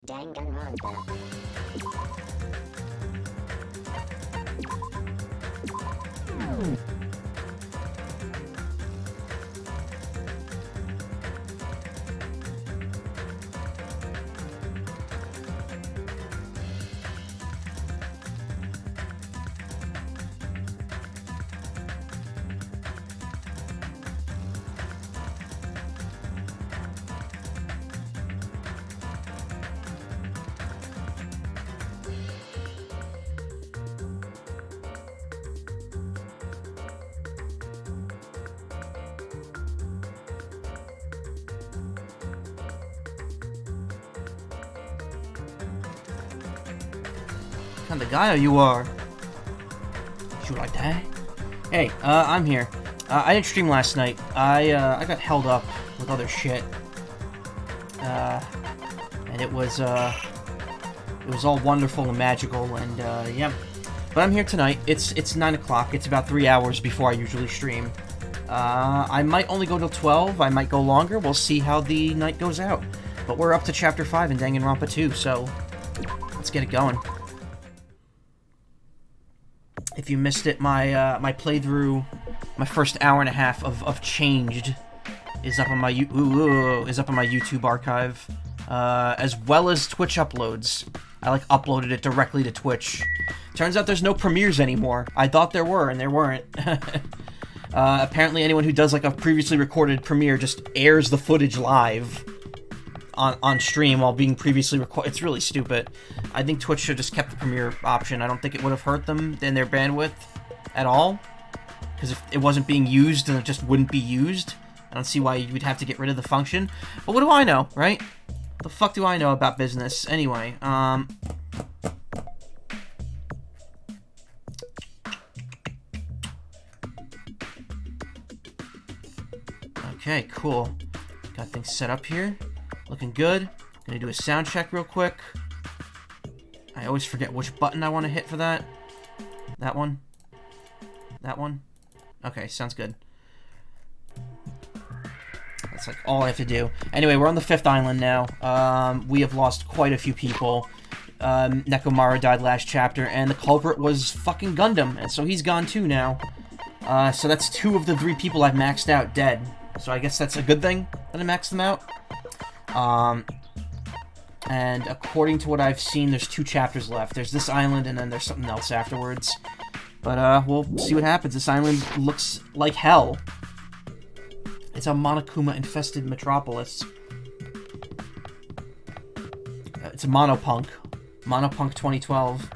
Danganronpa. Kind of guy you are. Should I die? Hey, I'm here. I didn't stream last night. I got held up with other shit. And it was all wonderful and magical, and yeah. But I'm here tonight. It's 9 o'clock. It's about 3 hours before I usually stream. I might only go till 12. I might go longer. We'll see how the night goes out. But we're up to Chapter 5 in Danganronpa 2, so let's get it going. If you missed it, my playthrough, my first hour and a half of Changed is up on my YouTube archive, as well as Twitch uploads. I uploaded it directly to Twitch. Turns out there's no premieres anymore. I thought there were, and there weren't. Apparently, anyone who does a previously recorded premiere just airs the footage live on stream while being previously recorded. It's really stupid. I think Twitch should have just kept the premiere option. I don't think it would have hurt them in their bandwidth at all, because if it wasn't being used, then it just wouldn't be used. I don't see why you would have to get rid of the function. But what do I know, right? The fuck do I know about business? Anyway, okay, cool. Got things set up here. Looking good. Gonna do a sound check real quick. I always forget which button I want to hit for that. That one? That one? Okay, sounds good. That's all I have to do. Anyway, we're on the 5th island now. We have lost quite a few people. Nekomara died last chapter, and the culprit was fucking Gundam, and so he's gone too now. So that's 2 of the 3 people I've maxed out dead. So I guess that's a good thing that I maxed them out. And according to what I've seen, there's 2 chapters left. There's this island, and then there's something else afterwards. But, we'll see what happens. This island looks like hell. It's a Monokuma-infested metropolis. It's a Monopunk. Monopunk 2012.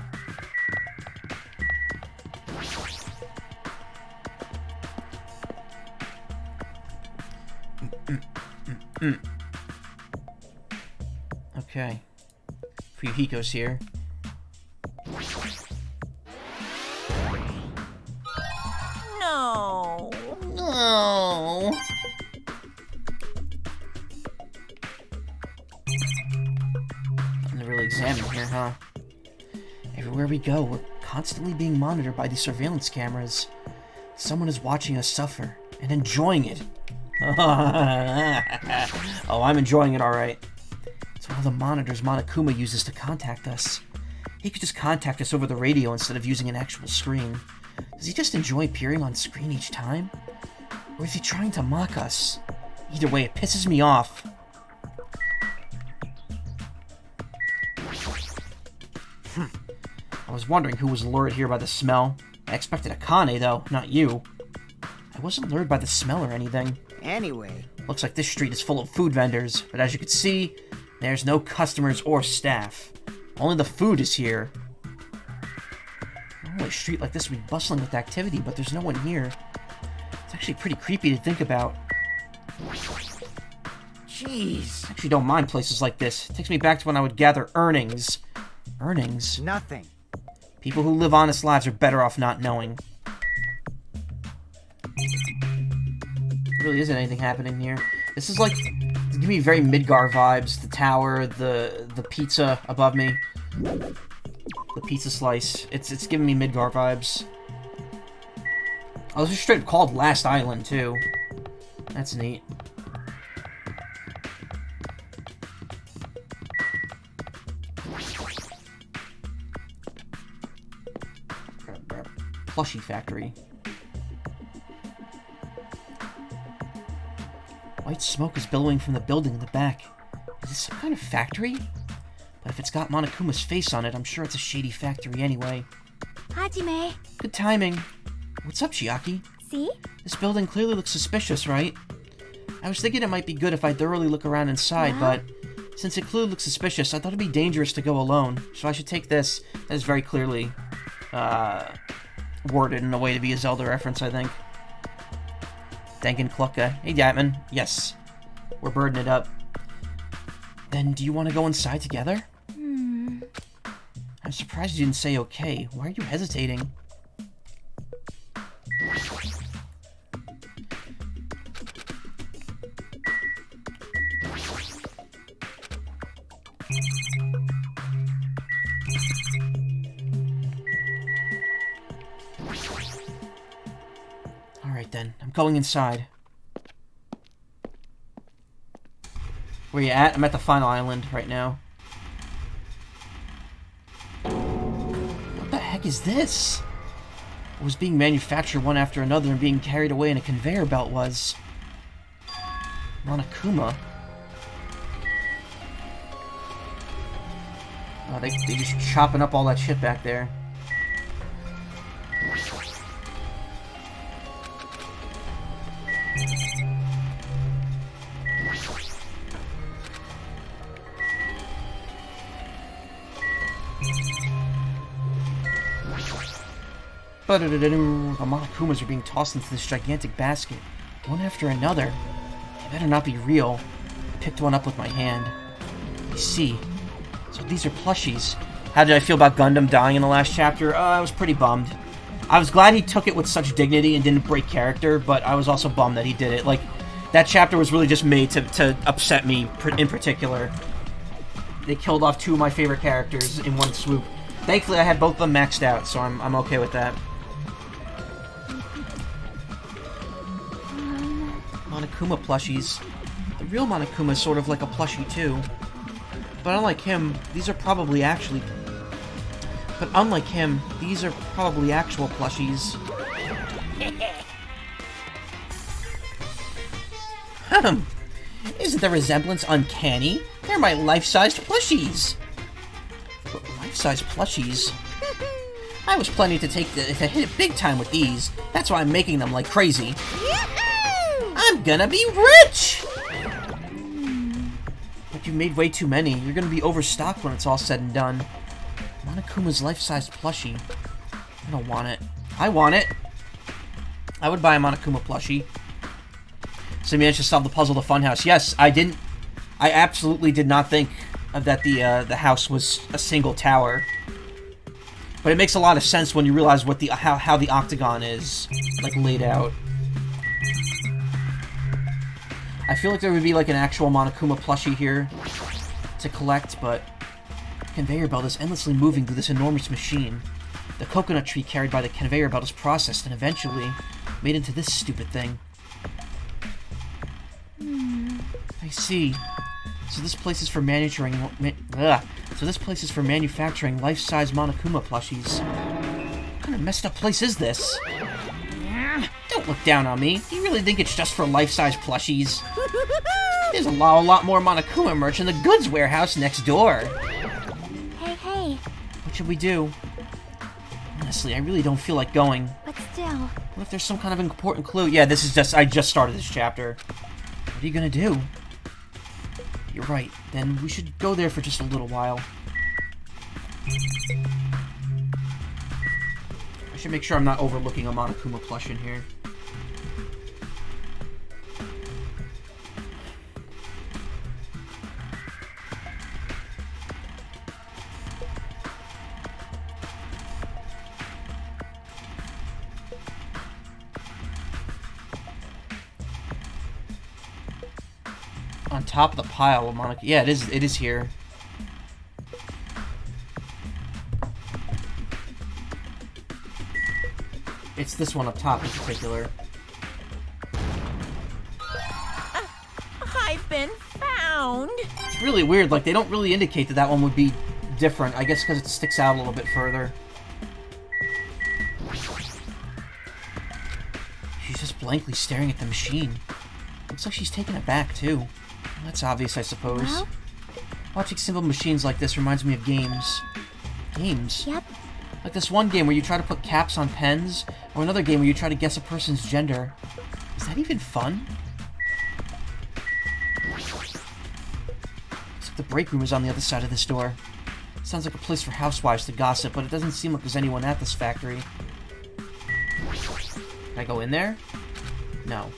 Okay. Fuyuhiko's here. No. No. Nothing to really examine here, huh? Everywhere we go, we're constantly being monitored by these surveillance cameras. Someone is watching us suffer and enjoying it. Oh, I'm enjoying it, alright. It's one of the monitors Monokuma uses to contact us. He could just contact us over the radio instead of using an actual screen. Does he just enjoy peering on screen each time? Or is he trying to mock us? Either way, it pisses me off. I was wondering who was lured here by the smell. I expected Akane, though, not you. I wasn't lured by the smell or anything. Anyway. Looks like this street is full of food vendors, but as you can see, there's no customers or staff. Only the food is here. Normally a street like this would be bustling with activity, but there's no one here. It's actually pretty creepy to think about. Jeez. I actually don't mind places like this. It takes me back to when I would gather earnings. Earnings? Nothing. People who live honest lives are better off not knowing. There really isn't anything happening here. This is it's giving me very Midgar vibes. The tower, the pizza above me. The pizza slice. It's giving me Midgar vibes. Oh, this is straight called Last Island, too. That's neat. Plushie factory. White smoke is billowing from the building in the back. Is this some kind of factory? But if it's got Monokuma's face on it, I'm sure it's a shady factory anyway. Hajime. Good timing. What's up, Chiaki? See? This building clearly looks suspicious, right? I was thinking it might be good if I thoroughly look around inside, but since it clearly looks suspicious, I thought it'd be dangerous to go alone. So I should take this. That is very clearly worded in a way to be a Zelda reference, I think. Danganronpa. Hey, Datman. Yes. We're birding it up. Then, do you want to go inside together? I'm surprised you didn't say okay. Why are you hesitating? Alright then, I'm going inside. Where you at? I'm at the final island right now. What the heck is this? What was being manufactured one after another and being carried away in a conveyor belt was... Monokuma. Oh, they just chopping up all that shit back there. The Monokumas are being tossed into this gigantic basket, one after another. They better not be real. I picked one up with my hand. I see. So these are plushies. How did I feel about Gundam dying in the last chapter? I was pretty bummed. I was glad he took it with such dignity and didn't break character, but I was also bummed that he did it. Like, that chapter was really just made to upset me in particular. They killed off two of my favorite characters in one swoop. Thankfully, I had both of them maxed out, so I'm okay with that. Monokuma plushies. The real Monokuma is sort of like a plushie too. But unlike him, these are probably actually... unlike him, these are probably actual plushies. Isn't the resemblance uncanny? They're my life-sized plushies! Life-size plushies? I was planning to hit it big time with these. That's why I'm making them like crazy. I'm gonna be rich! But you made way too many. You're gonna be overstocked when it's all said and done. Monokuma's life-sized plushie. I don't want it. I want it! I would buy a Monokuma plushie. So you managed to solve the puzzle of the funhouse. Yes, I didn't... I absolutely did not think that the house was a single tower. But it makes a lot of sense when you realize what how the octagon is, like, laid out. I feel like there would be, like, an actual Monokuma plushie here to collect, but the conveyor belt is endlessly moving through this enormous machine. The coconut tree carried by the conveyor belt is processed and eventually made into this stupid thing. I see. So this place is for manufacturing life-size Monokuma plushies. What kind of messed up place is this? Don't look down on me. Do you really think it's just for life-size plushies? There's a lot more Monokuma merch in the goods warehouse next door. Hey. What should we do? Honestly, I really don't feel like going. But still. What if there's some kind of important clue? Yeah, this is just... I just started this chapter. What are you gonna do? You're right. Then we should go there for just a little while. I should make sure I'm not overlooking a Monokuma plush in here. On top of the pile of Monokuma. Yeah, it is here. It's this one up top in particular. I've been found. It's really weird, like, they don't really indicate that one would be different. I guess because it sticks out a little bit further. She's just blankly staring at the machine. Looks like she's taken aback, too. That's obvious, I suppose. Well? Watching simple machines like this reminds me of games. Games? Yep. Like this one game where you try to put caps on pens, or another game where you try to guess a person's gender. Is that even fun? Looks like the break room is on the other side of this door. Sounds like a place for housewives to gossip, but it doesn't seem like there's anyone at this factory. Can I go in there? No.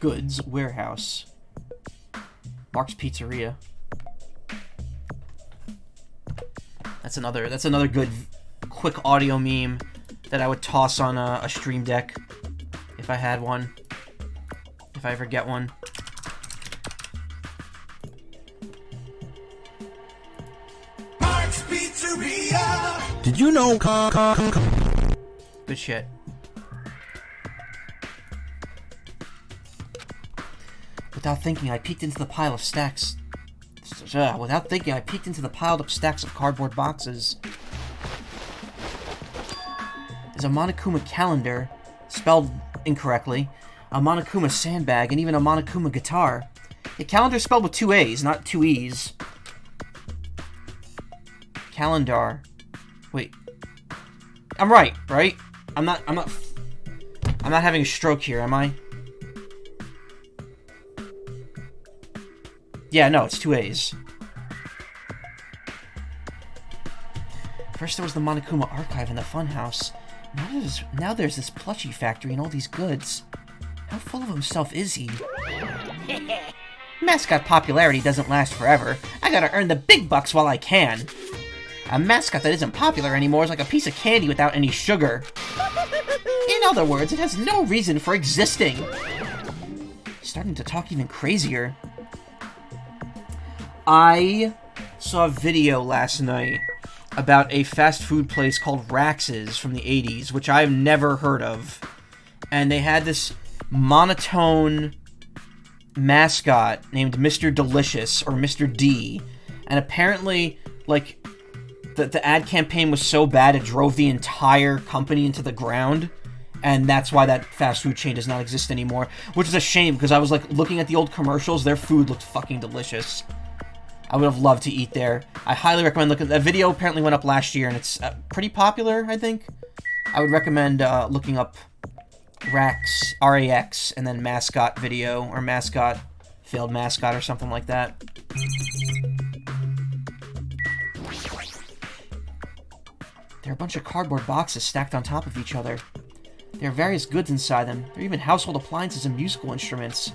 Goods warehouse. Mark's Pizzeria. That's another good quick audio meme that I would toss on a stream deck if I had one. If I ever get one. Mark's Pizzeria. Did you know? Good shit. Without thinking, I peeked into the pile of stacks. Without thinking, I peeked into the piled up stacks of cardboard boxes. There's a Monokuma calendar, spelled incorrectly, a Monokuma sandbag, and even a Monokuma guitar. The calendar's spelled with 2 A's, not 2 E's. Calendar. Wait. I'm right? I'm not having a stroke here, am I? Yeah, no, it's 2 A's. First there was the Monokuma archive in the funhouse. Now there's this plushie factory and all these goods. How full of himself is he? Mascot popularity doesn't last forever. I gotta earn the big bucks while I can. A mascot that isn't popular anymore is like a piece of candy without any sugar. In other words, it has no reason for existing. Starting to talk even crazier. I saw a video last night about a fast food place called Rax's from the 80s, which I've never heard of. And they had this monotone mascot named Mr. Delicious, or Mr. D. And apparently, like, the ad campaign was so bad it drove the entire company into the ground. And that's why that fast food chain does not exist anymore. Which is a shame, because I was, like, looking at the old commercials. Their food looked fucking delicious. I would have loved to eat there. I highly recommend looking. That video apparently went up last year, and it's pretty popular, I think. I would recommend looking up Rax, R-A-X, and then mascot video, or mascot, failed mascot, or something like that. There are a bunch of cardboard boxes stacked on top of each other. There are various goods inside them. There are even household appliances and musical instruments.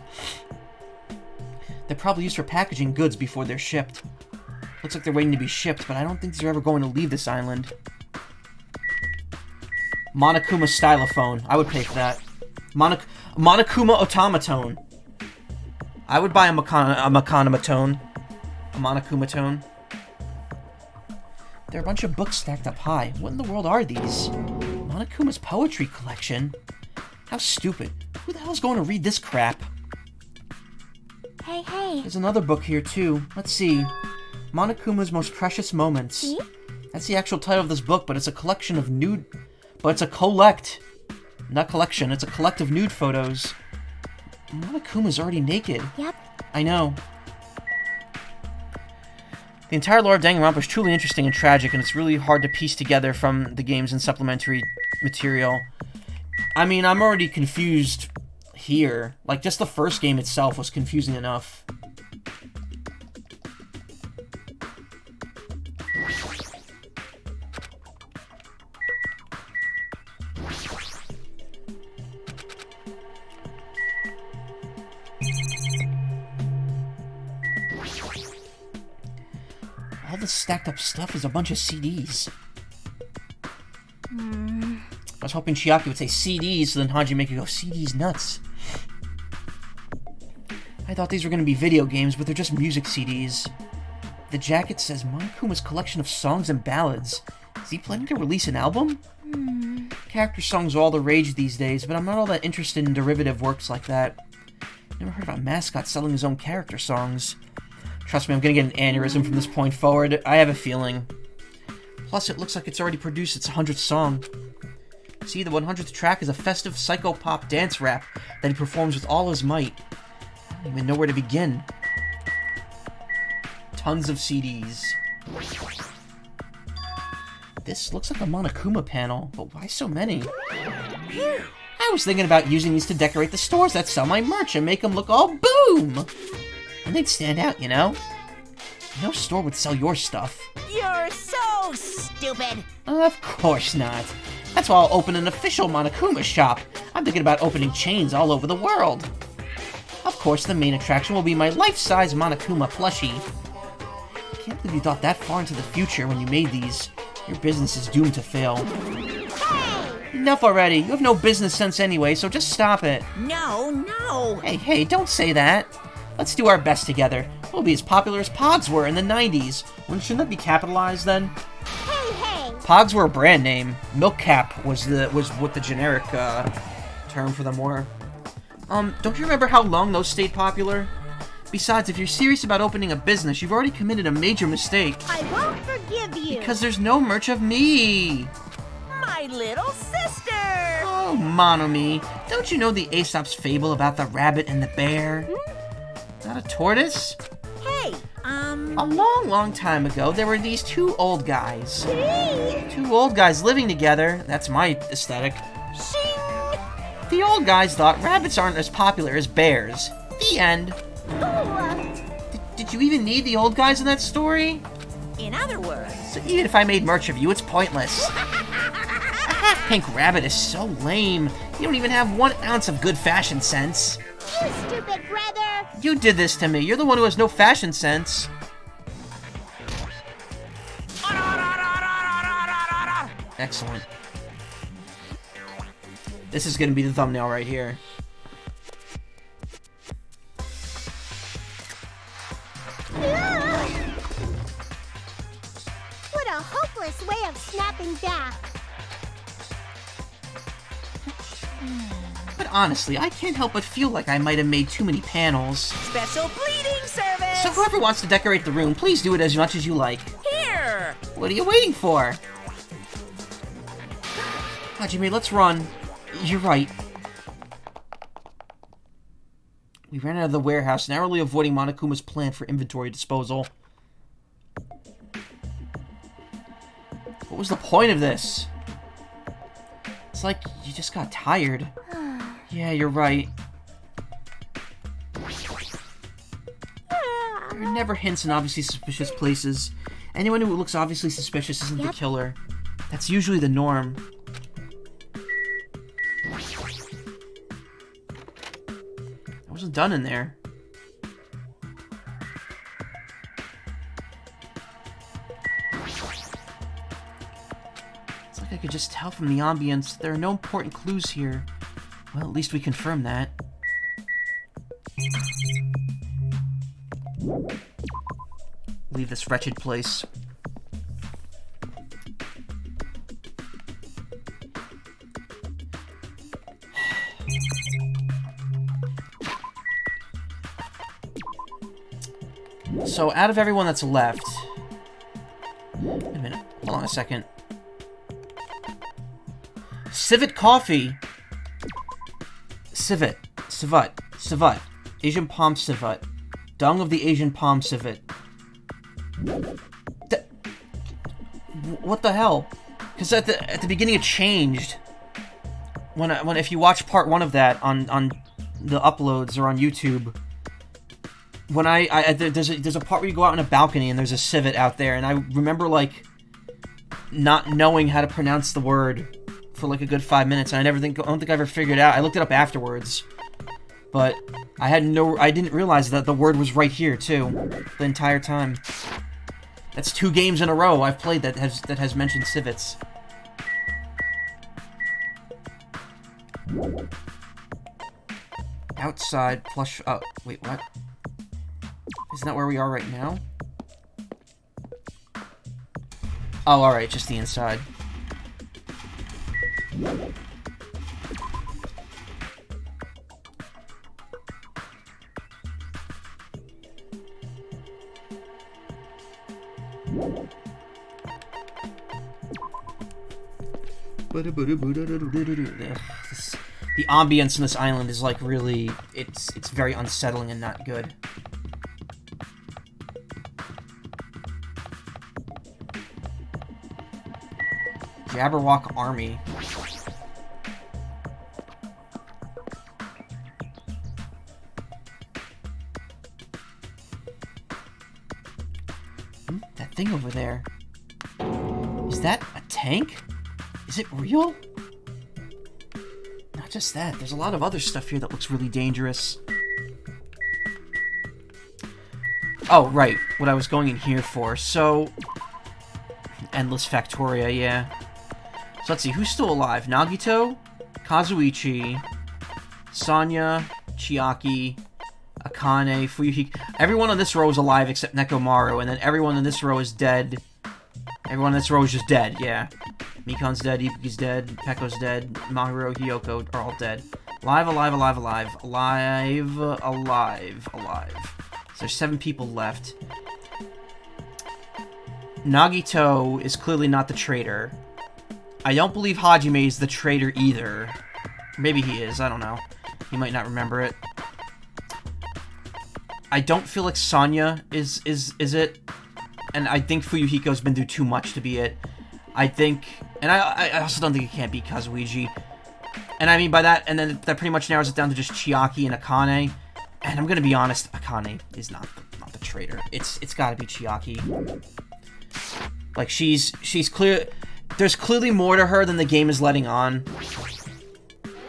They're probably used for packaging goods before they're shipped. Looks like they're waiting to be shipped, but I don't think they're ever going to leave this island. Monokuma stylophone. I would pay for that. Monokuma automaton. I would buy a Maconomatone. A Monokumatone. There are a bunch of books stacked up high. What in the world are these? Monokuma's poetry collection? How stupid. Who the hell's going to read this crap? Hey. There's another book here, too. Let's see. Monokuma's Most Precious Moments. See? That's the actual title of this book, but it's a collection of nude... But it's a collect. Not collection, it's a collect of nude photos. Monokuma's already naked. Yep. I know. The entire lore of Danganronpa is truly interesting and tragic, and it's really hard to piece together from the games and supplementary material. I mean, I'm already confused here. Like, just the first game itself was confusing enough. All this stacked up stuff is a bunch of CDs. I was hoping Chiaki would say CDs, so then Hajime could go, CDs nuts. I thought these were going to be video games, but they're just music CDs. The jacket says Monokuma's collection of songs and ballads. Is he planning to release an album? Character songs are all the rage these days, but I'm not all that interested in derivative works like that. Never heard of a mascot selling his own character songs. Trust me, I'm gonna get an aneurysm from this point forward. I have a feeling. Plus, it looks like it's already produced its 100th song. See, the 100th track is a festive psycho-pop dance rap that he performs with all his might. I don't even know where to begin. Tons of CDs. This looks like a Monokuma panel, but why so many? I was thinking about using these to decorate the stores that sell my merch and make them look all boom! And they'd stand out, you know? No store would sell your stuff. You're so stupid. Of course not. That's why I'll open an official Monokuma shop. I'm thinking about opening chains all over the world. Of course, the main attraction will be my life-size Monokuma plushie. I can't believe you thought that far into the future when you made these. Your business is doomed to fail. Hey! Enough already. You have no business sense anyway, so just stop it. No. Hey, don't say that. Let's do our best together. We'll be as popular as Pogs were in the 90s. Shouldn't that be capitalized then? Hey! Pogs were a brand name. Milk Cap was what the generic term for them were. Don't you remember how long those stayed popular? Besides, if you're serious about opening a business, you've already committed a major mistake. I won't forgive you. Because there's no merch of me. My little sister. Oh, Monomi, don't you know the Aesop's fable about the rabbit and the bear? Not a tortoise? Hey, A long time ago, there were these two old guys. Hey. Two old guys living together. That's my aesthetic. Shing. The old guys thought rabbits aren't as popular as bears. The end. Did you even need the old guys in that story? In other words, So even if I made merch of you, it's pointless. A half-pink rabbit is so lame. You don't even have 1 ounce of good fashion sense. you stupid brother. You did this to me. You're the one who has no fashion sense. Excellent. This is gonna be the thumbnail right here. What a hopeless way of snapping back. But honestly, I can't help but feel like I might have made too many panels. Special bleeding service. So whoever wants to decorate the room, please do it as much as you like. Here. What are you waiting for? Hajime, let's run. You're right. We ran out of the warehouse, narrowly avoiding Monokuma's plan for inventory disposal. What was the point of this? It's like you just got tired. Yeah, you're right. There are never hints in obviously suspicious places. Anyone who looks obviously suspicious isn't the killer. That's usually the norm. I wasn't done in there. It's like I could just tell from the ambience there are no important clues here. Well, at least we confirmed that. Leave this wretched place. So, out of everyone that's left... Wait a minute. Hold on a second. Civet Coffee! Civet. Civet. Civet. Asian Palm Civet. Dung of the Asian Palm Civet. What the hell? Because at the beginning it changed. When if you watch part 1 of that on the uploads or on YouTube... When there's a part where you go out on a balcony and there's a civet out there, and I remember like not knowing how to pronounce the word for like a good 5 minutes, and I don't think I ever figured it out. I looked it up afterwards, but I didn't realize that the word was right here too, the entire time. That's 2 games in a row I've played that has mentioned civets. Outside plush. Oh wait, what? Isn't that where we are right now? Oh, alright, just the inside. The ambience in this island is like really, it's very unsettling and not good. Jabberwock Army. That thing over there. Is that a tank? Is it real? Not just that, there's a lot of other stuff here that looks really dangerous. Oh, right, what I was going in here for. So, Endless Factoria, yeah. So let's see, who's still alive? Nagito, Kazuichi, Sonya, Chiaki, Akane, Fuyuhiko. Everyone on this row is alive except Nekomaru, and then everyone in this row is dead. Everyone in this row is just dead, yeah. Mikan's dead, Ibuki's dead, Pekko's dead, Mahiru, Hiyoko are all dead. Alive, alive, alive, alive. Alive, alive, alive. So there's 7 people left. Nagito is clearly not the traitor. I don't believe Hajime is the traitor either. Maybe he is, I don't know. He might not remember it. I don't feel like Sonya is it. And I think Fuyuhiko's been through too much to be it. I think... And I also don't think it can't be Kazuichi. And I mean by that, and then that pretty much narrows it down to just Chiaki and Akane. And I'm gonna be honest, Akane is not the traitor. It's gotta be Chiaki. Like, she's clear... There's clearly more to her than the game is letting on.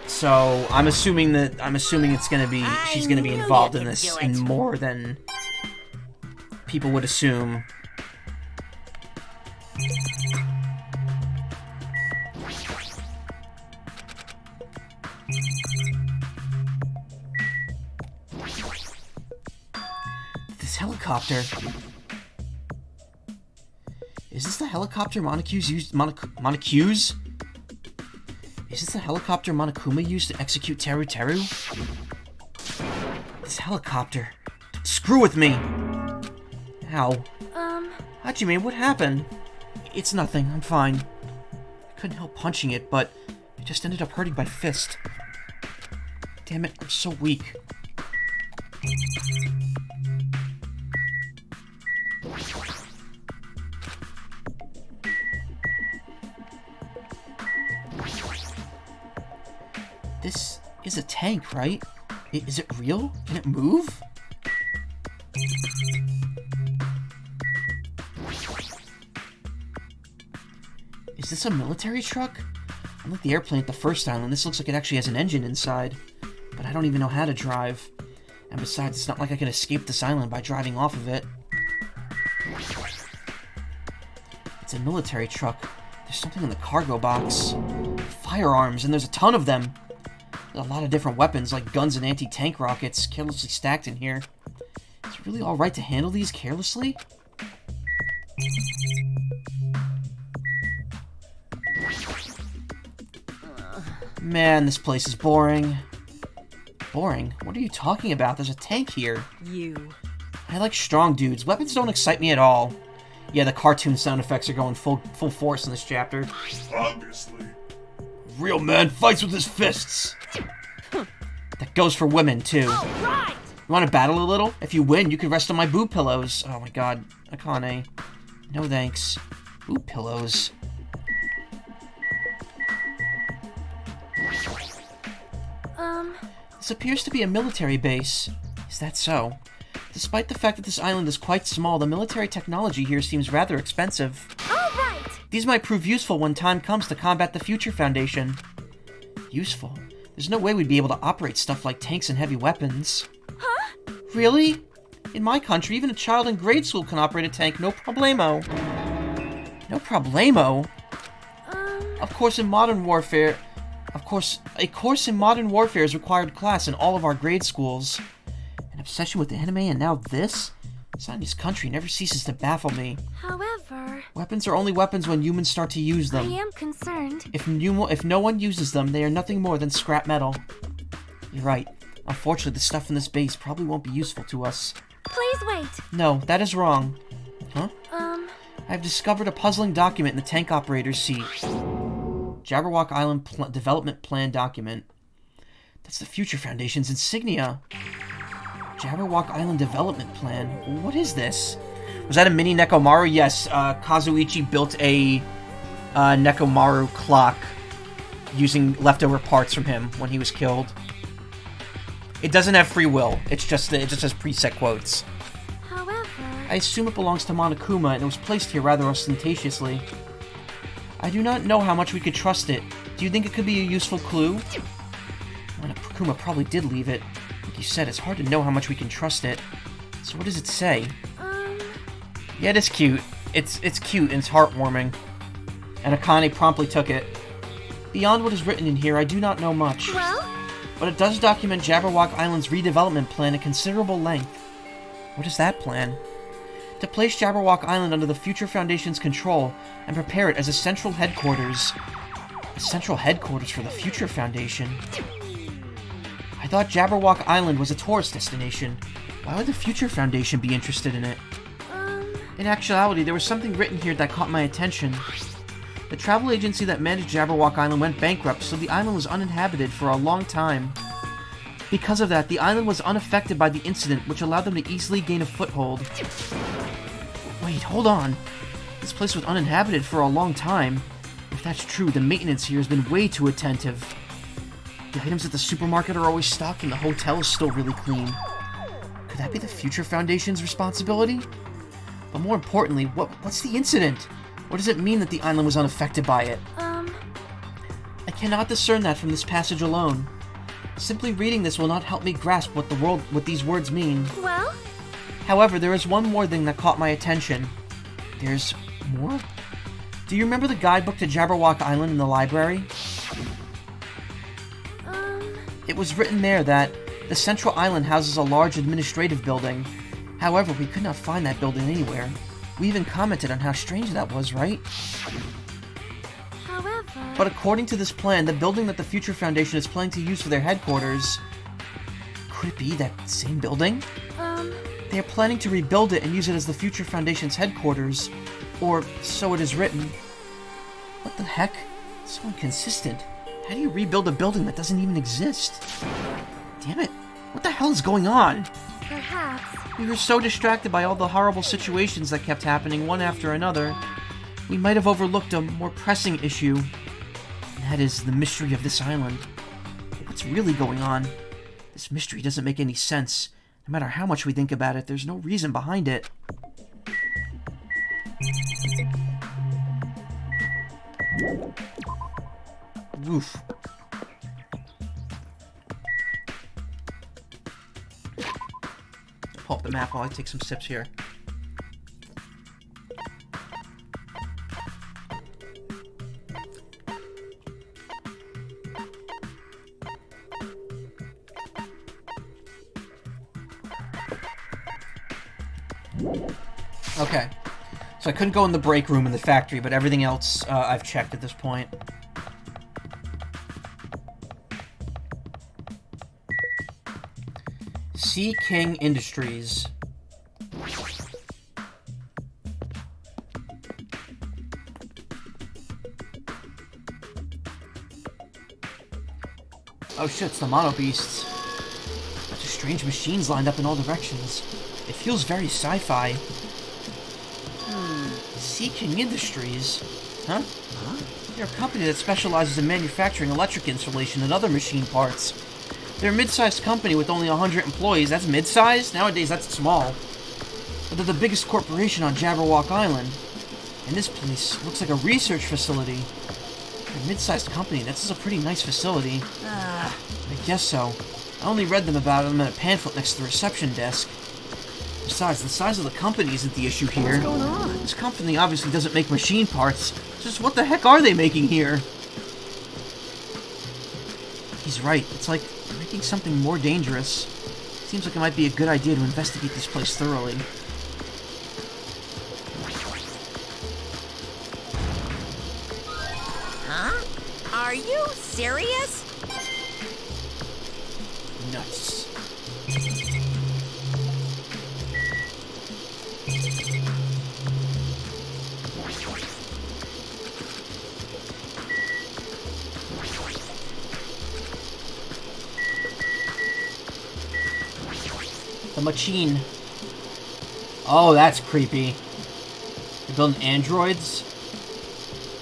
So, I'm assuming it's gonna be... She's gonna be involved in this in more than people would assume. This helicopter. Is this the helicopter Monokuma used? Is this the helicopter Monokuma used to execute Teru Teru? This helicopter. Screw with me! Ow. Hajime, what happened? It's nothing, I'm fine. I couldn't help punching it, but it just ended up hurting my fist. Damn it, I'm so weak. This is a tank, right? Is it real? Can it move? Is this a military truck? Unlike the airplane at the first island, this looks like it actually has an engine inside. But I don't even know how to drive. And besides, it's not like I can escape this island by driving off of it. It's a military truck. There's something in the cargo box. Firearms, and there's a ton of them. There's a lot of different weapons, like guns and anti-tank rockets, carelessly stacked in here. Is it really alright to handle these carelessly? Man, this place is boring. Boring? What are you talking about? There's a tank here. You. I like strong dudes. Weapons don't excite me at all. Yeah, the cartoon sound effects are going full force in this chapter. Obviously. Real man fights with his fists. That goes for women, too. Right. You want to battle a little? If you win, you can rest on my boob pillows. Oh my god, Akane. No thanks. Boob pillows. This appears to be a military base. Is that so? Despite the fact that this island is quite small, the military technology here seems rather expensive. All right. These might prove useful when time comes to combat the Future Foundation. Useful? There's no way we'd be able to operate stuff like tanks and heavy weapons. Huh? Really? In my country, even a child in grade school can operate a tank, no problemo. No problemo? A course in modern warfare is required class in all of our grade schools. An obsession with anime and now this? Sanya's country never ceases to baffle me. However... Weapons are only weapons when humans start to use I them. am concerned. If no one uses them, they are nothing more than scrap metal. You're right. Unfortunately, the stuff in this base probably won't be useful to us. Please wait. No, that is wrong. Huh? Um, I've discovered a puzzling document in the tank operator's seat. Jabberwock Island Development Plan document. That's the Future Foundation's insignia. Jabberwock Island Development Plan. What is this? Was that a mini Nekomaru? Yes, Kazuichi built a Nekomaru clock using leftover parts from him when he was killed. It doesn't have free will. It just has preset quotes. however... I assume it belongs to Monokuma, and it was placed here rather ostentatiously. I do not know how much we could trust it. Do you think it could be a useful clue? Monokuma probably did leave it. Like you said, it's hard to know how much we can trust it. So what does it say? Yeah, it is cute. It's cute and it's heartwarming. And Akane promptly took it. Beyond what is written in here, I do not know much. Well? But it does document Jabberwock Island's redevelopment plan at considerable length. What is that plan? To place Jabberwock Island under the Future Foundation's control and prepare it as a central headquarters. A central headquarters for the Future Foundation? I thought Jabberwock Island was a tourist destination. Why would the Future Foundation be interested in it? In actuality, there was something written here that caught my attention. The travel agency that managed Jabberwock Island went bankrupt, so the island was uninhabited for a long time. Because of that, the island was unaffected by the incident, which allowed them to easily gain a foothold. Wait, hold on. This place was uninhabited for a long time. If that's true, the maintenance here has been way too attentive. The items at the supermarket are always stocked and the hotel is still really clean. Could that be the Future Foundation's responsibility? But more importantly, what's the incident? What does it mean that the island was unaffected by it? I cannot discern that from this passage alone. Simply reading this will not help me grasp what these words mean. Well? However, there is one more thing that caught my attention. There's more? Do you remember the guidebook to Jabberwock Island in the library? It was written there that the central island houses a large administrative building. However, we could not find that building anywhere. We even commented on how strange that was, right? However... But according to this plan, the building that the Future Foundation is planning to use for their headquarters... Could it be that same building? They are planning to rebuild it and use it as the Future Foundation's headquarters. Or so it is written. What the heck? It's so inconsistent. How do you rebuild a building that doesn't even exist? Damn it. What the hell is going on? Perhaps... We were so distracted by all the horrible situations that kept happening one after another, we might have overlooked a more pressing issue. And that is the mystery of this island. What's really going on? This mystery doesn't make any sense. No matter how much we think about it, there's no reason behind it. Oof. Pull up the map while I take some sips here. Okay. So I couldn't go in the break room in the factory, but everything else I've checked at this point. Sea King Industries. Oh shit, it's the Mono Beasts. Bunch of strange machines lined up in all directions. It feels very sci-fi. Sea King Industries? Huh? They're a company that specializes in manufacturing electric installation and other machine parts. They're a mid-sized company with only 100 employees. That's mid-sized? Nowadays, that's small. But they're the biggest corporation on Jabberwock Island. And this place looks like a research facility. For a mid-sized company, this is a pretty nice facility. I guess so. I only read about them in a pamphlet next to the reception desk. Besides, the size of the company isn't the issue here. What's going on? This company obviously doesn't make machine parts. Just what the heck are they making here? He's right. It's like they're making something more dangerous. Seems like it might be a good idea to investigate this place thoroughly. Huh? Are you serious? Nice. The machine. Oh, that's creepy. They're building androids?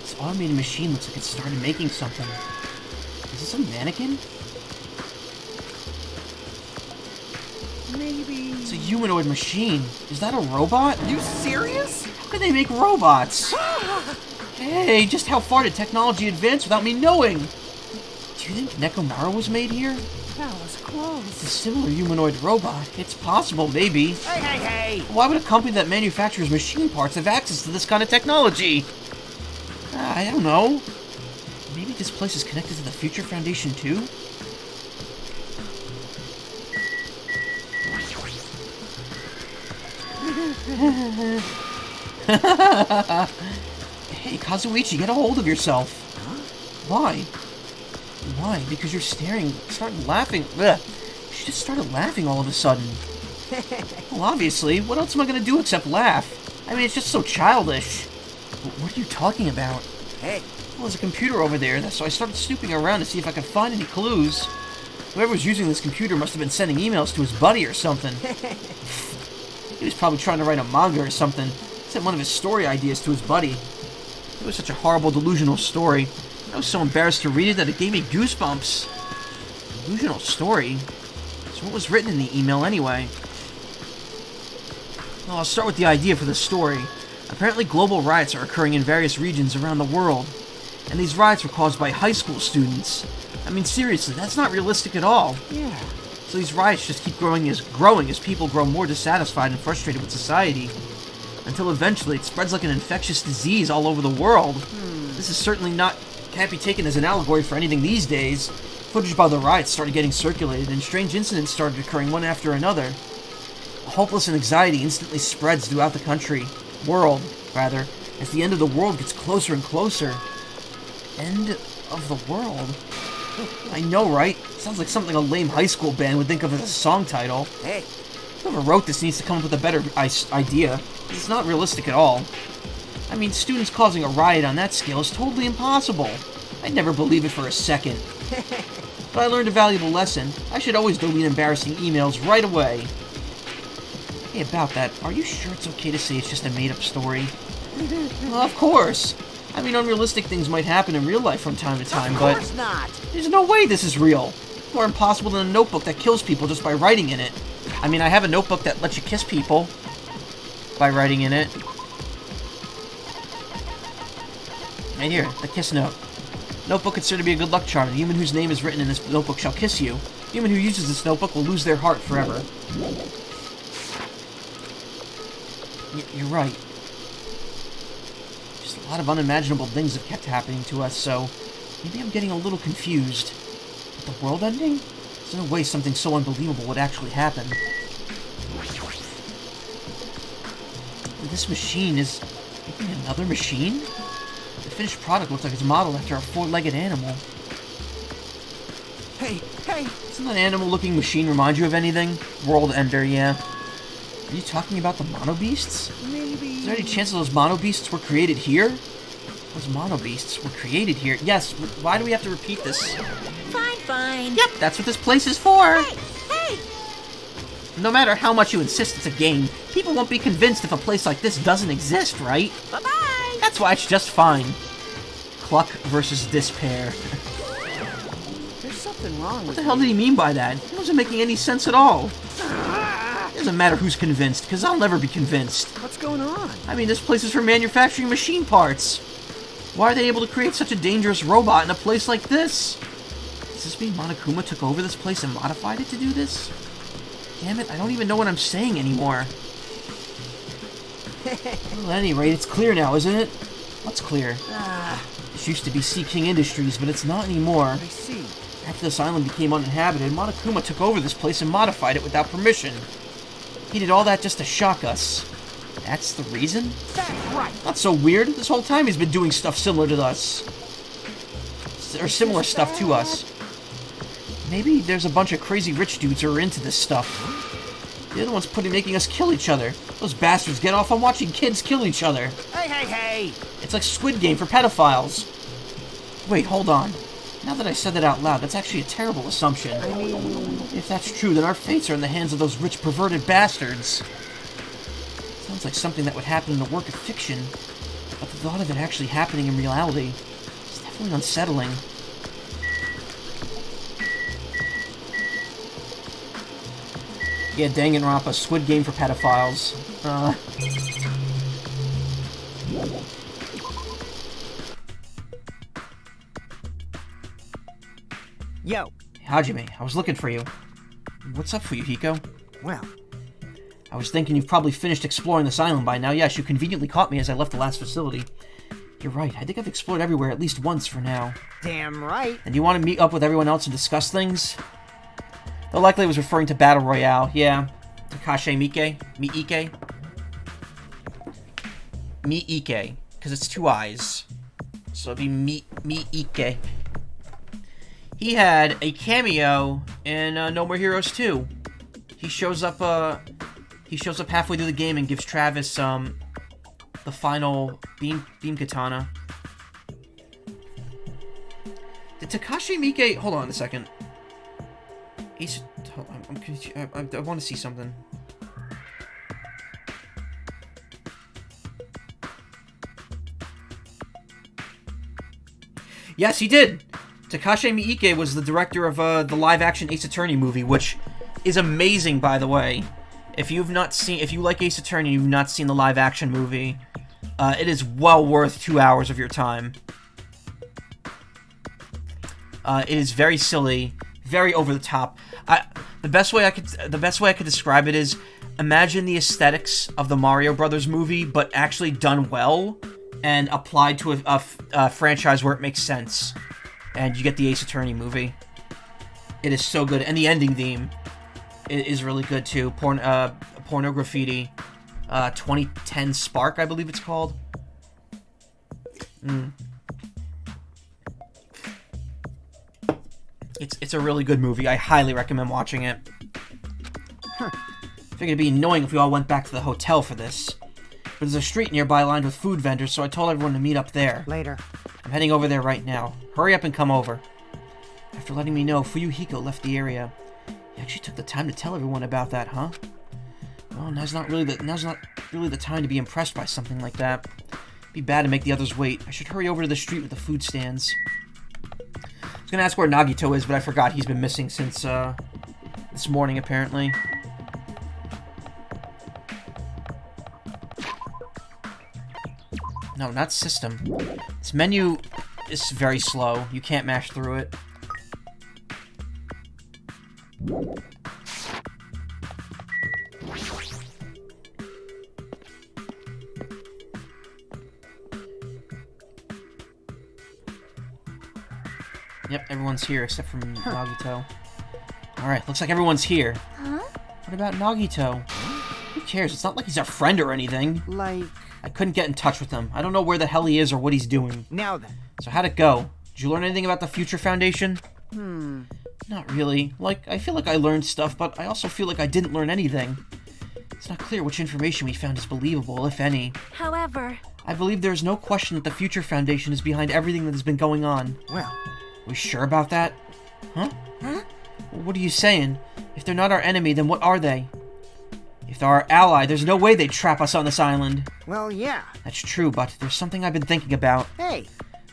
This automated machine looks like it started making something. Is this a mannequin? Maybe. It's a humanoid machine. Is that a robot? You serious? How can they make robots? Hey, just how far did technology advance without me knowing? Do you think Nekomaru was made here? That was close. It's a similar humanoid robot. It's possible, maybe. Hey, hey, hey! Why would a company that manufactures machine parts have access to this kind of technology? I don't know. Maybe this place is connected to the Future Foundation too? Hey, Kazuichi, get a hold of yourself. Huh? Why? Why? Because you're started laughing. Ugh. She just started laughing all of a sudden. Well, obviously, what else am I gonna do except laugh? I mean, it's just so childish. What are you talking about? Hey, Well, there's a computer over there, so I started snooping around to see if I could find any clues. Whoever was using this computer must have been sending emails to his buddy or something. He was probably trying to write a manga or something. Sent one of his story ideas to his buddy. It was such a horrible, delusional story. I was so embarrassed to read it that it gave me goosebumps. Delusional story? So what was written in the email anyway? Well, I'll start with the idea for the story. Apparently global riots are occurring in various regions around the world. And these riots were caused by high school students. I mean, seriously, that's not realistic at all. yeah. So these riots just keep growing as people grow more dissatisfied and frustrated with society. Until eventually it spreads like an infectious disease all over the world. This is certainly can't be taken as an allegory for anything these days. Footage about the riots started getting circulated, and strange incidents started occurring one after another. Hopeless and anxiety instantly spreads throughout the world, as the end of the world gets closer and closer. End of the world? I know, right? Sounds like something a lame high school band would think of as a song title. Hey, Whoever wrote this needs to come up with a better idea. It's not realistic at all. I mean, students causing a riot on that scale is totally impossible. I'd never believe it for a second. But I learned a valuable lesson. I should always delete embarrassing emails right away. Hey, about that, are you sure it's okay to say it's just a made-up story? Well, of course. I mean, unrealistic things might happen in real life from time to time, of but course not. there's no way this is real. It's more impossible than a notebook that kills people just by writing in it. I mean, I have a notebook that lets you kiss people by writing in it. Right here, the kiss note. Notebook considered to be a good luck charm. The human whose name is written in this notebook shall kiss you. The human who uses this notebook will lose their heart forever. You're right. Just a lot of unimaginable things have kept happening to us, so maybe I'm getting a little confused. But the world ending? There's no way something so unbelievable would actually happen. This machine is making another machine? The finished product looks like it's modeled after a four-legged animal. Hey, hey! Doesn't that animal-looking machine remind you of anything? World Ender, yeah. Are you talking about the Mono Beasts? Maybe. Is there any chance that those Mono Beasts were created here? Those Mono Beasts were created here. Yes, why do we have to repeat this? Fine, fine. Yep, that's what this place is for! Hey, hey! No matter how much you insist it's a game, people won't be convinced if a place like this doesn't exist, right? Bye-bye! That's why it's just fine. Cluck versus Despair. There's something wrong What with the hell did he mean by that? It wasn't making any sense at all. It doesn't matter who's convinced, because I'll never be convinced. What's going on? I mean, this place is for manufacturing machine parts. Why are they able to create such a dangerous robot in a place like this? Does this mean Monokuma took over this place and modified it to do this? Damn it, I don't even know what I'm saying anymore. Well, at any rate, it's clear now, isn't it? What's clear? This used to be Sea King Industries, but it's not anymore. I see. After this island became uninhabited, Monokuma took over this place and modified it without permission. He did all that just to shock us. That's the reason? That's right. Not so weird. This whole time he's been doing stuff similar to us. or similar stuff to us. Maybe there's a bunch of crazy rich dudes who are into this stuff. They're the ones making us kill each other. Those bastards get off on watching kids kill each other. Hey! It's like Squid Game for pedophiles. Wait, hold on. Now that I said that out loud, that's actually a terrible assumption. If that's true, then our fates are in the hands of those rich, perverted bastards. Sounds like something that would happen in a work of fiction, but the thought of it actually happening in reality is definitely unsettling. Yeah, Danganronpa, Squid Game for pedophiles. Yo. Hajime, I was looking for you. What's up for you, Hiko? Well, I was thinking you've probably finished exploring this island by now. Yes, you conveniently caught me as I left the last facility. You're right, I think I've explored everywhere at least once for now. damn right. And you want to meet up with everyone else and discuss things? Though likely it was referring to Battle Royale, yeah. Takashi Miike? Miike, because it's two I's. So it'd be Miike. He had a cameo in No More Heroes 2. He shows up halfway through the game and gives Travis the final beam katana. Did Takashi Miike... Hold on a second. I want to see something. Yes, he did! Takashi Miike was the director of the live-action Ace Attorney movie, which is amazing, by the way. If you like Ace Attorney and you've not seen the live-action movie, it is well worth 2 hours of your time. It is very silly, very over the top. The best way I could describe it is, imagine the aesthetics of the Mario Brothers movie, but actually done well and applied to a franchise where it makes sense. And you get the Ace Attorney movie. It is so good, and the ending theme is really good too. Porno Graffiti, 2010 Spark, I believe it's called. It's a really good movie. I highly recommend watching it. Figured it'd be annoying if we all went back to the hotel for this. But there's a street nearby lined with food vendors, so I told everyone to meet up there. Later. I'm heading over there right now. Hurry up and come over. After letting me know Fuyuhiko left the area, you actually took the time to tell everyone about that, huh? Well, now's not really the time to be impressed by something like that. It'd be bad to make the others wait. I should hurry over to the street with the food stands. I was gonna ask where Nagito is, but I forgot he's been missing since this morning, apparently. No, not system. This menu is very slow. You can't mash through it. Yep, everyone's here except for Nagito. Alright, looks like everyone's here. Huh? What about Nagito? Who cares? It's not like he's our friend or anything. Like, I couldn't get in touch with him. I don't know where the hell he is or what he's doing. now then. So how'd it go? Did you learn anything about the Future Foundation? Not really. Like, I feel like I learned stuff, but I also feel like I didn't learn anything. It's not clear which information we found is believable, if any. However, I believe there is no question that the Future Foundation is behind everything that has been going on. Well, Are we sure about that? Huh? Huh? What are you saying? If they're not our enemy, then what are they? If they're our ally, there's no way they'd trap us on this island. well, yeah. That's true, but there's something I've been thinking about. Hey,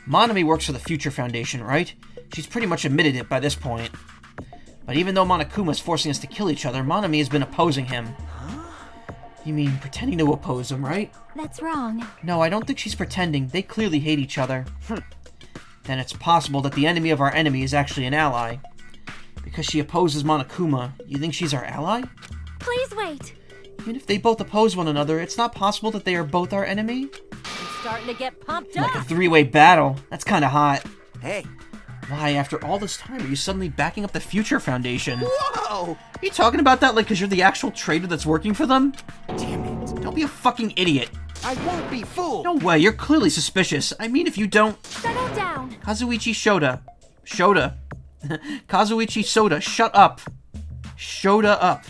Monami works for the Future Foundation, right? She's pretty much admitted it by this point. But even though Monokuma's forcing us to kill each other, Monami has been opposing him. You mean pretending to oppose him, right? that's wrong. No, I don't think she's pretending. They clearly hate each other. Then it's possible that the enemy of our enemy is actually an ally. Because she opposes Monokuma, you think she's our ally? Please wait. Even if they both oppose one another, it's not possible that they are both our enemy? I'm starting to get pumped Like a up. three-way battle. That's kinda hot. hey. Why, after all this time, are you suddenly backing up the Future Foundation? Whoa! Are you talking about that like because you're the actual traitor that's working for them? Damn it. Don't be a fucking idiot. I won't be fooled. No way, you're clearly suspicious. I mean, if you don't... Settle Calm down. Kazuichi Shota. Shota. Kazuichi Soda, shut up. Shota up.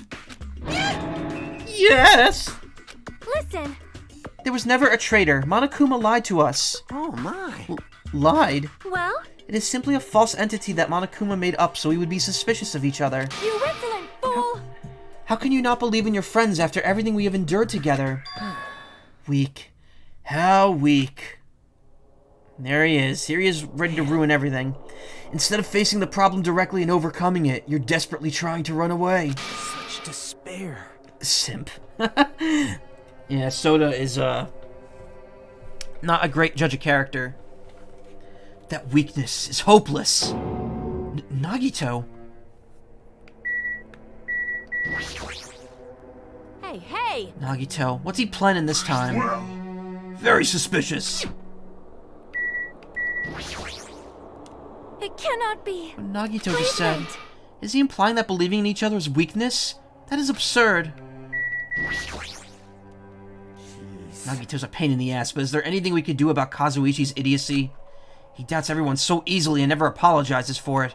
Yes! Listen. There was never a traitor. Monokuma lied to us. Oh my. Lied? Well, It is simply a false entity that Monokuma made up so we would be suspicious of each other. you insolent fool. How can you not believe in your friends after everything we have endured together? Weak. How weak. There he is. Here he is, ready to ruin everything. Instead of facing the problem directly and overcoming it, you're desperately trying to run away. Such despair. Simp. Yeah, Soda is, not a great judge of character. That weakness is hopeless. Nagito. Hey! Nagito, what's he planning this time? Very suspicious. It cannot be. What Nagito Please just said. wait. Is he implying that believing in each other is weakness? That is absurd. Nagito's a pain in the ass, but is there anything we could do about Kazuichi's idiocy? He doubts everyone so easily and never apologizes for it.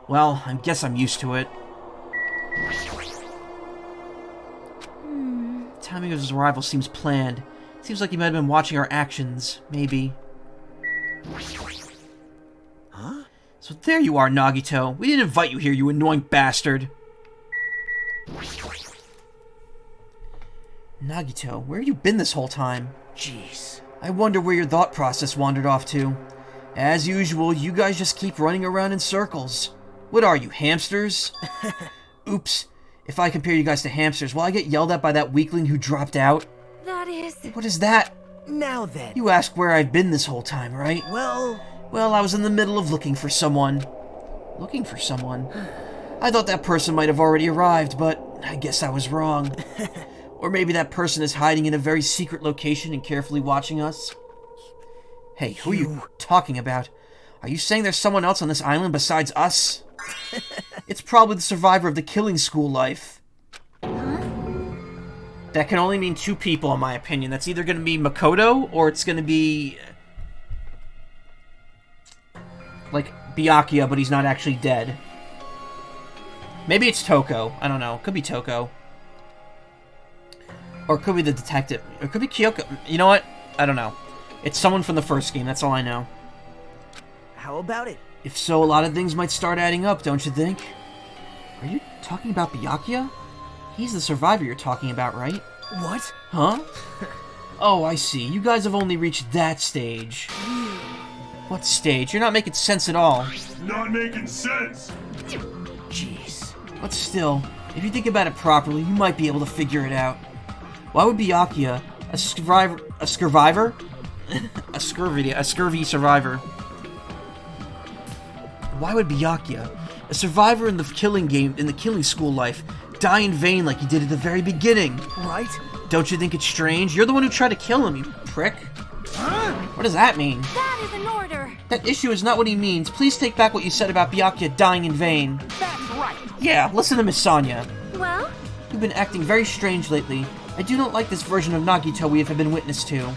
Well, I guess I'm used to it. The timing of his arrival seems planned. Seems like he might have been watching our actions. Maybe. Huh? So there you are, Nagito. We didn't invite you here, you annoying bastard. Nagito, where have you been this whole time? Jeez. I wonder where your thought process wandered off to. As usual, you guys just keep running around in circles. What are you, hamsters? Oops. If I compare you guys to hamsters, will I get yelled at by that weakling who dropped out? That is... What is that? Now then. You ask where I've been this whole time, right? Well, Well, I was in the middle of looking for someone. Looking for someone? I thought that person might have already arrived, but I guess I was wrong. Or maybe that person is hiding in a very secret location and carefully watching us. Hey, who are you talking about? Are you saying there's someone else on this island besides us? It's probably the survivor of the killing school life. That can only mean two people, in my opinion. That's either going to be Makoto, or it's going to be... like, Byakuya, but he's not actually dead. Maybe it's Toko. I don't know. Could be Toko. Or it could be the detective. Or it could be Kyoko. You know what? I don't know. It's someone from the first game. That's all I know. how about it? If so, a lot of things might start adding up, don't you think? Are you talking about Byakuya? He's the survivor you're talking about, right? What? Huh? Oh, I see. You guys have only reached that stage. What stage? You're not making sense at all. Not making sense. Jeez. But still, if you think about it properly, you might be able to figure it out. Why would Byakuya, a survivor? a scurvy survivor. Why would Byakuya, a survivor in the killing school life, die in vain like he did at the very beginning? Right? Don't you think it's strange? You're the one who tried to kill him, you prick. What does that mean? That is an order. That issue is not what he means. Please take back what you said about Byakuya dying in vain. That's right. Yeah, listen to Miss Sonia. Well, You've been acting very strange lately. I do not like this version of Nagito we have been witness to.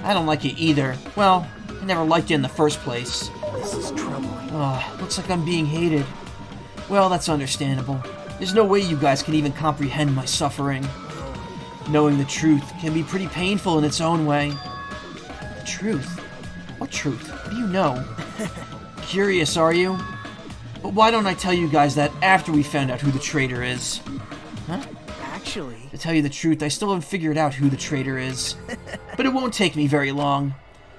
I don't like it either. Well, I never liked you in the first place. This is troubling. Looks like I'm being hated. Well, that's understandable. There's no way you guys can even comprehend my suffering. Knowing the truth can be pretty painful in its own way. The truth? What truth? What do you know? Curious, are you? But why don't I tell you guys that after we found out who the traitor is? Huh? Actually, To tell you the truth, I still haven't figured out who the traitor is. But it won't take me very long.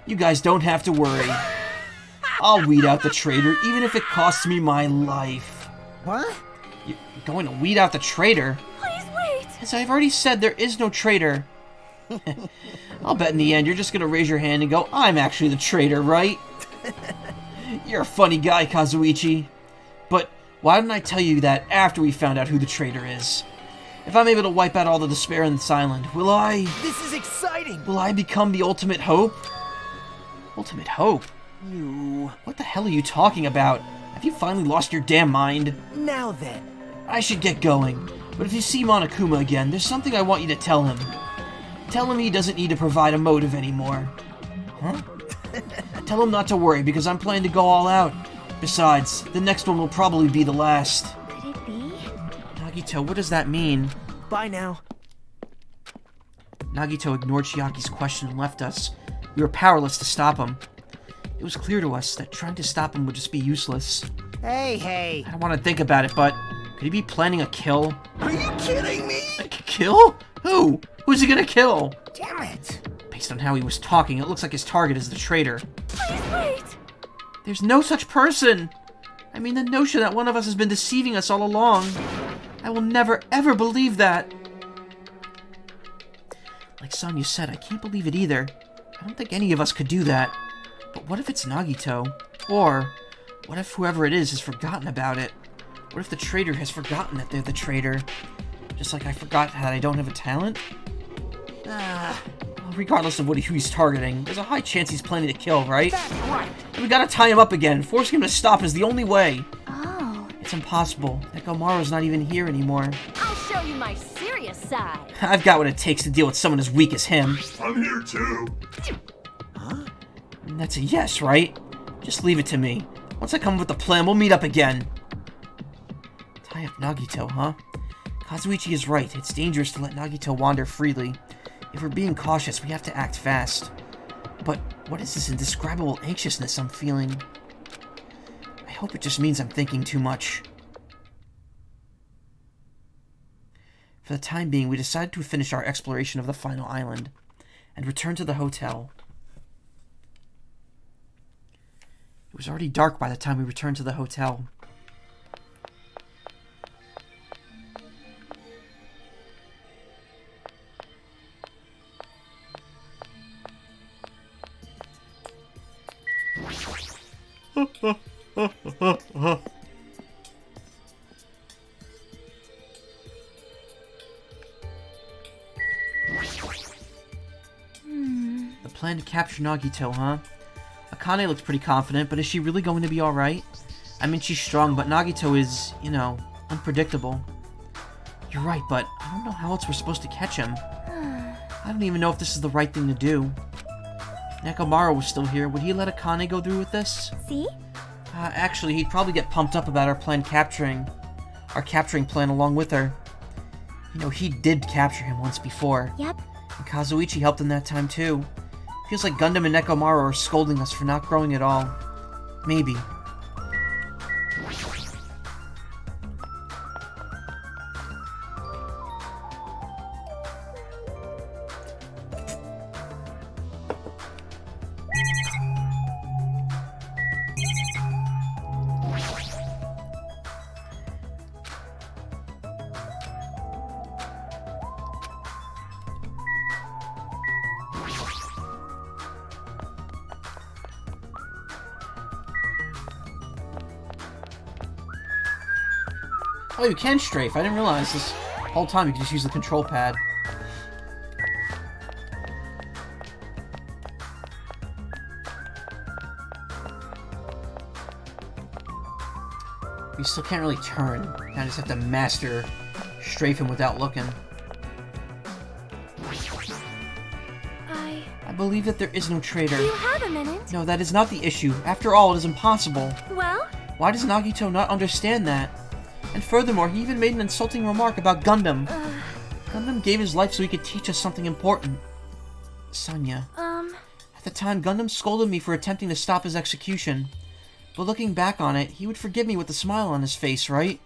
You guys don't have to worry. I'll weed out the traitor, even if it costs me my life. what? You're going to weed out the traitor? please wait. As I've already said, there is no traitor. I'll bet in the end you're just gonna raise your hand and go, I'm actually the traitor, right? You're a funny guy, Kazuichi. But why didn't I tell you that after we found out who the traitor is? If I'm able to wipe out all the despair in this island, will I This is exciting. become the ultimate hope? Ultimate hope? You. What the hell are you talking about? Have you finally lost your damn mind? Now then. I should get going, but if you see Monokuma again, there's something I want you to tell him. Tell him he doesn't need to provide a motive anymore. Huh? Tell him not to worry, because I'm planning to go all out. Besides, the next one will probably be the last. Could it be? Nagito, what does that mean? Bye now. Nagito ignored Chiaki's question and left us. We were powerless to stop him. It was clear to us that trying to stop him would just be useless. Hey. I don't want to think about it, but could he be planning a kill? Are you kidding me? A kill? Who? Who's he gonna kill? Damn it. Based on how he was talking, it looks like his target is the traitor. Please wait! There's no such person! I mean, the notion that one of us has been deceiving us all along. I will never, ever believe that. Like Sonya said, I can't believe it either. I don't think any of us could do that. But what if it's Nagito? Or, what if whoever it is has forgotten about it? What if the traitor has forgotten that they're the traitor? Just like I forgot that I don't have a talent? Well, regardless of who he's targeting, there's a high chance he's planning to kill, right? That's right. And we gotta tie him up again. Forcing him to stop is the only way. Oh. It's impossible. Nekomaru's not even here anymore. I'll show you my serious side. I've got what it takes to deal with someone as weak as him. I'm here too. And that's a yes, right? Just leave it to me. Once I come up with a plan, we'll meet up again. Tie up Nagito, huh? Kazuichi is right. It's dangerous to let Nagito wander freely. If we're being cautious, we have to act fast. But what is this indescribable anxiousness I'm feeling? I hope it just means I'm thinking too much. For the time being, we decided to finish our exploration of the final island and return to the hotel. It was already dark by the time we returned to the hotel. The plan to capture Nagito, huh? Akane looks pretty confident, but is she really going to be alright? I mean, she's strong, but Nagito is, you know, unpredictable. You're right, but I don't know how else we're supposed to catch him. I don't even know if this is the right thing to do. If Nekomaru was still here, would he let Akane go through with this? See? Actually, he'd probably get pumped up about our capturing plan along with her. You know, he did capture him once before. Yep. And Kazuichi helped him that time too. Feels like Gundam and Nekomaru are scolding us for not growing at all. Maybe. Oh, you can strafe. I didn't realize this whole time you could just use the control pad. You still can't really turn. You kinda just have to master strafing without looking. I believe that there is no traitor. Do you have a minute? No, that is not the issue. After all, it is impossible. Well? Why does Nagito not understand that? And furthermore, he even made an insulting remark about Gundam. Gundam gave his life so he could teach us something important. Sonya. At the time, Gundam scolded me for attempting to stop his execution. But looking back on it, he would forgive me with a smile on his face, right?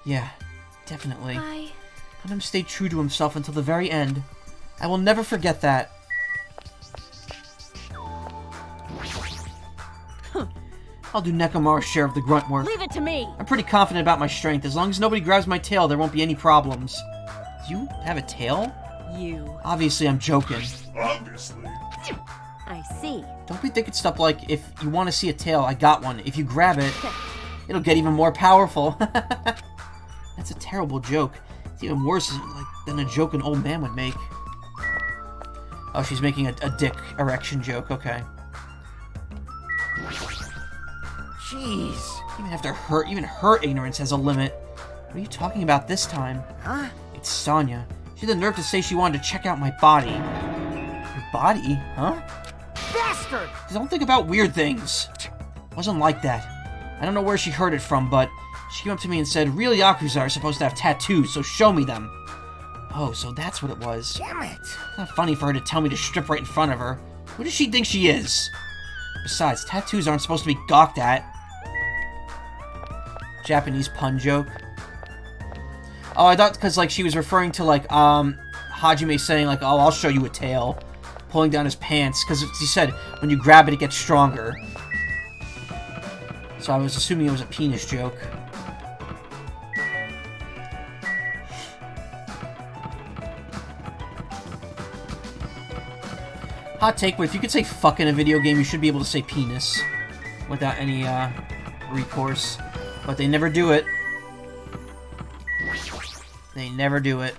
Yeah, definitely. Gundam stayed true to himself until the very end. I will never forget that. I'll do Nekomaru's share of the grunt work. Leave it to me. I'm pretty confident about my strength. As long as nobody grabs my tail, there won't be any problems. Do you have a tail? You. Obviously, I'm joking. Obviously. I see. Don't be thinking stuff like, if you want to see a tail, I got one. If you grab it, it'll get even more powerful. That's a terrible joke. It's even worse than a joke an old man would make. Oh, she's making a dick erection joke. Okay. Jeez. Even her ignorance has a limit. What are you talking about this time? Huh? It's Sonya. She had the nerve to say she wanted to check out my body. Your body? Huh? bastard! Don't think about weird things. Wasn't like that. I don't know where she heard it from, but she came up to me and said, real Yakuza are supposed to have tattoos, so show me them. Oh, so that's what it was. Damn it! It's not funny for her to tell me to strip right in front of her. Who does she think she is? Besides, tattoos aren't supposed to be gawked at. Japanese pun joke. Oh, I thought because, like, she was referring to, like, Hajime saying, like, oh, I'll show you a tail. Pulling down his pants, because he said, when you grab it, it gets stronger. So I was assuming it was a penis joke. Hot take, but if you could say fuck in a video game, you should be able to say penis. Without any, recourse. But they never do it. They never do it.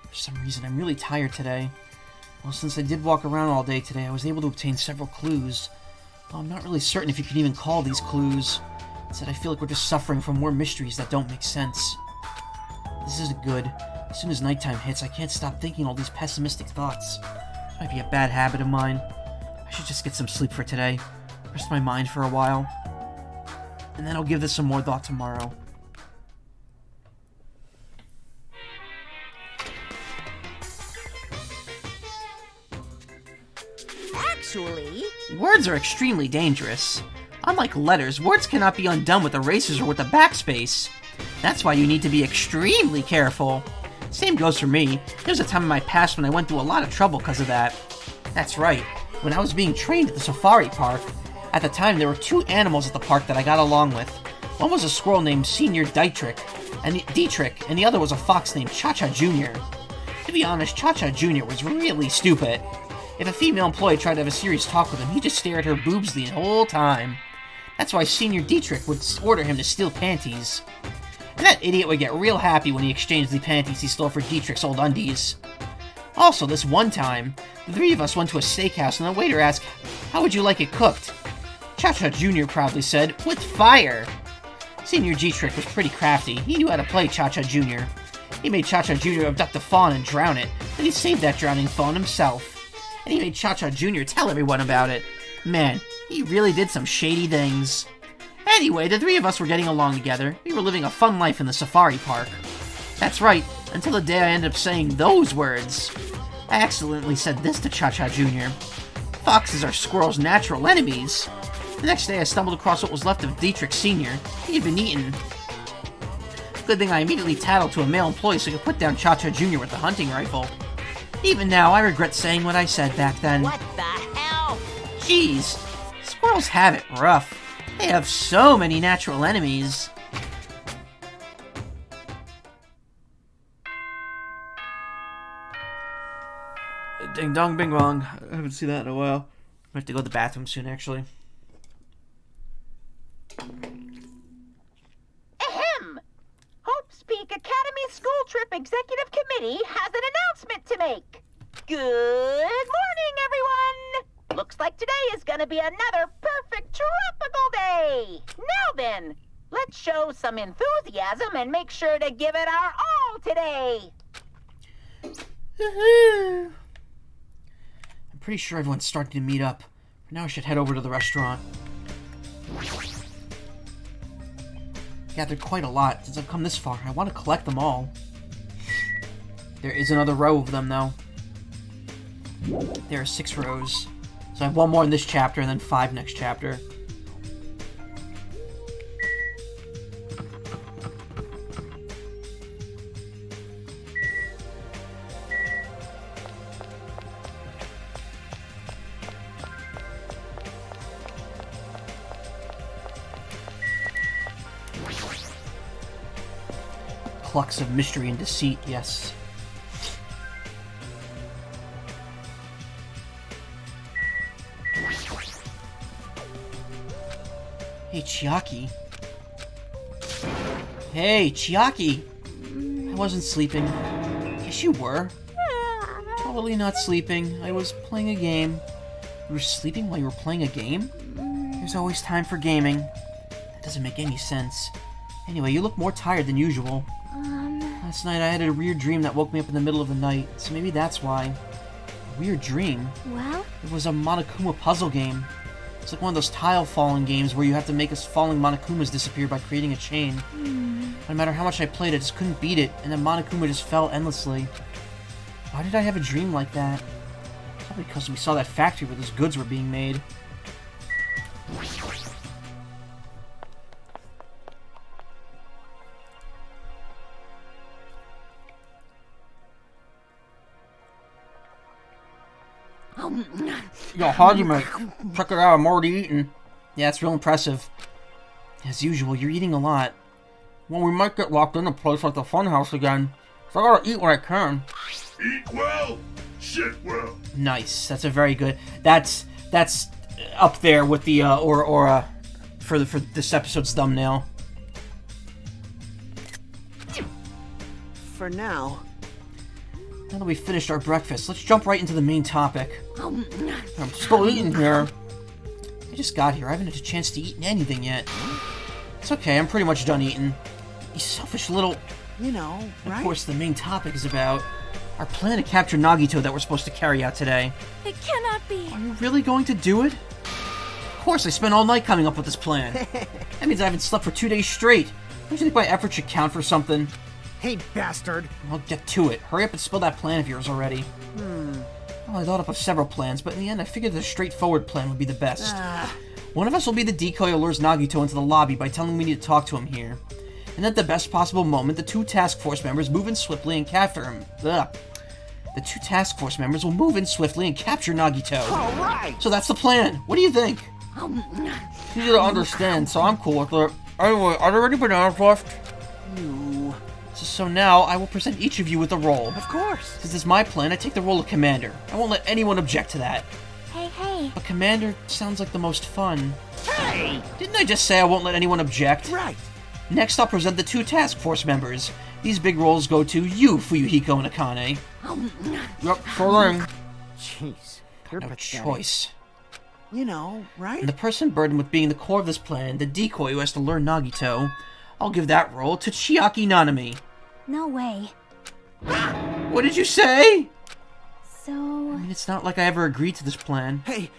For some reason, I'm really tired today. Well, since I did walk around all day today, I was able to obtain several clues. Well, I'm not really certain if you can even call these clues. Instead, I feel like we're just suffering from more mysteries that don't make sense. This isn't good. As soon as nighttime hits, I can't stop thinking all these pessimistic thoughts. This might be a bad habit of mine. I should just get some sleep for today. Rest my mind for a while. And then I'll give this some more thought tomorrow. Actually, Words are extremely dangerous. Unlike letters, words cannot be undone with erasers or with a backspace. That's why you need to be extremely careful. Same goes for me. There's a time in my past when I went through a lot of trouble because of that. That's right. When I was being trained at the safari park, at the time there were two animals at the park that I got along with. One was a squirrel named Senior Dietrich, and the other was a fox named Cha-Cha Jr. To be honest, Cha-Cha Jr. was really stupid. If a female employee tried to have a serious talk with him, he'd just stare at her boobs the whole time. That's why Senior Dietrich would order him to steal panties. And that idiot would get real happy when he exchanged the panties he stole for Dietrich's old undies. Also, this one time, the three of us went to a steakhouse and the waiter asked, "How would you like it cooked?" Cha-Cha Jr. proudly said, "With fire!" Senior Dietrich was pretty crafty. He knew how to play Cha-Cha Jr. He made Cha-Cha Jr. abduct a fawn and drown it, then he saved that drowning fawn himself. And he made Cha-Cha Jr. tell everyone about it. Man, he really did some shady things. Anyway, the three of us were getting along together. We were living a fun life in the safari park. That's right, until the day I ended up saying those words. I accidentally said this to Cha-Cha Jr. Foxes are squirrels' natural enemies. The next day I stumbled across what was left of Dietrich Sr. He had been eaten. Good thing I immediately tattled to a male employee so he could put down Cha-Cha Jr. with the hunting rifle. Even now, I regret saying what I said back then. what the hell? Jeez, squirrels have it rough. They have so many natural enemies. Ding dong bing bong. I haven't seen that in a while. I have to go to the bathroom soon, actually. Ahem! Hope's Peak Academy School Trip Executive Committee has an announcement to make. Good morning, everyone! Looks like today is gonna be another perfect tropical day. Now then, let's show some enthusiasm and make sure to give it our all today. I'm pretty sure everyone's starting to meet up. For now I should head over to the restaurant. Gathered quite a lot since I've come this far. I want to collect them all. There is another row of them, though. There are 6 rows. So I have 1 more in this chapter and then 5 next chapter. Clucks of mystery and deceit, yes. Hey, Chiaki. Hey, Chiaki! I wasn't sleeping. Yes, you were. Totally not sleeping. I was playing a game. You were sleeping while you were playing a game? There's always time for gaming. That doesn't make any sense. Anyway, you look more tired than usual. Last night I had a weird dream that woke me up in the middle of the night, so maybe that's why. Weird dream? Well, It was a Monokuma puzzle game. It's like one of those tile falling games where you have to make us falling Monokumas disappear by creating a chain. No matter how much I played, I just couldn't beat it, and the Monokuma just fell endlessly. Why did I have a dream like that? Probably because we saw that factory where those goods were being made. Yo, Hajime, check it out, I'm already eating. Yeah, it's real impressive. As usual, you're eating a lot. Well, we might get locked in a place like the funhouse again, so I gotta eat when I can. Eat well, shit well. Nice, that's a very good... That's up there with the, for this episode's thumbnail. For now. Now that we've finished our breakfast, let's jump right into the main topic. I'm still eating here. I just got here. I haven't had a chance to eat anything yet. It's okay. I'm pretty much done eating. You selfish little... You know, right? Of course, the main topic is about our plan to capture Nagito that we're supposed to carry out today. it cannot be. Are you really going to do it? Of course, I spent all night coming up with this plan. That means I haven't slept for 2 days straight. Don't you think my effort should count for something? Hey, bastard. I'll get to it. Hurry up and spill that plan of yours already. Well, I thought up of several plans, but in the end I figured the straightforward plan would be the best. One of us will be the decoy who lures Nagito into the lobby by telling him we need to talk to him here. And at the best possible moment, the two task force members move in swiftly and capture him. The two task force members will move in swiftly and capture Nagito. Alright! So that's the plan. What do you think? Easy to understand, so I'm cool with it. Anyway, are there any bananas left? You. So now, I will present each of you with a role. Of course. Since it's my plan, I take the role of commander. I won't let anyone object to that. Hey. But commander sounds like the most fun. Hey! Didn't I just say I won't let anyone object? Right. Next, I'll present the two task force members. These big roles go to you, Fuyuhiko and Akane. Yep, sure thing. Jeez. You're No pathetic. choice. You know, right? And the person burdened with being the core of this plan, the decoy who has to lure Nagito, I'll give that role to Chiaki Nanami. No way. What did you say? So, I mean, it's not like I ever agreed to this plan. Hey.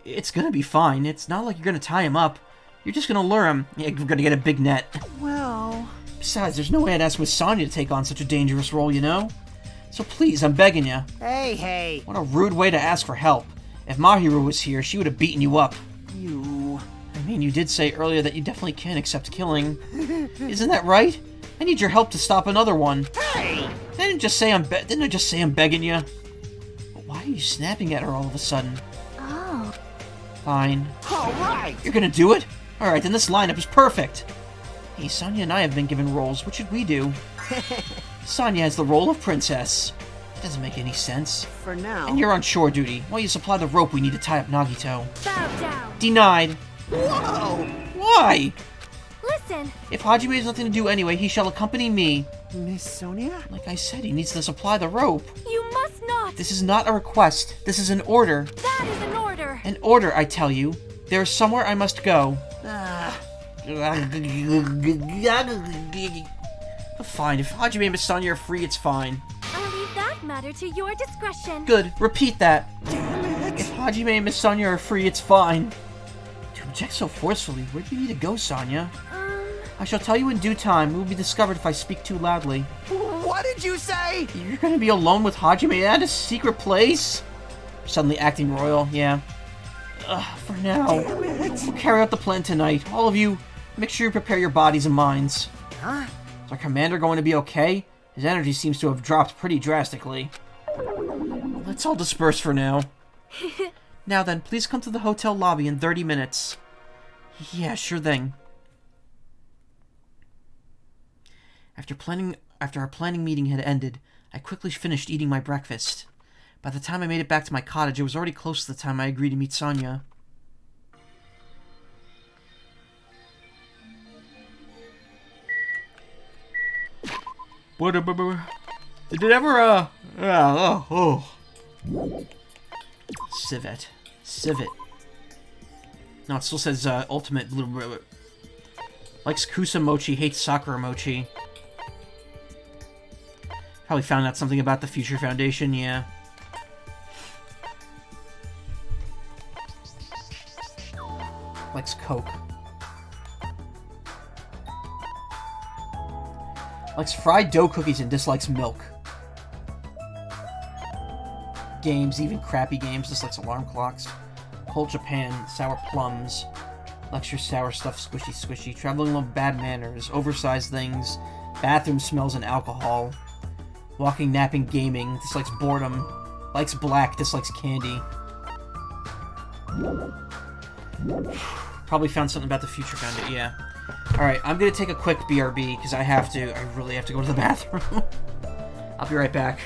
It's gonna be fine. It's not like you're gonna tie him up. You're just gonna lure him. Yeah, you're gonna get a big net. Well. Besides, there's no way I'd ask Miss Sonia to take on such a dangerous role, you know? So please, I'm begging you. Hey! What a rude way to ask for help. If Mahiru was here, she would have beaten you up. You. I mean, you did say earlier that you definitely can accept killing. Isn't that right? I need your help to stop another one. Hey! Didn't I just say I'm begging you? But why are you snapping at her all of a sudden? oh. Fine. Alright! You're gonna do it? Alright, then this lineup is perfect. Hey, Sonia and I have been given roles. What should we do? Sonia has the role of princess. That doesn't make any sense. For now. And you're on shore duty. While you supply the rope we need to tie up Nagito. Bow down. Denied. Whoa! Why? Listen. If Hajime has nothing to do anyway, he shall accompany me. Miss Sonia? Like I said, he needs to supply the rope. You must not. This is not a request. This is an order. That is an order. An order, I tell you. There is somewhere I must go. Fine, if Hajime and Miss Sonia are free, it's fine. I'll leave that matter to your discretion. Good, repeat that. If Hajime and Miss Sonia are free, it's fine. To object so forcefully, where do you need to go, Sonia? I shall tell you in due time. We will be discovered if I speak too loudly. What did you say? You're gonna be alone with Hajime at a secret place? Suddenly acting royal, yeah. For now. We'll carry out the plan tonight. All of you, make sure you prepare your bodies and minds. Huh? Is our commander going to be okay? His energy seems to have dropped pretty drastically. Let's all disperse for now. Now then, please come to the hotel lobby in 30 minutes. Yeah, sure thing. After our planning meeting had ended, I quickly finished eating my breakfast. By the time I made it back to my cottage, it was already close to the time I agreed to meet Sonia. Did it ever, Civet. No, it still says, ultimate. Likes Kusa Mochi, hates Sakura Mochi. Probably found out something about the Future Foundation, yeah. Likes Coke. Likes fried dough cookies and dislikes milk. Games, even crappy games, dislikes alarm clocks. Cold Japan, sour plums. Lecture sour stuff, squishy squishy. Traveling alone, bad manners. Oversized things. Bathroom smells and alcohol. Walking, napping, gaming. Dislikes boredom. Likes black, dislikes candy. Probably found something about the Future Foundation, yeah. Alright, I'm gonna take a quick BRB, because I really have to go to the bathroom. I'll be right back.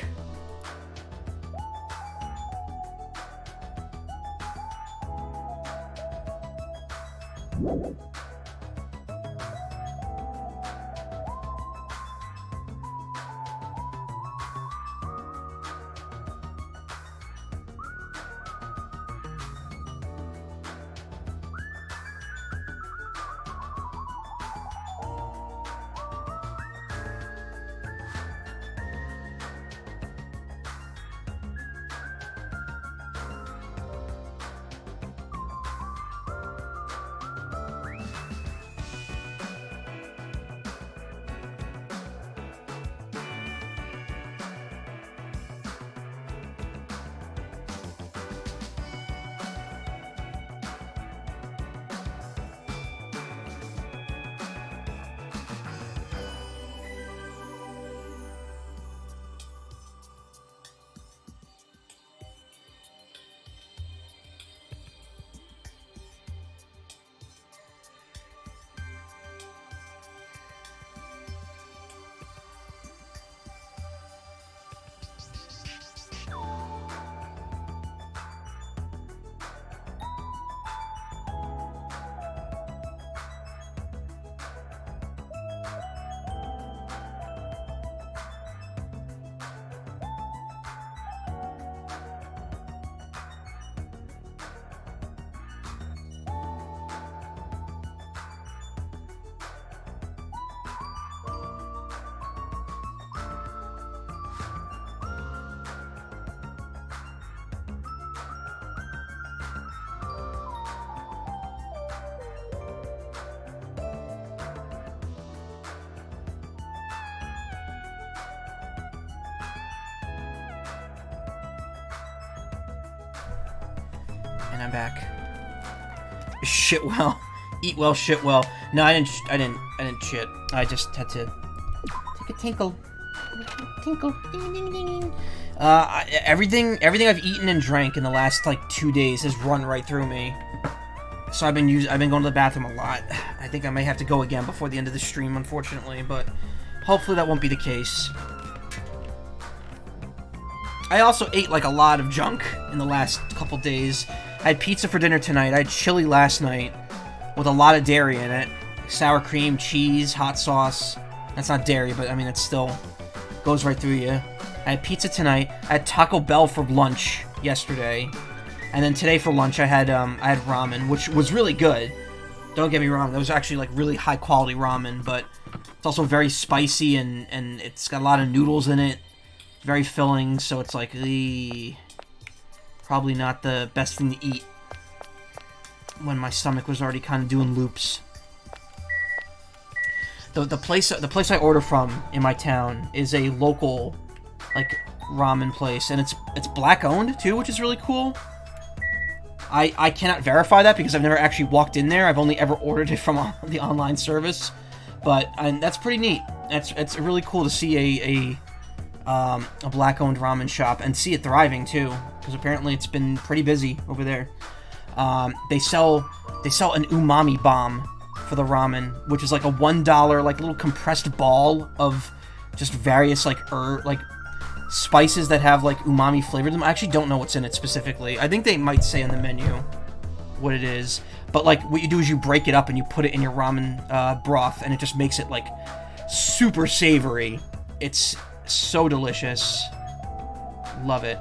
And I'm back. Shit well. Eat well, shit well. No, I didn't shit. I just had to take a tinkle. Tinkle. Ding, ding, ding, ding. Everything I've eaten and drank in the last, like, 2 days has run right through me. So I've been going to the bathroom a lot. I think I may have to go again before the end of the stream, unfortunately, but hopefully that won't be the case. I also ate, like, a lot of junk in the last couple days. I had pizza for dinner tonight. I had chili last night with a lot of dairy in it. Sour cream, cheese, hot sauce. That's not dairy, but, I mean, it still goes right through you. I had pizza tonight. I had Taco Bell for lunch yesterday. And then today for lunch, I had ramen, which was really good. Don't get me wrong. That was actually, like, really high-quality ramen, but it's also very spicy, and it's got a lot of noodles in it. Very filling, so it's like probably not the best thing to eat when my stomach was already kind of doing loops. The place I order from in my town is a local, like, ramen place, and it's black owned too, which is really cool. I cannot verify that because I've never actually walked in there. I've only ever ordered it from the online service, but that's pretty neat. It's really cool to see a black-owned ramen shop and see it thriving too, because apparently it's been pretty busy over there. They sell an umami bomb for the ramen, which is like a $1 like little compressed ball of just various like spices that have like umami flavor to them. I actually don't know what's in it specifically. I think they might say on the menu what it is, but like what you do is you break it up and you put it in your ramen broth, and it just makes it like super savory. It's so delicious. Love it.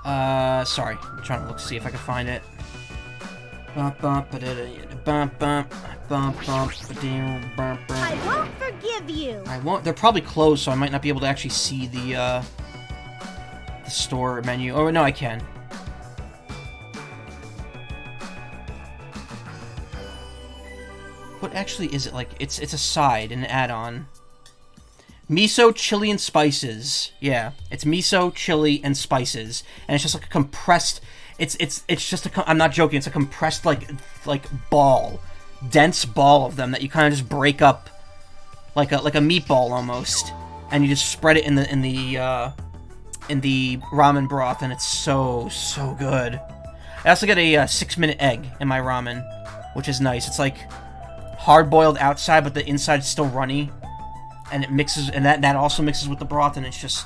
Sorry. I'm trying to see if I can find it. I won't forgive you. I won't. They're probably closed, so I might not be able to actually see the store menu. Oh, no, I can. What actually is it like? It's a side, an add-on. Miso, chili, and spices. Yeah, it's miso, chili, and spices, and it's just like a compressed. It's just a. I'm not joking. It's a compressed like ball, dense ball of them that you kind of just break up, like a meatball almost, and you just spread it in the ramen broth, and it's so good. I also get a 6-minute egg in my ramen, which is nice. It's like hard-boiled outside, but the inside's still runny. And it mixes, and that also mixes with the broth, and it's just,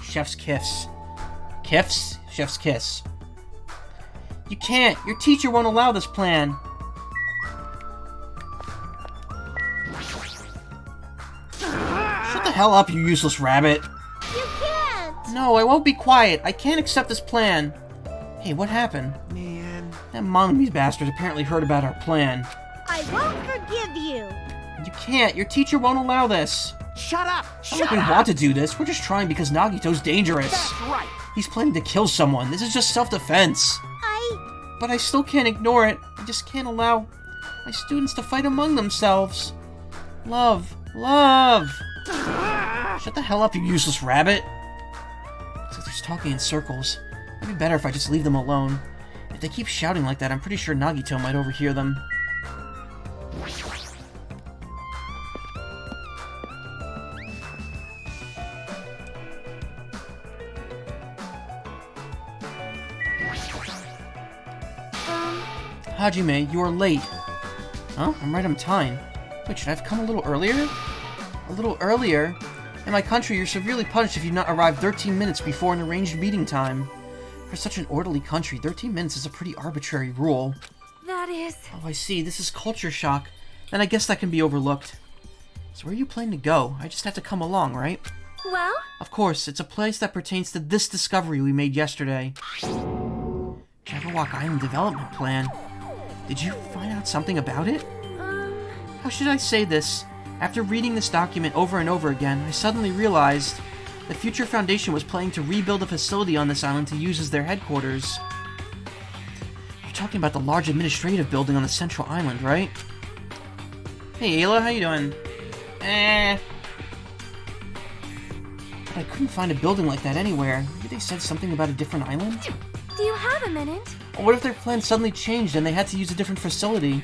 chef's kiss. Kiffs? Chef's kiss. You can't. Your teacher won't allow this plan. Shut the hell up, you useless rabbit. You can't. No, I won't be quiet. I can't accept this plan. Hey, what happened? Man. That Monopunk bastard apparently heard about our plan. I won't forgive you. You can't. Your teacher won't allow this. Shut up! I Shut don't think we up! want to do this. We're just trying because Nagito's dangerous. That's right! He's planning to kill someone. This is just self-defense. But I still can't ignore it. I just can't allow my students to fight among themselves. Love. Love! Shut the hell up, you useless rabbit. Looks like they're just talking in circles. It'd be better if I just leave them alone. If they keep shouting like that, I'm pretty sure Nagito might overhear them. Hajime, you are late. Huh? I'm right on time. Wait, should I have come a little earlier? A little earlier? In my country, you're severely punished if you not arrive 13 minutes before an arranged meeting time. For such an orderly country, 13 minutes is a pretty arbitrary rule. That is... Oh, I see. This is culture shock. Then I guess that can be overlooked. So where are you planning to go? I just have to come along, right? Well? Of course, it's a place that pertains to this discovery we made yesterday. Jabberwock Island Development Plan. Did you find out something about it? How should I say this? After reading this document over and over again, I suddenly realized the Future Foundation was planning to rebuild a facility on this island to use as their headquarters. You're talking about the large administrative building on the central island, right? Hey Ayla, how you doing? But I couldn't find a building like that anywhere. Maybe they said something about a different island? Do you have a minute? Or what if their plan suddenly changed and they had to use a different facility?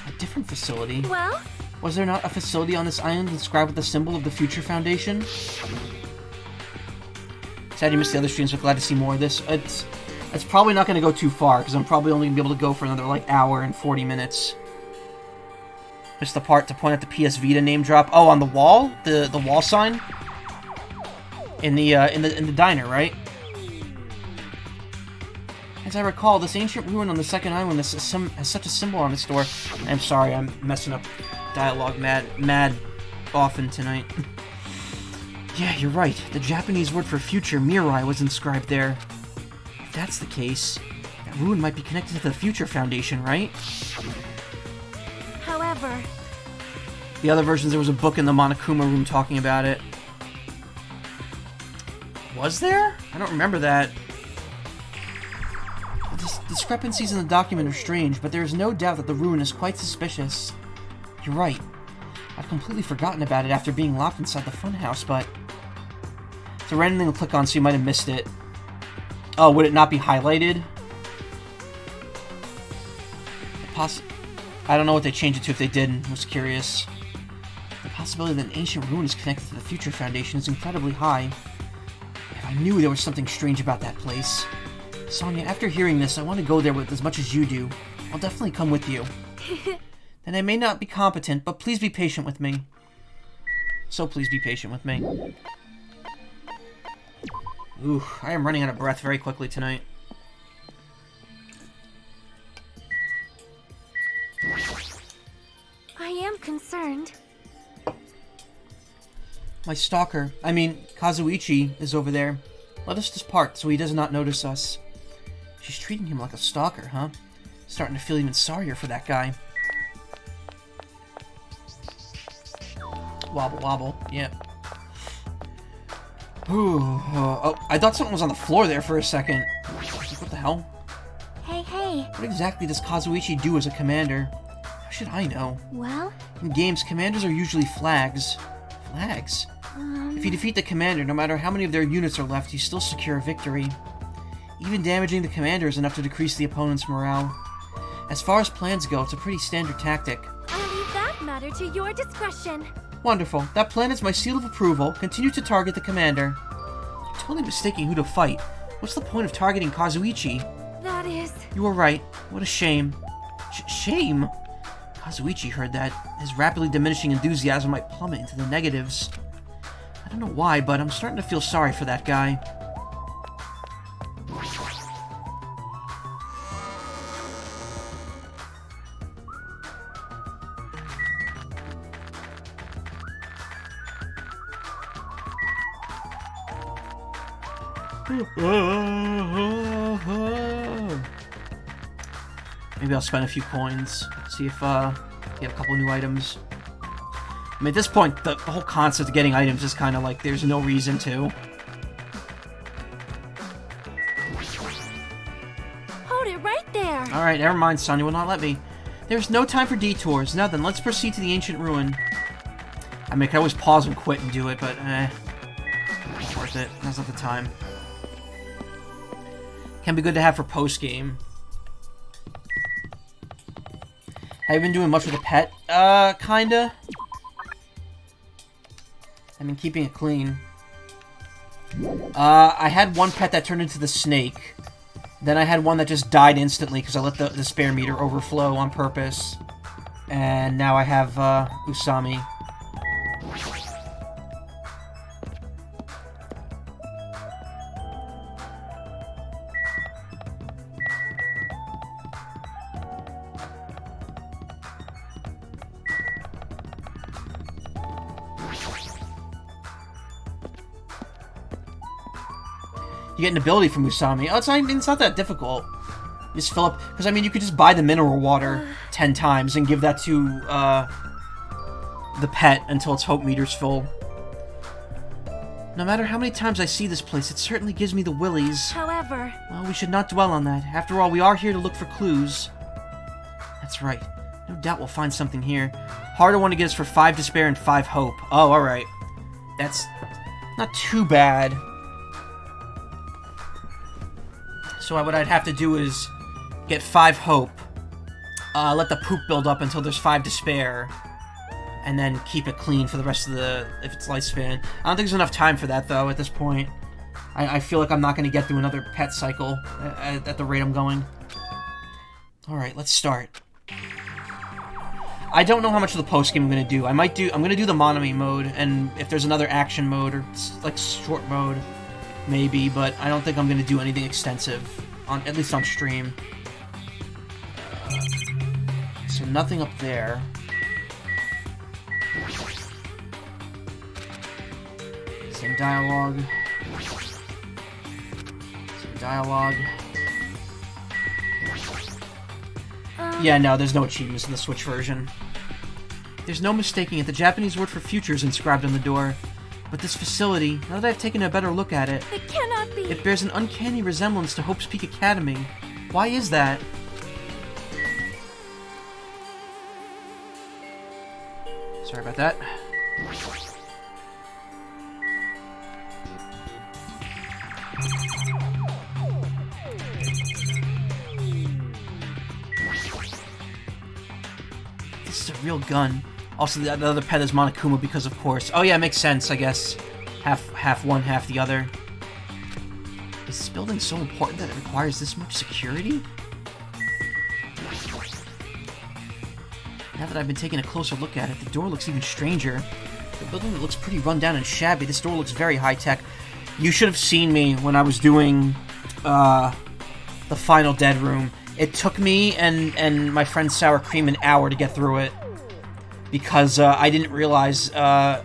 A different facility? Well? Was there not a facility on this island inscribed with the symbol of the Future Foundation? Sad you missed the other streams, but glad to see more of this. It's probably not going to go too far, because I'm probably only going to be able to go for another, like, hour and 40 minutes. Missed the part to point at the PS Vita name drop. Oh, on the wall? The wall sign? In the diner, right? As I recall, this ancient ruin on the second island has such a symbol on its door. I'm sorry, I'm messing up dialogue mad often tonight. Yeah, you're right. The Japanese word for future, Mirai, was inscribed there. If that's the case, that ruin might be connected to the Future Foundation, right? However... The other versions, there was a book in the Monokuma room talking about it. Was there? I don't remember that. The discrepancies in the document are strange, but there is no doubt that the ruin is quite suspicious. You're right. I've completely forgotten about it after being locked inside the funhouse, but... It's a random thing to click on, so you might have missed it. Oh, would it not be highlighted? I don't know what they changed it to if they didn't. I was curious. The possibility that an ancient ruin is connected to the Future Foundation is incredibly high. If I knew there was something strange about that place. Sonia, after hearing this, I want to go there with as much as you do. I'll definitely come with you. Then I may not be competent, but please be patient with me. So please be patient with me. Ooh, I am running out of breath very quickly tonight. I am concerned. My stalker, I mean, Kazuichi, is over there. Let us depart so he does not notice us. She's treating him like a stalker, huh? Starting to feel even sorrier for that guy. Wobble, wobble. Yeah. Ooh. Oh, I thought something was on the floor there for a second. What the hell? Hey, hey. What exactly does Kazuichi do as a commander? How should I know? Well, In games, commanders are usually flags. Flags? If you defeat the commander, no matter how many of their units are left, you still secure a victory. Even damaging the commander is enough to decrease the opponent's morale. As far as plans go, it's a pretty standard tactic. I'll leave that matter to your discretion. Wonderful. That plan is my seal of approval. Continue to target the commander. You're totally mistaking who to fight. What's the point of targeting Kazuichi? That is... You were right. What a shame. Shame? Kazuichi heard that. His rapidly diminishing enthusiasm might plummet into the negatives. I don't know why, but I'm starting to feel sorry for that guy. Maybe I'll spend a few coins, see if get a couple new items. I mean, at this point, the whole concept of getting items is kind of like there's no reason to. Hold it right there. Alright, never mind, son, you will not let me. There's no time for detours. Now then, let's proceed to the ancient ruin. I mean, I can always pause and quit and do it, but it's worth it. That's not the time. Can be good to have for post-game. Have you been doing much with a pet? Kinda. I mean, keeping it clean. I had one pet that turned into the snake. Then I had one that just died instantly because I let the spare meter overflow on purpose. And now I have, Usami. You get an ability from Usami. Oh, it's not that difficult. You just fill up... Because, I mean, you could just buy the mineral water 10 times and give that to, the pet until its hope meter's full. No matter how many times I see this place, it certainly gives me the willies. However... Well, we should not dwell on that. After all, we are here to look for clues. That's right. No doubt we'll find something here. Harder one to get is for 5 despair and 5 hope. Oh, alright. That's not too bad. So what I'd have to do is get 5 hope, let the poop build up until there's 5 despair, and then keep it clean for the rest of if it's lifespan. I don't think there's enough time for that, though, at this point. I feel like I'm not going to get through another pet cycle at the rate I'm going. Alright, let's start. I don't know how much of the post-game I'm going to do. I'm going to do the Monami mode, and if there's another action mode, or, like, short mode... Maybe, but I don't think I'm going to do anything extensive, at least on stream. So nothing up there. Same dialogue. Same dialogue. Yeah, no, there's no achievements in the Switch version. There's no mistaking it. The Japanese word for future is inscribed on the door. But this facility, now that I've taken a better look at it, It cannot be. it bears an uncanny resemblance to Hope's Peak Academy. Why is that? Sorry about that. This is a real gun. Also, the other pet is Monokuma because, of course... Oh yeah, it makes sense, I guess. Half one, half the other. Is this building so important that it requires this much security? Now that I've been taking a closer look at it, the door looks even stranger. The building looks pretty run down and shabby. This door looks very high-tech. You should have seen me when I was doing the final Dead Room. It took me and my friend Sour Cream an hour to get through it. Because I didn't realize that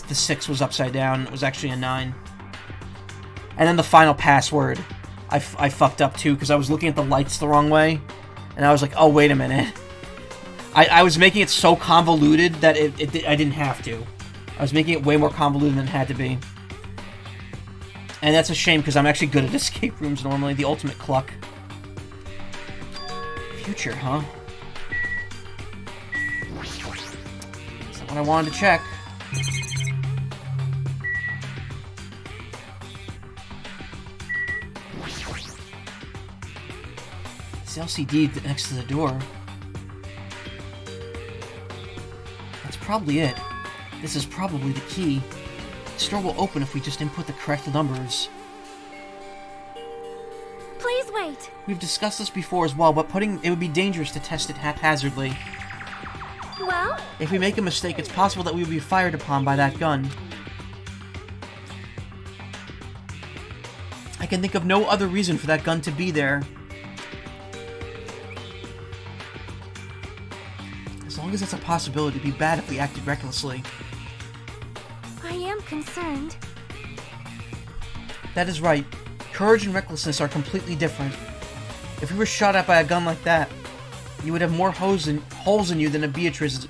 the 6 was upside down. It was actually a 9. And then the final password, I fucked up too, because I was looking at the lights the wrong way. And I was like, oh, wait a minute. I was making it so convoluted that I didn't have to. I was making it way more convoluted than it had to be. And that's a shame, because I'm actually good at escape rooms normally. The ultimate cluck. Future, huh? That's not what I wanted to check. It's LCD next to the door. That's probably it. This is probably the key. This door will open if we just input the correct numbers. Please wait. We've discussed this before as well, but it would be dangerous to test it haphazardly. Well, If we make a mistake, it's possible that we will be fired upon by that gun. I can think of no other reason for that gun to be there. As long as it's a possibility, it'd be bad if we acted recklessly. I am concerned. That is right. Courage and recklessness are completely different. If you were shot at by a gun like that, you would have more holes in you than a Beatrice's...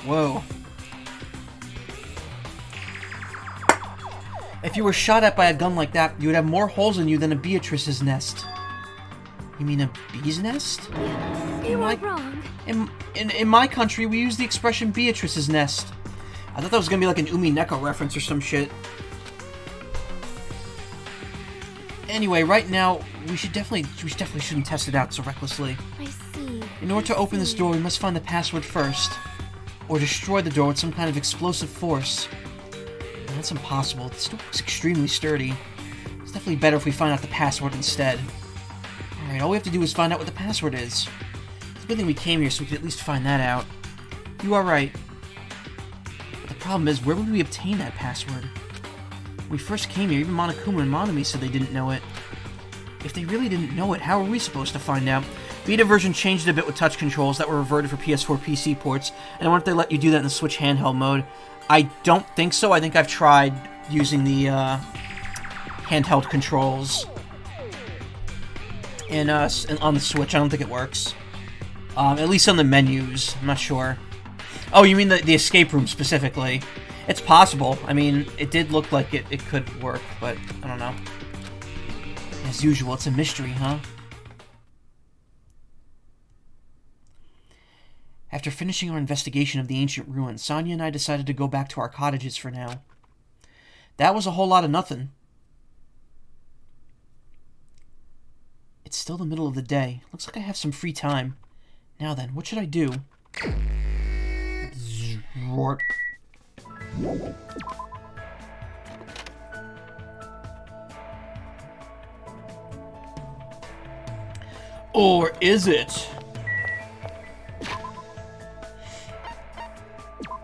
Whoa. If you were shot at by a gun like that, you would have more holes in you than a Beatrice's nest. You mean a bee's nest? You are wrong. In my country, we use the expression Beatrice's nest. I thought that was gonna be like an Umi Neko reference or some shit. Anyway, right now, we definitely shouldn't test it out so recklessly. I see. In order to open this door, we must find the password first. Or destroy the door with some kind of explosive force. And that's impossible. This door looks extremely sturdy. It's definitely better if we find out the password instead. Alright, all we have to do is find out what the password is. It's a good thing we came here so we could at least find that out. You are right. The problem is, where would we obtain that password? When we first came here, even Monokuma and Monami said they didn't know it. If they really didn't know it, how are we supposed to find out? Beta version changed a bit with touch controls that were reverted for PS4 PC ports, and I wonder if they let you do that in the Switch handheld mode. I don't think so. I think I've tried using the handheld controls and on the Switch. I don't think it works. At least on the menus. I'm not sure. Oh, you mean the escape room specifically? It's possible. I mean, it did look like it could work, but I don't know. As usual, it's a mystery, huh? After finishing our investigation of the ancient ruins, Sonia and I decided to go back to our cottages for now. That was a whole lot of nothing. It's still the middle of the day. Looks like I have some free time. Now then, what should I do? Zrort. Or is it?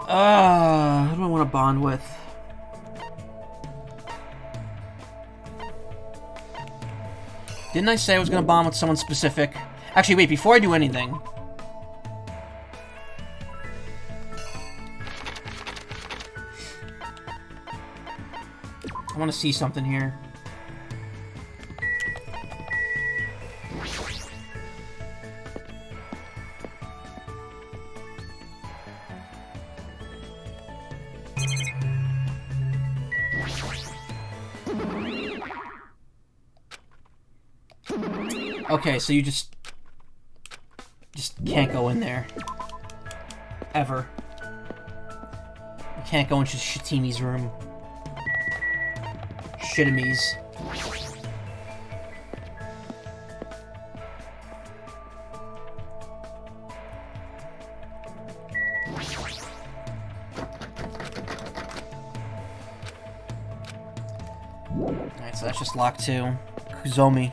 Who do I want to bond with? Didn't I say I was going to bond with someone specific? Actually, wait, before I do anything... I want to see something here. Okay, so you just can't go in there. Ever. You can't go into Shatimi's room. Shitimi's. Alright, so that's just locked too. Kusomi.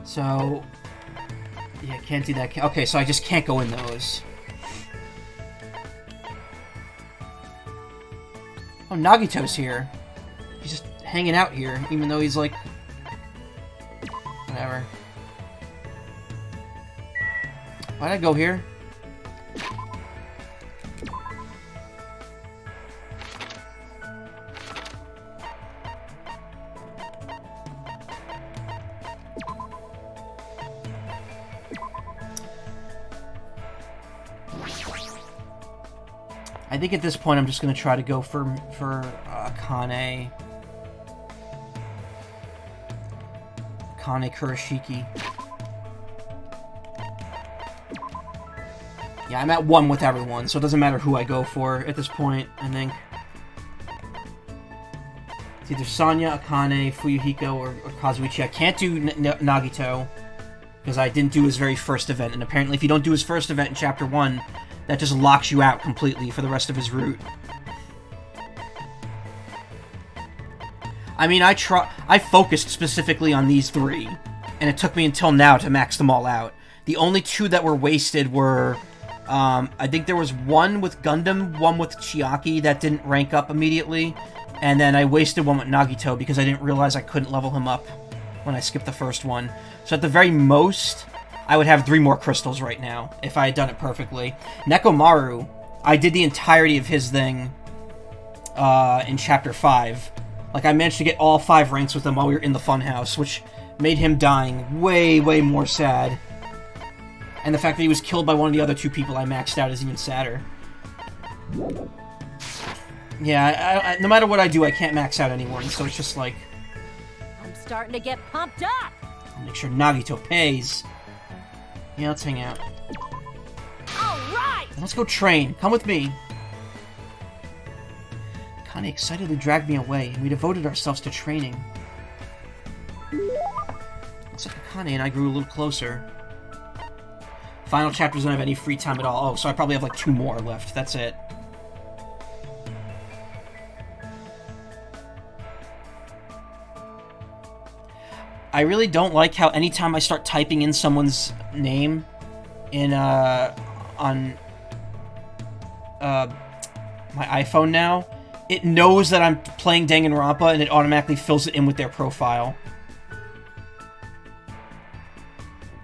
So... yeah, can't do that. Okay, so I just can't go in those. Oh, Nagito's here. He's just hanging out here, even though he's like... whatever. Why'd I go here? I think at this point I'm just gonna try to go for Kane. Kane Kurashiki. Yeah, I'm at 1 with everyone, so it doesn't matter who I go for at this point, I think. It's either Sanya, Akane, Fuyuhiko, or Kazuichi. I can't do Nagito, because I didn't do his very first event, and apparently if you don't do his first event in Chapter 1, that just locks you out completely for the rest of his route. I mean, I focused specifically on these 3, and it took me until now to max them all out. The only 2 that were wasted were, I think there was 1 with Gundam, 1 with Chiaki that didn't rank up immediately, and then I wasted 1 with Nagito because I didn't realize I couldn't level him up when I skipped the first one. So at the very most, I would have 3 more crystals right now, if I had done it perfectly. Nekomaru, I did the entirety of his thing in Chapter 5. Like, I managed to get all 5 ranks with him while we were in the funhouse, which made him dying way, way more sad. And the fact that he was killed by one of the other 2 people I maxed out is even sadder. Yeah, no matter what I do, I can't max out anyone, so it's just like... I'm starting to get pumped up. I'll make sure Nagito pays. Yeah, let's hang out. All right. Let's go train. Come with me. Kane excitedly dragged me away, and we devoted ourselves to training. Looks like Akane and I grew a little closer. Final chapters don't have any free time at all. Oh, so I probably have like 2 more left. That's it. I really don't like how anytime I start typing in someone's name in on my iPhone now, it knows that I'm playing Danganronpa and it automatically fills it in with their profile.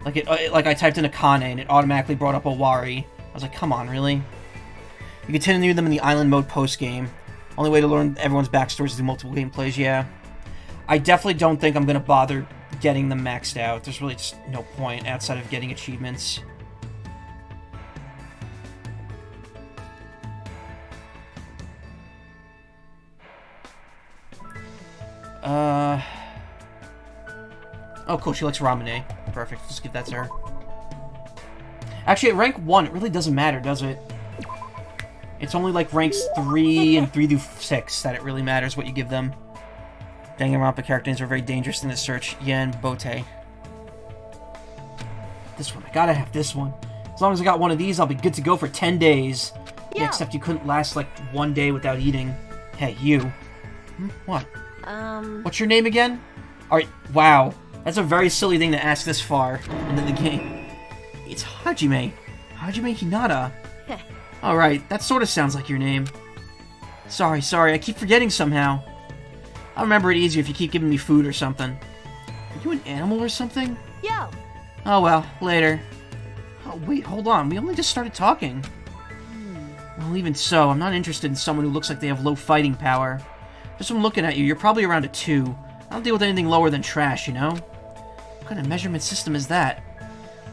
Like I typed in Akane and it automatically brought up Owari. I was like, come on, really? You continue them in the island mode post-game. Only way to learn everyone's backstories is through multiple gameplays, yeah. I definitely don't think I'm going to bother getting them maxed out. There's really just no point outside of getting achievements. Oh, cool. She likes Ramune. Perfect. Just give that to her. Actually, at rank 1, it really doesn't matter, does it? It's only like ranks 3 and 3 through 6 that it really matters what you give them. Danganronpa character names are very dangerous in this search. Yen, Bote. This one. I gotta have this one. As long as I got one of these, I'll be good to go for 10 days. Yeah, except you couldn't last like 1 day without eating. Hey, you. What? What's your name again? Alright, wow. That's a very silly thing to ask this far into the game. It's Hajime. Hajime Hinata. Alright, that sort of sounds like your name. Sorry, I keep forgetting somehow. I'll remember it easier if you keep giving me food or something. Are you an animal or something? Yo. Oh well, later. Oh wait, hold on, we only just started talking. Well, even so, I'm not interested in someone who looks like they have low fighting power. Just from looking at you, you're probably around a 2. I don't deal with anything lower than trash, you know? What kind of measurement system is that?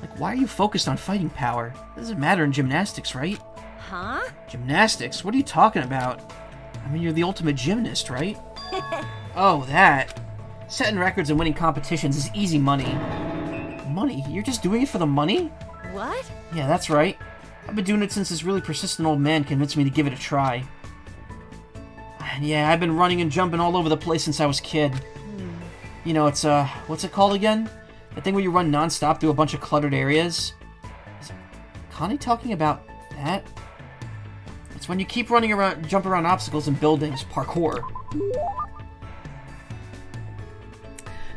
Like, why are you focused on fighting power? It doesn't matter in gymnastics, right? Huh? Gymnastics? What are you talking about? I mean, you're the ultimate gymnast, right? Oh, that. Setting records and winning competitions is easy money. Money? You're just doing it for the money? What? Yeah, that's right. I've been doing it since this really persistent old man convinced me to give it a try. And yeah, I've been running and jumping all over the place since I was a kid. You know, it's, what's it called again? The thing where you run non-stop through a bunch of cluttered areas? Is Connie talking about that? It's when you keep running around, jump around obstacles and buildings. Parkour.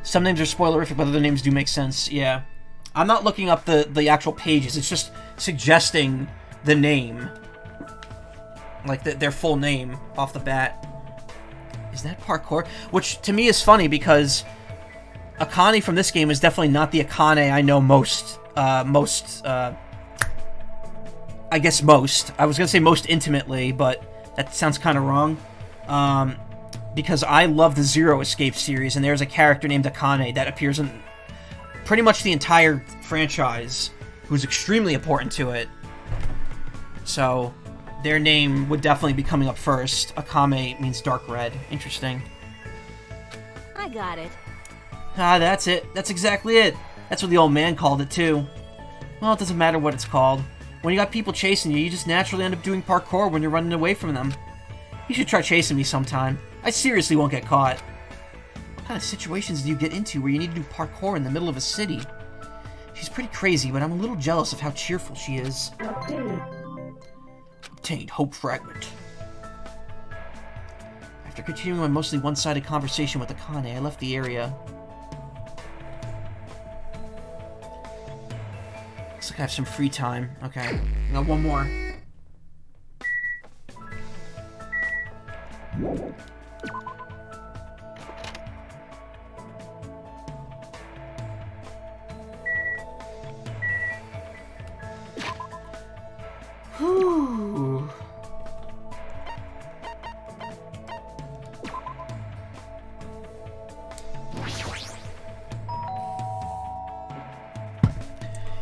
Some names are spoilerific, but other names do make sense. Yeah. I'm not looking up the actual pages. It's just suggesting the name. Like, their full name off the bat. Is that parkour? Which, to me, is funny, because Akane from this game is definitely not the Akane I know most. I guess most. I was going to say most intimately, but that sounds kind of wrong. Because I love the Zero Escape series, and there's a character named Akane that appears in pretty much the entire franchise, who's extremely important to it. So, their name would definitely be coming up first. Akame means dark red. Interesting. I got it. Ah, that's it. That's exactly it. That's what the old man called it, too. Well, it doesn't matter what it's called. When you got people chasing you, you just naturally end up doing parkour when you're running away from them. You should try chasing me sometime. I seriously won't get caught. What kind of situations do you get into where you need to do parkour in the middle of a city? She's pretty crazy, but I'm a little jealous of how cheerful she is. Obtained Hope Fragment. After continuing my mostly one-sided conversation with Akane, I left the area. Looks like I have some free time. Okay, I got one more. Whew.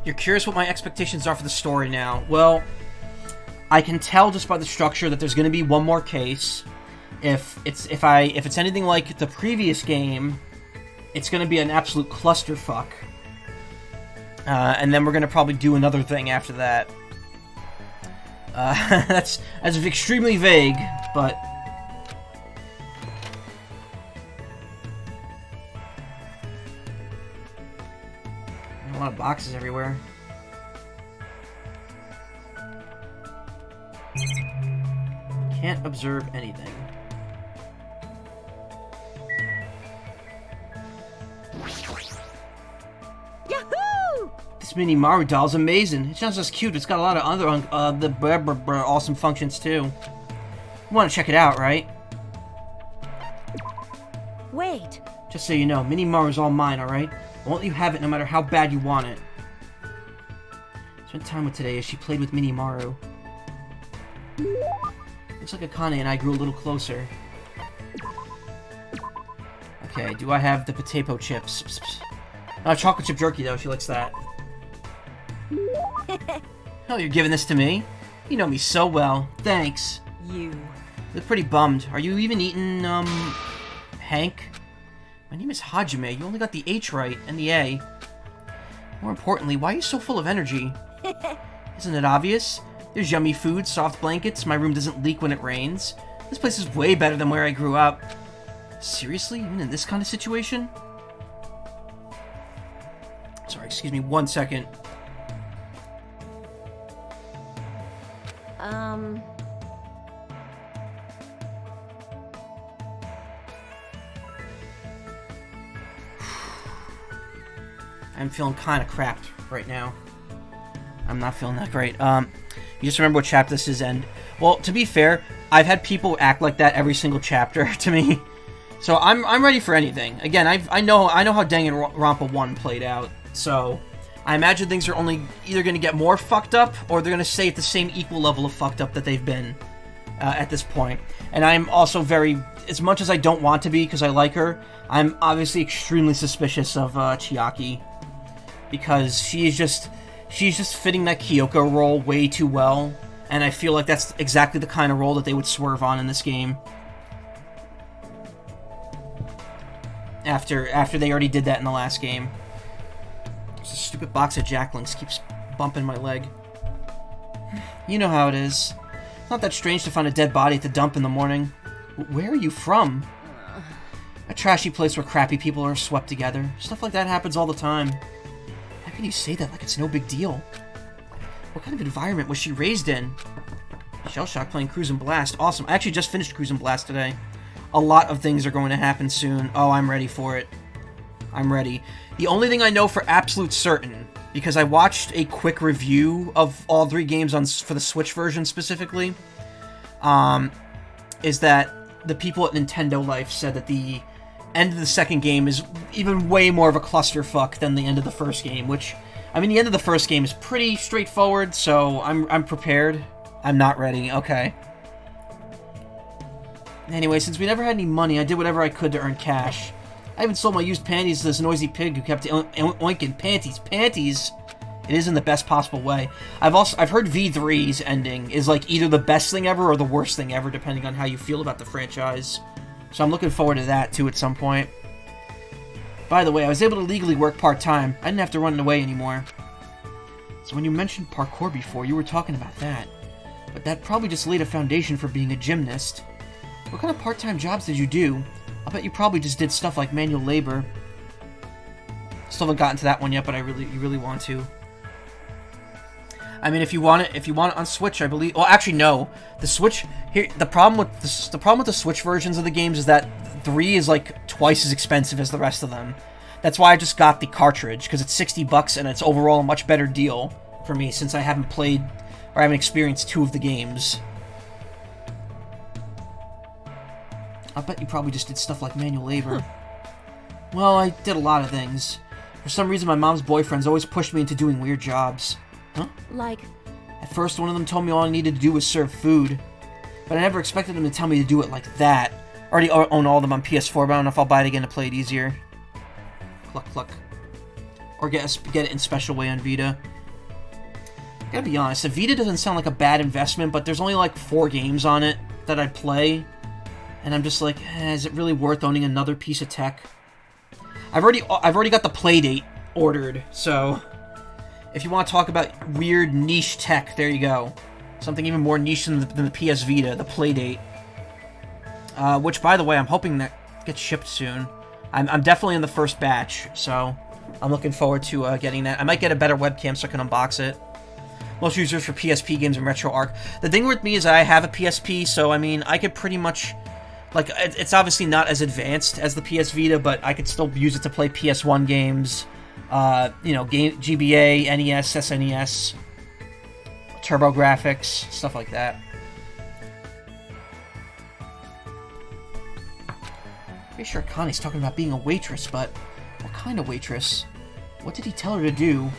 You're curious what my expectations are for the story now. Well, I can tell just by the structure that there's going to be one more case. If it's anything like the previous game, it's going to be an absolute clusterfuck. And then we're going to probably do another thing after that. That's extremely vague, but... A lot of boxes everywhere. Can't observe anything. Yahoo! This mini Maru doll's amazing. It's not just cute, it's got a lot of other awesome functions too. You want to check it out, right? Wait. Just so you know, Mini Maru's all mine, alright? I won't let you have it no matter how bad you want it. Spent time with today as she played with Mini Maru. Looks like Akane and I grew a little closer. Okay, do I have the potato chips? Chocolate chip jerky though, she likes that. Oh, you're giving this to me? You know me so well. Thanks. You. Look pretty bummed. Are you even eating, Hank? My name is Hajime. You only got the H right, and the A. More importantly, why are you so full of energy? Isn't it obvious? There's yummy food, soft blankets, my room doesn't leak when it rains. This place is way better than where I grew up. Seriously? Even in this kind of situation? Sorry, excuse me 1 second. I'm feeling kind of crapped right now. I'm not feeling that great. You just remember what chapter this is, and... Well, to be fair, I've had people act like that every single chapter to me. So I'm ready for anything. Again, I know how Danganronpa 1 played out, so... I imagine things are only either going to get more fucked up, or they're going to stay at the same equal level of fucked up that they've been at this point. And I'm also very... As much as I don't want to be, because I like her, I'm obviously extremely suspicious of Chiaki. Because she's just fitting that Kyoko role way too well, and I feel like that's exactly the kind of role that they would swerve on in this game. After they already did that in the last game. There's a stupid box of Jacklings keeps bumping my leg. You know how it is. It's not that strange to find a dead body at the dump in the morning. Where are you from? A trashy place where crappy people are swept together. Stuff like that happens all the time. How can you say that like it's no big deal? What kind of environment was she raised in? Shellshock playing Cruisin' Blast. Awesome. I actually just finished Cruisin' Blast today. A lot of things are going to happen soon. Oh, I'm ready for it. I'm ready. The only thing I know for absolute certain, because I watched a quick review of all 3 games for the Switch version specifically, is that the people at Nintendo Life said that the end of the second game is even way more of a clusterfuck than the end of the first game, which, I mean, the end of the first game is pretty straightforward, so I'm prepared. I'm not ready. Okay. Anyway, since we never had any money, I did whatever I could to earn cash. I even sold my used panties to this noisy pig who kept oinking panties. Panties? It is in the best possible way. I've heard V3's ending is like either the best thing ever or the worst thing ever, depending on how you feel about the franchise. So I'm looking forward to that too at some point. By the way, I was able to legally work part-time. I didn't have to run away anymore. So when you mentioned parkour before, you were talking about that. But that probably just laid a foundation for being a gymnast. What kind of part-time jobs did you do? I'll bet you probably just did stuff like manual labor. Still haven't gotten to that one yet, but you really want to. I mean, if you want it on Switch, I believe. Well, actually, no. The Switch here. The problem with the Switch versions of the games is that 3 is like twice as expensive as the rest of them. That's why I just got the cartridge, because it's $60 and it's overall a much better deal for me since I haven't played or haven't experienced 2 of the games. I bet you probably just did stuff like manual labor. Well, I did a lot of things. For some reason, my mom's boyfriends always pushed me into doing weird jobs. Huh? Like, At first, one of them told me all I needed to do was serve food. But I never expected them to tell me to do it like that. I already own all of them on PS4, but I don't know if I'll buy it again to play it easier. Cluck, cluck. Or get it in special way on Vita. I gotta be honest, the Vita doesn't sound like a bad investment, but there's only like 4 games on it that I'd play. And I'm just like, is it really worth owning another piece of tech? I've already got the Playdate ordered, so if you want to talk about weird niche tech, there you go. Something even more niche than the PS Vita, the Playdate. Which, by the way, I'm hoping that gets shipped soon. I'm definitely in the first batch, so I'm looking forward to getting that. I might get a better webcam so I can unbox it. Most users for PSP games and RetroArch. The thing with me is that I have a PSP, so I mean, I could pretty much... Like, it's obviously not as advanced as the PS Vita, but I could still use it to play PS1 games, GBA, NES, SNES, TurboGrafx, stuff like that. Pretty sure Connie's talking about being a waitress, but what kind of waitress? What did he tell her to do?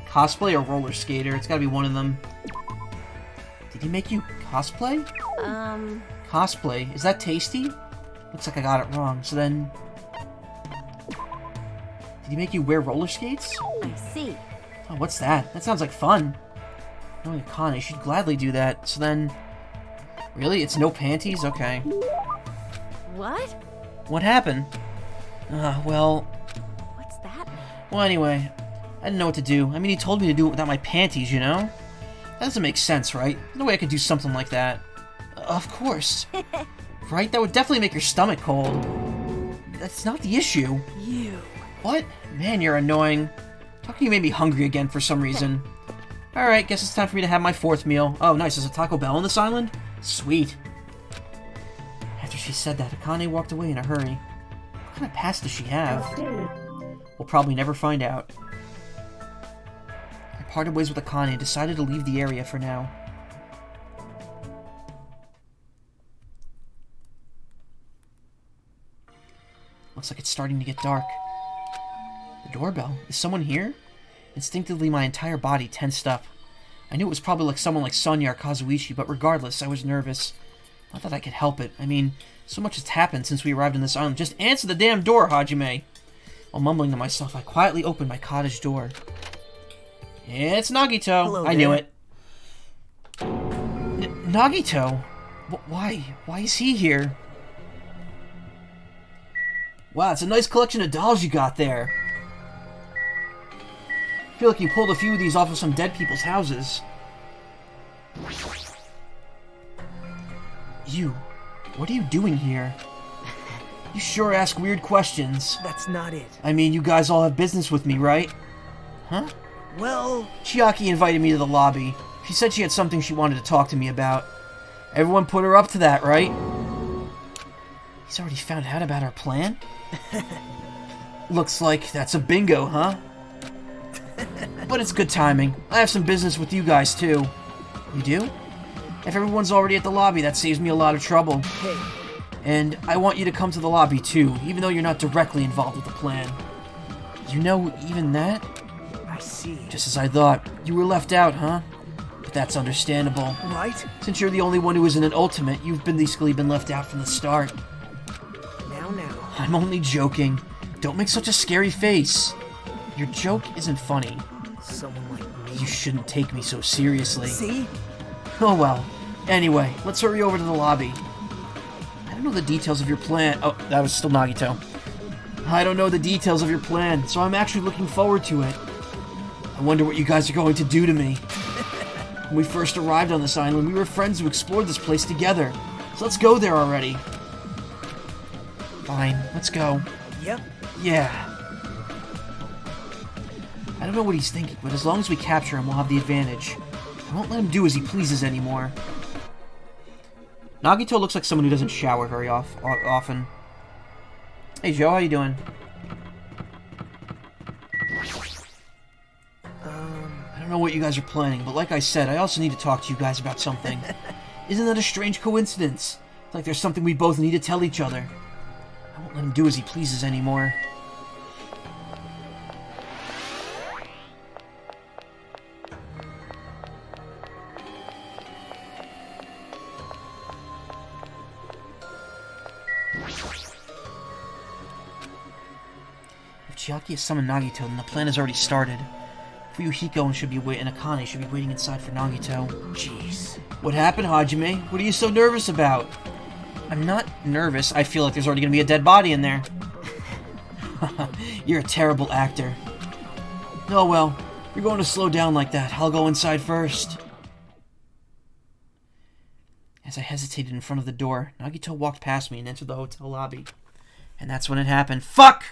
Cosplay or roller skater? It's gotta be one of them. Did he make you cosplay? Cosplay. Is that tasty? Looks like I got it wrong. So then... Did he make you wear roller skates? I see. Oh, what's that? That sounds like fun. Knowing Connie, she'd gladly do that. So then... Really? It's no panties? Okay. What? What happened? Well... What's that mean? Well, anyway. I didn't know what to do. I mean, he told me to do it without my panties, you know? That doesn't make sense, right? No way I could do something like that. Of course. Right? That would definitely make your stomach cold. That's not the issue. You. What? Man, you're annoying. Talking made me hungry again for some reason. Alright, guess it's time for me to have my 4th meal. Oh, nice. There's a Taco Bell on this island? Sweet. After she said that, Akane walked away in a hurry. What kind of past does she have? We'll probably never find out. I parted ways with Akane and decided to leave the area for now. Looks like it's starting to get dark. The doorbell? Is someone here? Instinctively, my entire body tensed up. I knew it was probably like someone like Sonya or Kazuichi, but regardless, I was nervous. Not that I could help it. I mean, so much has happened since we arrived on this island. Just answer the damn door, Hajime! While mumbling to myself, I quietly opened my cottage door. It's Nagito! Hello I knew there. it. Nagito? Why? Why is he here? Wow, it's a nice collection of dolls you got there. I feel like you pulled a few of these off of some dead people's houses. You, what are you doing here? You sure ask weird questions. That's not it. I mean, you guys all have business with me, right? Huh? Well, Chiaki invited me to the lobby. She said she had something she wanted to talk to me about. Everyone put her up to that, right? He's already found out about our plan? Looks like that's a bingo, huh? But it's good timing. I have some business with you guys, too. You do? If everyone's already at the lobby, that saves me a lot of trouble. hey, And I want you to come to the lobby, too, even though you're not directly involved with the plan. You know even that? I see. Just as I thought. You were left out, huh? But that's understandable. Right? Since you're the only one who isn't an ultimate, you've basically been left out from the start. Now. I'm only joking. Don't make such a scary face. Your joke isn't funny. Someone like me. You shouldn't take me so seriously. See? Oh well. Anyway, let's hurry over to the lobby. I don't know the details of your plan. Oh, that was still Nagito. I don't know the details of your plan, so I'm actually looking forward to it. I wonder what you guys are going to do to me. When we first arrived on this island, we were friends who explored this place together. So let's go there already. Fine, let's go. Yep. Yeah. I don't know what he's thinking, but as long as we capture him, we'll have the advantage. I won't let him do as he pleases anymore. Nagito looks like someone who doesn't shower very often. Hey Joe, how you doing? I don't know what you guys are planning, but like I said, I also need to talk to you guys about something. Isn't that a strange coincidence? It's like there's something we both need to tell each other. I won't let him do as he pleases anymore. If Chiaki has summoned Nagito, then the plan has already started. Fuyuhiko and Akane should be waiting inside for Nagito. Jeez. What happened, Hajime? What are you so nervous about? I'm not nervous. I feel like there's already gonna be a dead body in there. You're a terrible actor. Oh well, you're going to slow down like that. I'll go inside first. As I hesitated in front of the door, Nagito walked past me and entered the hotel lobby. And that's when it happened. Fuck!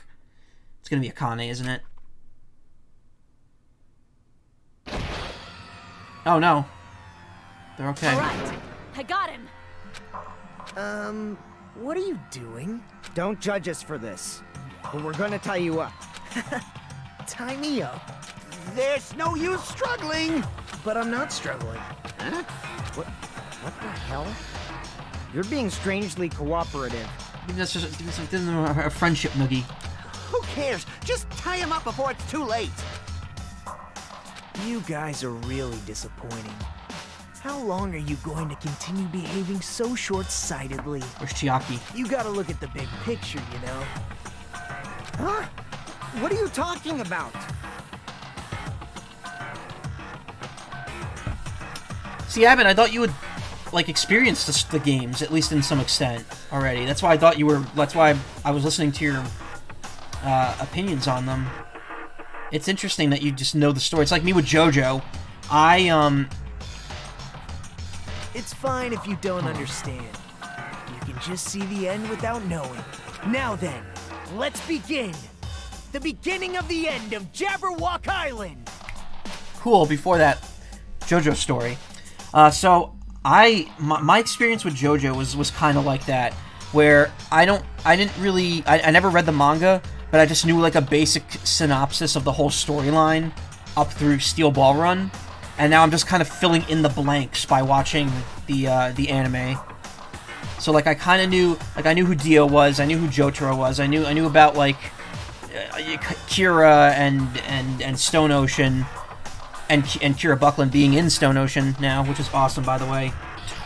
It's gonna be Akane, isn't it? Oh no. They're okay. Alright, I got him. What are you doing? Don't judge us for this. But we're gonna tie you up. Tie me up? There's no use struggling. But I'm not struggling. Huh? What the hell? You're being strangely cooperative. Give them a friendship noogie. Who cares? Just tie him up before it's too late. You guys are really disappointing. How long are you going to continue behaving so short-sightedly? Where's Chiaki? You gotta look at the big picture, you know? Huh? What are you talking about? See, Abin, I thought you would, like, experience the games, at least in some extent, already. That's why I thought you were... That's why I was listening to your opinions on them. It's interesting that you just know the story. It's like me with JoJo. It's fine if you don't understand. You can just see the end without knowing. Now then, let's begin! The beginning of the end of Jabberwock Island! Cool, before that, JoJo story. So, my experience with JoJo was kind of like that, where I never read the manga, but I just knew like a basic synopsis of the whole storyline up through Steel Ball Run, and now I'm just kind of filling in the blanks by watching the anime. So like I kind of knew, like I knew who Dio was, I knew who Jotaro was, I knew about like Kira and Stone Ocean, and Kira Buckland being in Stone Ocean now, which is awesome, by the way.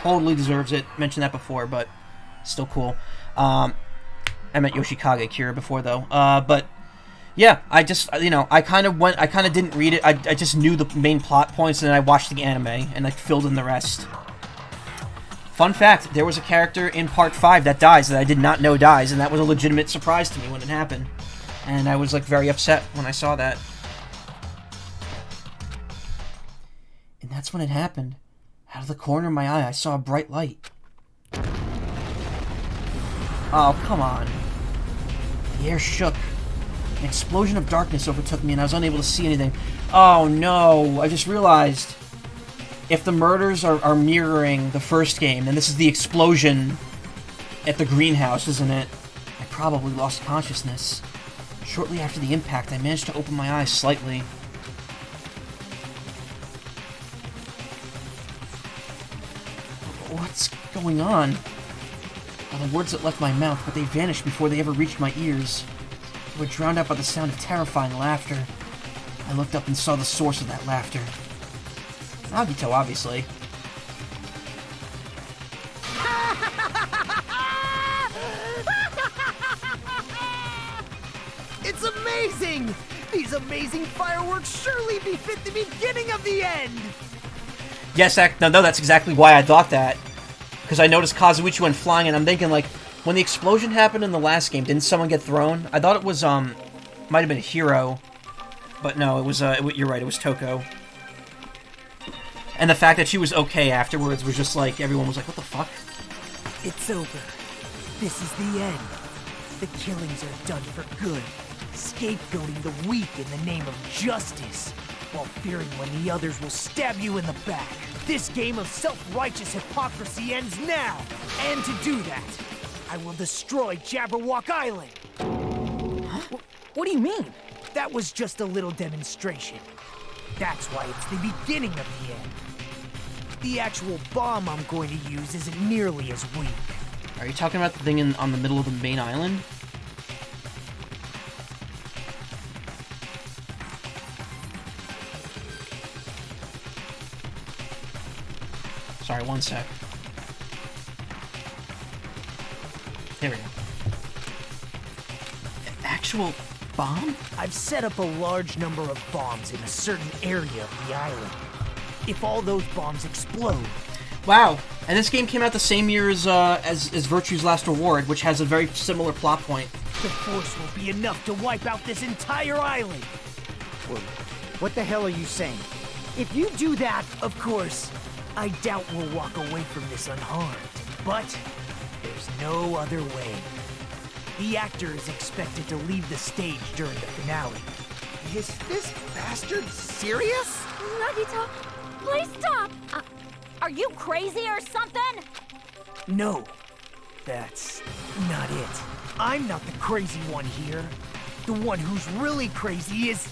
Totally deserves it. Mentioned that before, but still cool. I meant Yoshikage Kira before, though. But yeah, I just, I kind of didn't read it. I just knew the main plot points, and then I watched the anime and like filled in the rest. Fun fact: there was a character in Part 5 that dies that I did not know dies, and that was a legitimate surprise to me when it happened. And I was like very upset when I saw that. And that's when it happened. Out of the corner of my eye, I saw a bright light. Oh, come on. The air shook. An explosion of darkness overtook me and I was unable to see anything. Oh no, I just realized. If the murders are mirroring the first game, then this is the explosion at the greenhouse, isn't it? I probably lost consciousness. Shortly after the impact, I managed to open my eyes slightly. What's going on? Well, the words that left my mouth, but they vanished before they ever reached my ears. They were drowned out by the sound of terrifying laughter. I looked up and saw the source of that laughter. Nagito, obviously. It's amazing! These amazing fireworks surely befit the beginning of the end! Yes, no, that's exactly why I thought that. Because I noticed Kazuichi went flying, and I'm thinking, like, when the explosion happened in the last game, didn't someone get thrown? I thought it was, might have been Hiro. But no, it was, you're right, it was Toko. And the fact that she was okay afterwards was just like, everyone was like, what the fuck? It's over. This is the end. The killings are done for good, scapegoating the weak in the name of justice, while fearing when the others will stab you in the back. This game of self-righteous hypocrisy ends now! And to do that, I will destroy Jabberwock Island! What do you mean? That was just a little demonstration. That's why it's the beginning of the end. The actual bomb I'm going to use isn't nearly as weak. Are you talking about the thing on the middle of the main island? Sorry, one sec. There we go. Actual bomb? I've set up a large number of bombs in a certain area of the island. If all those bombs explode... Wow, and this game came out the same year as Virtue's Last Reward, which has a very similar plot point. The force will be enough to wipe out this entire island! What the hell are you saying? If you do that, of course, I doubt we'll walk away from this unharmed. But there's no other way. The actor is expected to leave the stage during the finale. Is this bastard serious? Nagito, please stop! Are you crazy or something? No, that's not it. I'm not the crazy one here. The one who's really crazy is...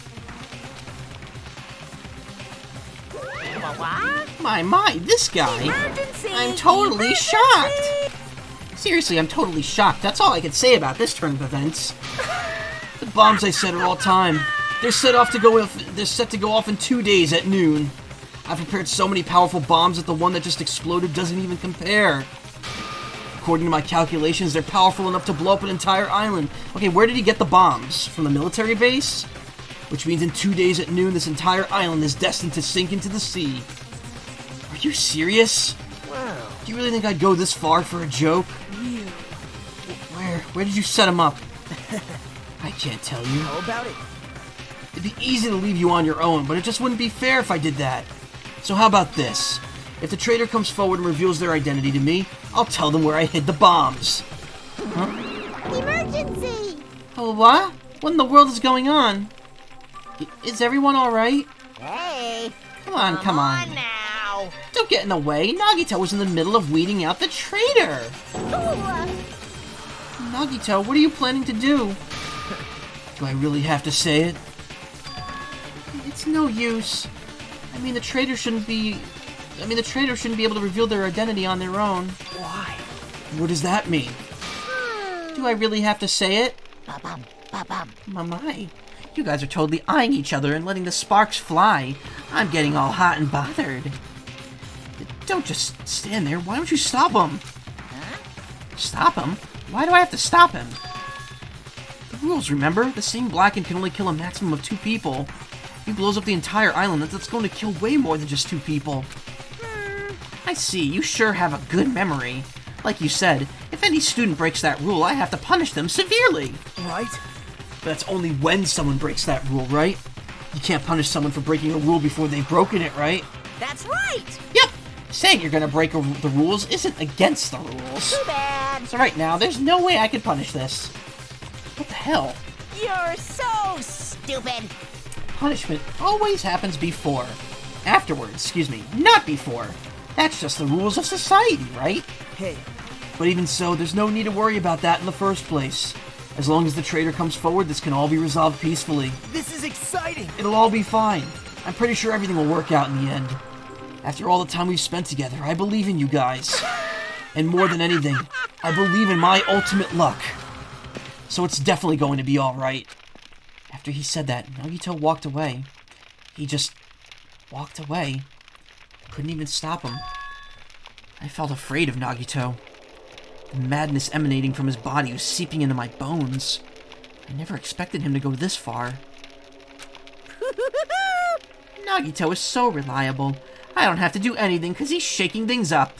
What? My, this guy! Emergency! I'm totally Emergency! shocked! Seriously, I'm totally shocked. That's all I can say about this turn of events. The bombs I set are all time. They're set to go off in 2 days at noon. I've prepared so many powerful bombs that the one that just exploded doesn't even compare. According to my calculations, they're powerful enough to blow up an entire island. Okay, where did he get the bombs? From the military base? Which means in 2 days at noon, this entire island is destined to sink into the sea. Are you serious? Wow. Do you really think I'd go this far for a joke? Where did you set him up? I can't tell you. How about it? It'd be easy to leave you on your own, but it just wouldn't be fair if I did that. So how about this? If the traitor comes forward and reveals their identity to me, I'll tell them where I hid the bombs. Huh? Emergency! Oh, what? What in the world is going on? Is everyone alright? Hey. Come on. now. Don't get in the way. Nagito was in the middle of weeding out the traitor. Nagito, what are you planning to do? Do I really have to say it? It's no use. I mean, the traitor shouldn't be able to reveal their identity on their own. Why? What does that mean? Do I really have to say it? Ba-bum, ba-bum. My. You guys are totally eyeing each other and letting the sparks fly. I'm getting all hot and bothered. Don't just stand there. Why don't you stop him? Stop him? Why do I have to stop him? The rules, remember? The same Blacken can only kill a maximum of 2 people. If he blows up the entire island, that's going to kill way more than just 2 people. I see. You sure have a good memory. Like you said, if any student breaks that rule, I have to punish them severely. Right? But that's only when someone breaks that rule, right? You can't punish someone for breaking a rule before they've broken it, right? That's right! Yep! Saying you're gonna break the rules isn't against the rules. Too bad! So right now, there's no way I can punish this. What the hell? You're so stupid! Punishment always happens before. Afterwards, excuse me, not before. That's just the rules of society, right? Hey, But even so, there's no need to worry about that in the first place. As long as the traitor comes forward, this can all be resolved peacefully. this is exciting! It'll all be fine. I'm pretty sure everything will work out in the end. After all the time we've spent together, I believe in you guys. And more than anything, I believe in my ultimate luck. So it's definitely going to be alright. After he said that, Nagito walked away. He just walked away. I couldn't even stop him. I felt afraid of Nagito. The madness emanating from his body was seeping into my bones. I never expected him to go this far. Nagito is so reliable. I don't have to do anything because he's shaking things up.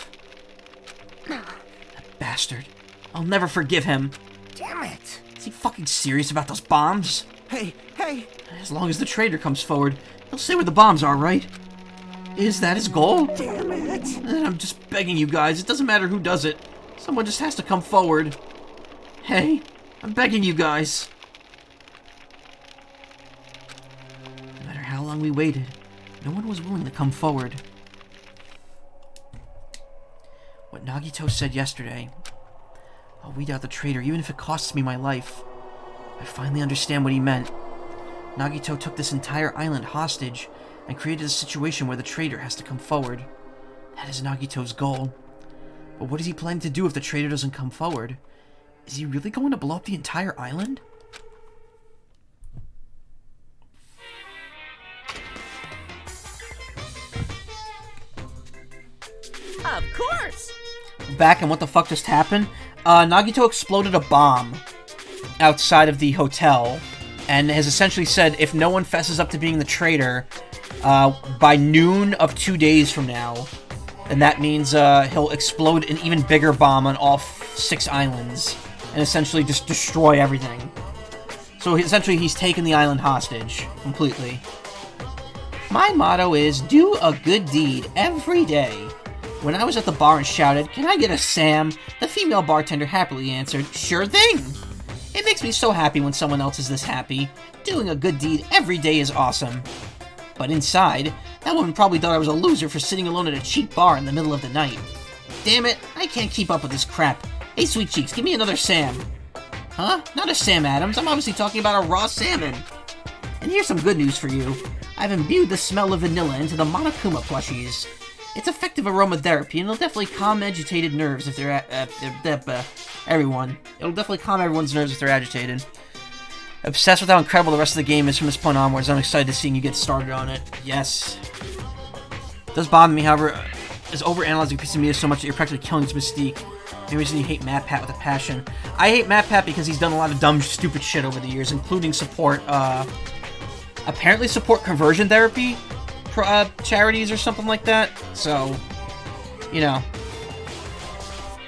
That bastard. I'll never forgive him. Damn it! Is he fucking serious about those bombs? Hey! As long as the traitor comes forward, he'll say where the bombs are, right? Is that his goal? Damn it! I'm just begging you guys, it doesn't matter who does it. Someone just has to come forward. Hey, I'm begging you guys. No matter how long we waited, no one was willing to come forward. What Nagito said yesterday, I'll weed out the traitor even if it costs me my life. I finally understand what he meant. Nagito took this entire island hostage and created a situation where the traitor has to come forward. That is Nagito's goal. But what is he planning to do if the traitor doesn't come forward? Is he really going to blow up the entire island? Of course! Back, and what the fuck just happened? Nagito exploded a bomb outside of the hotel and has essentially said if no one fesses up to being the traitor by noon of 2 days from now, then that means he'll explode an even bigger bomb on all 6 islands and essentially just destroy everything. So essentially he's taken the island hostage completely. My motto is do a good deed every day. When I was at the bar and shouted, "Can I get a Sam?" the female bartender happily answered, "Sure thing." It makes me so happy when someone else is this happy. Doing a good deed every day is awesome. But inside, that woman probably thought I was a loser for sitting alone at a cheap bar in the middle of the night. Damn it, I can't keep up with this crap. Hey, Sweet Cheeks, give me another Sam. Huh? Not a Sam Adams, I'm obviously talking about a raw salmon. And here's some good news for you. I've imbued the smell of vanilla into the Monokuma plushies. It's effective aromatherapy, and it'll definitely calm agitated nerves if they're everyone. It'll definitely calm everyone's nerves if they're agitated. Obsessed with how incredible the rest of the game is from this point onwards. I'm excited to seeing you get started on it. Yes. It does bother me, however, is overanalyzing a piece of media so much that you're practically killing its mystique. The reason you hate MatPat with a passion. I hate MatPat because he's done a lot of dumb, stupid shit over the years, including apparently support conversion therapy charities or something like that. So, you know,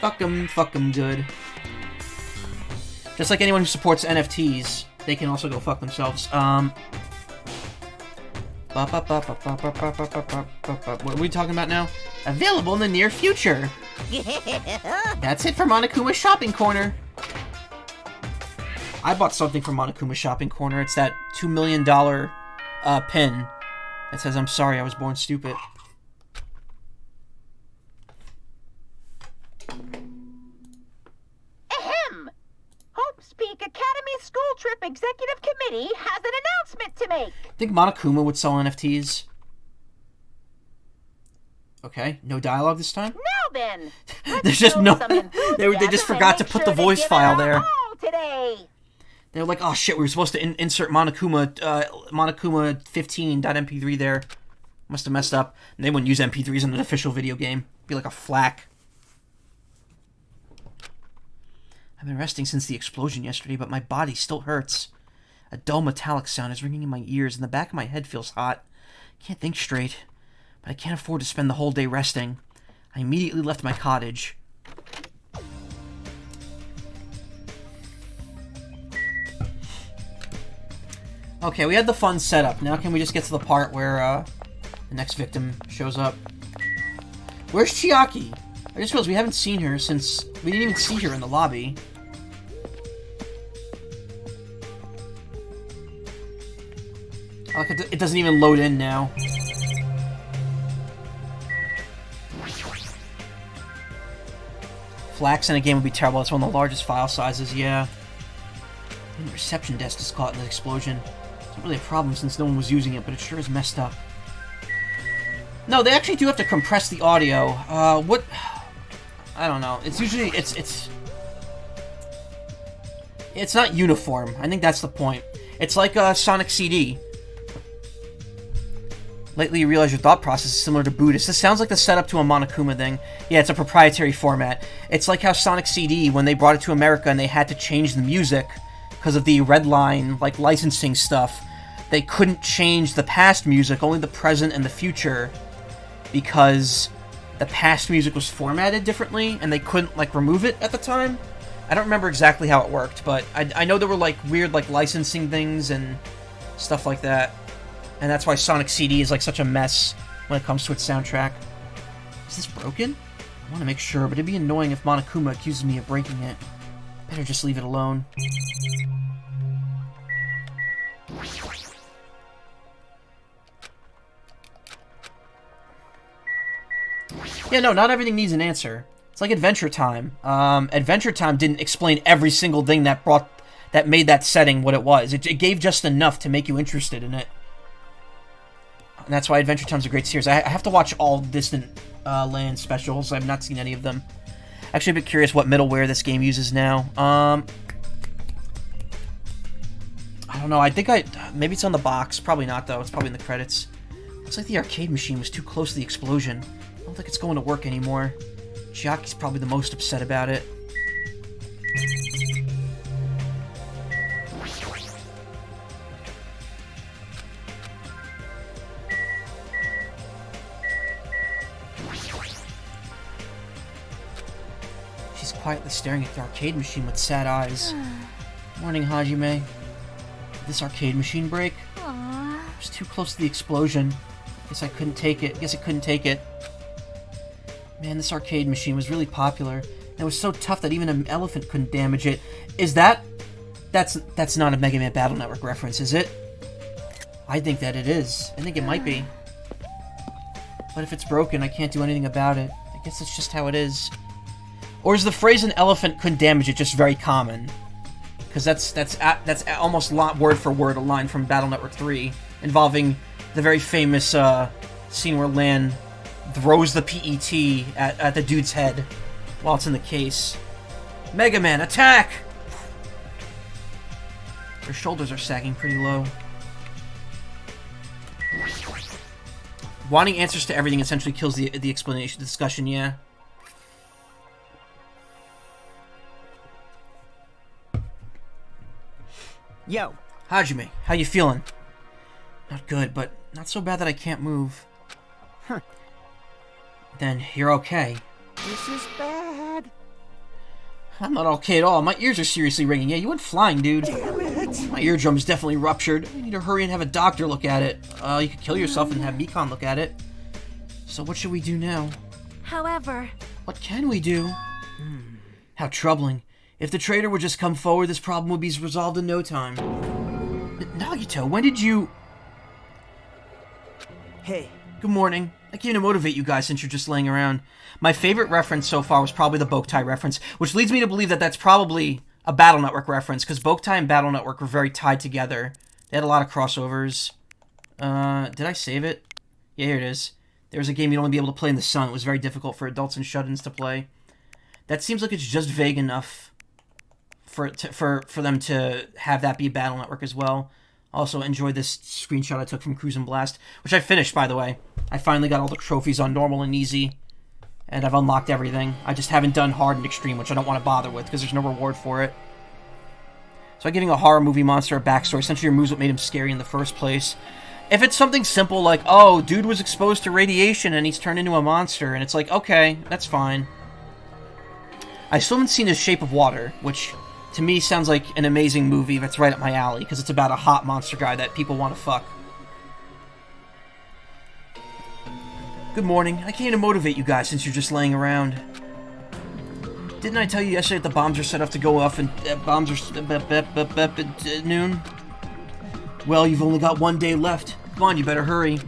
fuck them good. Just like anyone who supports NFTs, they can also go fuck themselves. What are we talking about now? Available in the near future. That's it for Monokuma's Shopping Corner. I bought something from Monokuma's Shopping Corner. It's that $2 million pin that says, "I'm sorry, I was born stupid." Ahem! Hope's Peak Academy School Trip Executive Committee has an announcement to make. Think Monokuma would sell NFTs? Okay, no dialogue this time? Now then, There's just no... They just forgot to put the voice file there. Today. They're like, oh shit, we were supposed to insert Monokuma 15.mp3 there. Must have messed up. And they wouldn't use MP3s in an official video game. It'd be like a FLAC. I've been resting since the explosion yesterday, but my body still hurts. A dull metallic sound is ringing in my ears, and the back of my head feels hot. Can't think straight, but I can't afford to spend the whole day resting. I immediately left my cottage. Okay, we had the fun setup. Now can we just get to the part where the next victim shows up? Where's Chiaki? I just realized we haven't seen her since... We didn't even see her in the lobby. I like it doesn't even load in now. Flax in a game would be terrible. It's one of the largest file sizes, yeah. And the reception desk is caught in the explosion. It's not really a problem since no one was using it, but it sure is messed up. No, they actually do have to compress the audio. What... I don't know. It's usually... It's not uniform. I think that's the point. It's like Sonic CD. Lately you realize your thought process is similar to Buddhist. This sounds like the setup to a Monokuma thing. Yeah, it's a proprietary format. It's like how Sonic CD, when they brought it to America and they had to change the music because of the red line, like, licensing stuff, they couldn't change the past music, only the present and the future, because the past music was formatted differently, and they couldn't, like, remove it at the time. I don't remember exactly how it worked, but I know there were, like, weird, like, licensing things and stuff like that. And that's why Sonic CD is, like, such a mess when it comes to its soundtrack. Is this broken? I want to make sure, but it'd be annoying if Monokuma accuses me of breaking it. Better just leave it alone. Yeah, no, not everything needs an answer. It's like Adventure Time. Adventure Time didn't explain every single thing that made that setting what it was. It gave just enough to make you interested in it. And that's why Adventure Time's a great series. I have to watch all Distant Land specials. I've not seen any of them. Actually, a bit curious what middleware this game uses now. I don't know. I think maybe it's on the box. Probably not, though. It's probably in the credits. Looks like the arcade machine was too close to the explosion. I don't think it's going to work anymore. Chiaki's probably the most upset about it. She's quietly staring at the arcade machine with sad eyes. Morning, Hajime. Did this arcade machine break? Aww. It was too close to the explosion. Guess I couldn't take it. Guess I couldn't take it. Man, this arcade machine was really popular. And it was so tough that even an elephant couldn't damage it. Is that... That's not a Mega Man Battle Network reference, is it? I think that it is. I think it might be. But if it's broken, I can't do anything about it. I guess that's just how it is. Or is the phrase "an elephant couldn't damage it" just very common? Because that's almost word for word a line from Battle Network 3 involving the very famous scene where Lan throws the PET at the dude's head while it's in the case. Mega Man, attack! Their shoulders are sagging pretty low. Wanting answers to everything essentially kills the explanation discussion, yeah. Yo. Hajime, how you feeling? Not good, but not so bad that I can't move. Huh. Then you're okay. This is bad. I'm not okay at all. My ears are seriously ringing. Yeah, you went flying, dude. Damn it. My eardrum's definitely ruptured. I need to hurry and have a doctor look at it. You could kill yourself and have Mikan look at it. So what should we do now? However, What can we do? How troubling. If the traitor would just come forward, this problem would be resolved in no time. Nagito, when did you... Hey. Good morning. I came to motivate you guys since you're just laying around. My favorite reference so far was probably the Boktai reference, which leads me to believe that that's probably a Battle Network reference, because Boktai and Battle Network were very tied together. They had a lot of crossovers. Did I save it? Yeah, here it is. There was a game you'd only be able to play in the sun. It was very difficult for adults and shut-ins to play. That seems like it's just vague enough for them to have that be Battle Network as well. Also, enjoyed this screenshot I took from Cruise and Blast, which I finished, by the way. I finally got all the trophies on normal and easy, and I've unlocked everything. I just haven't done hard and extreme, which I don't want to bother with, because there's no reward for it. So giving a horror movie monster a backstory essentially removes what made him scary in the first place. If it's something simple like, oh, dude was exposed to radiation and he's turned into a monster, and it's like, okay, that's fine. I still haven't seen The Shape of Water, which to me sounds like an amazing movie that's right up my alley, because it's about a hot monster guy that people want to fuck. Good morning. I came to motivate you guys since you're just laying around. Didn't I tell you yesterday that the bombs are set up to go off and bombs are at noon? Well, you've only got 1 day left. Come on, you better hurry.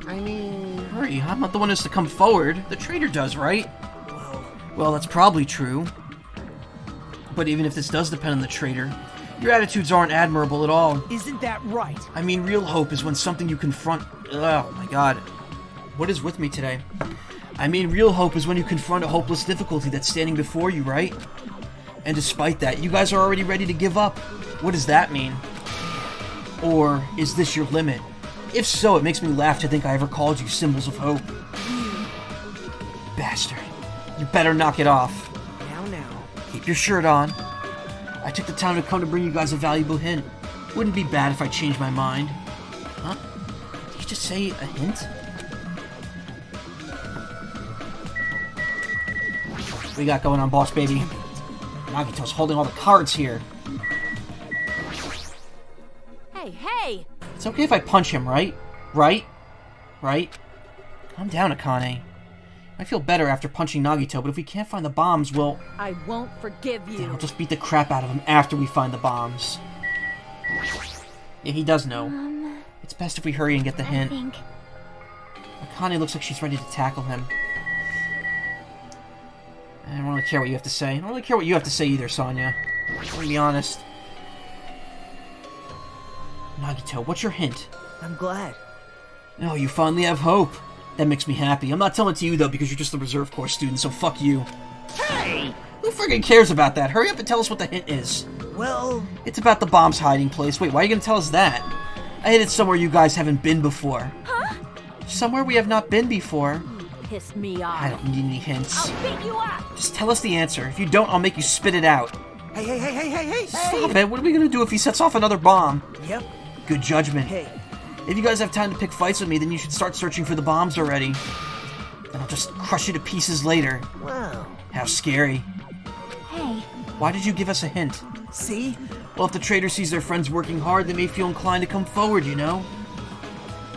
I mean... Hurry, I'm not the one who's to come forward. The traitor does, right? Well, that's probably true. But even if this does depend on the traitor, your attitudes aren't admirable at all. Isn't that right? I mean, real hope is when something you confront... Oh, my God. What is with me today? I mean, real hope is when you confront a hopeless difficulty that's standing before you, right? And despite that, you guys are already ready to give up. What does that mean? Or is this your limit? If so, it makes me laugh to think I ever called you symbols of hope. Bastard. You better knock it off. Now. Keep your shirt on. I took the time to come to bring you guys a valuable hint. Wouldn't be bad if I changed my mind. just say a hint? What you got going on, boss baby? Nagito's holding all the cards here. Hey, hey! It's okay if I punch him, right? Right? Calm down, Akane. I feel better after punching Nagito, but if we can't find the bombs, we'll... I won't forgive Then you. I'll just beat the crap out of him after we find the bombs. Yeah, he does know. It's best if we hurry and get the I hint. think. Akane looks like she's ready to tackle him. I don't really care what you have to say. I don't really care what you have to say either, Sonya. I'm gonna be honest. Nagito, what's your hint? I'm glad. Oh, you finally have hope. That makes me happy. I'm not telling it to you, though, because you're just a reserve corps student, so fuck you. Hey! Who friggin' cares about that? Hurry up and tell us what the hint is. Well, It's about the bomb's hiding place. Wait, why are you gonna tell us that? I hid it somewhere you guys haven't been before. Huh? Somewhere we have not been before. Piss me off. I don't need any hints. I'll beat you up. Just tell us the answer. If you don't, I'll make you spit it out. hey! Stop it. What are we gonna do if he sets off another bomb? Yep. Good judgment. Hey, If you guys have time to pick fights with me, then you should start searching for the bombs already. Then I'll just crush you to pieces later. wow. How scary. Hey, Why did you give us a hint? See? Well, if the traitor sees their friends working hard, they may feel inclined to come forward, you know?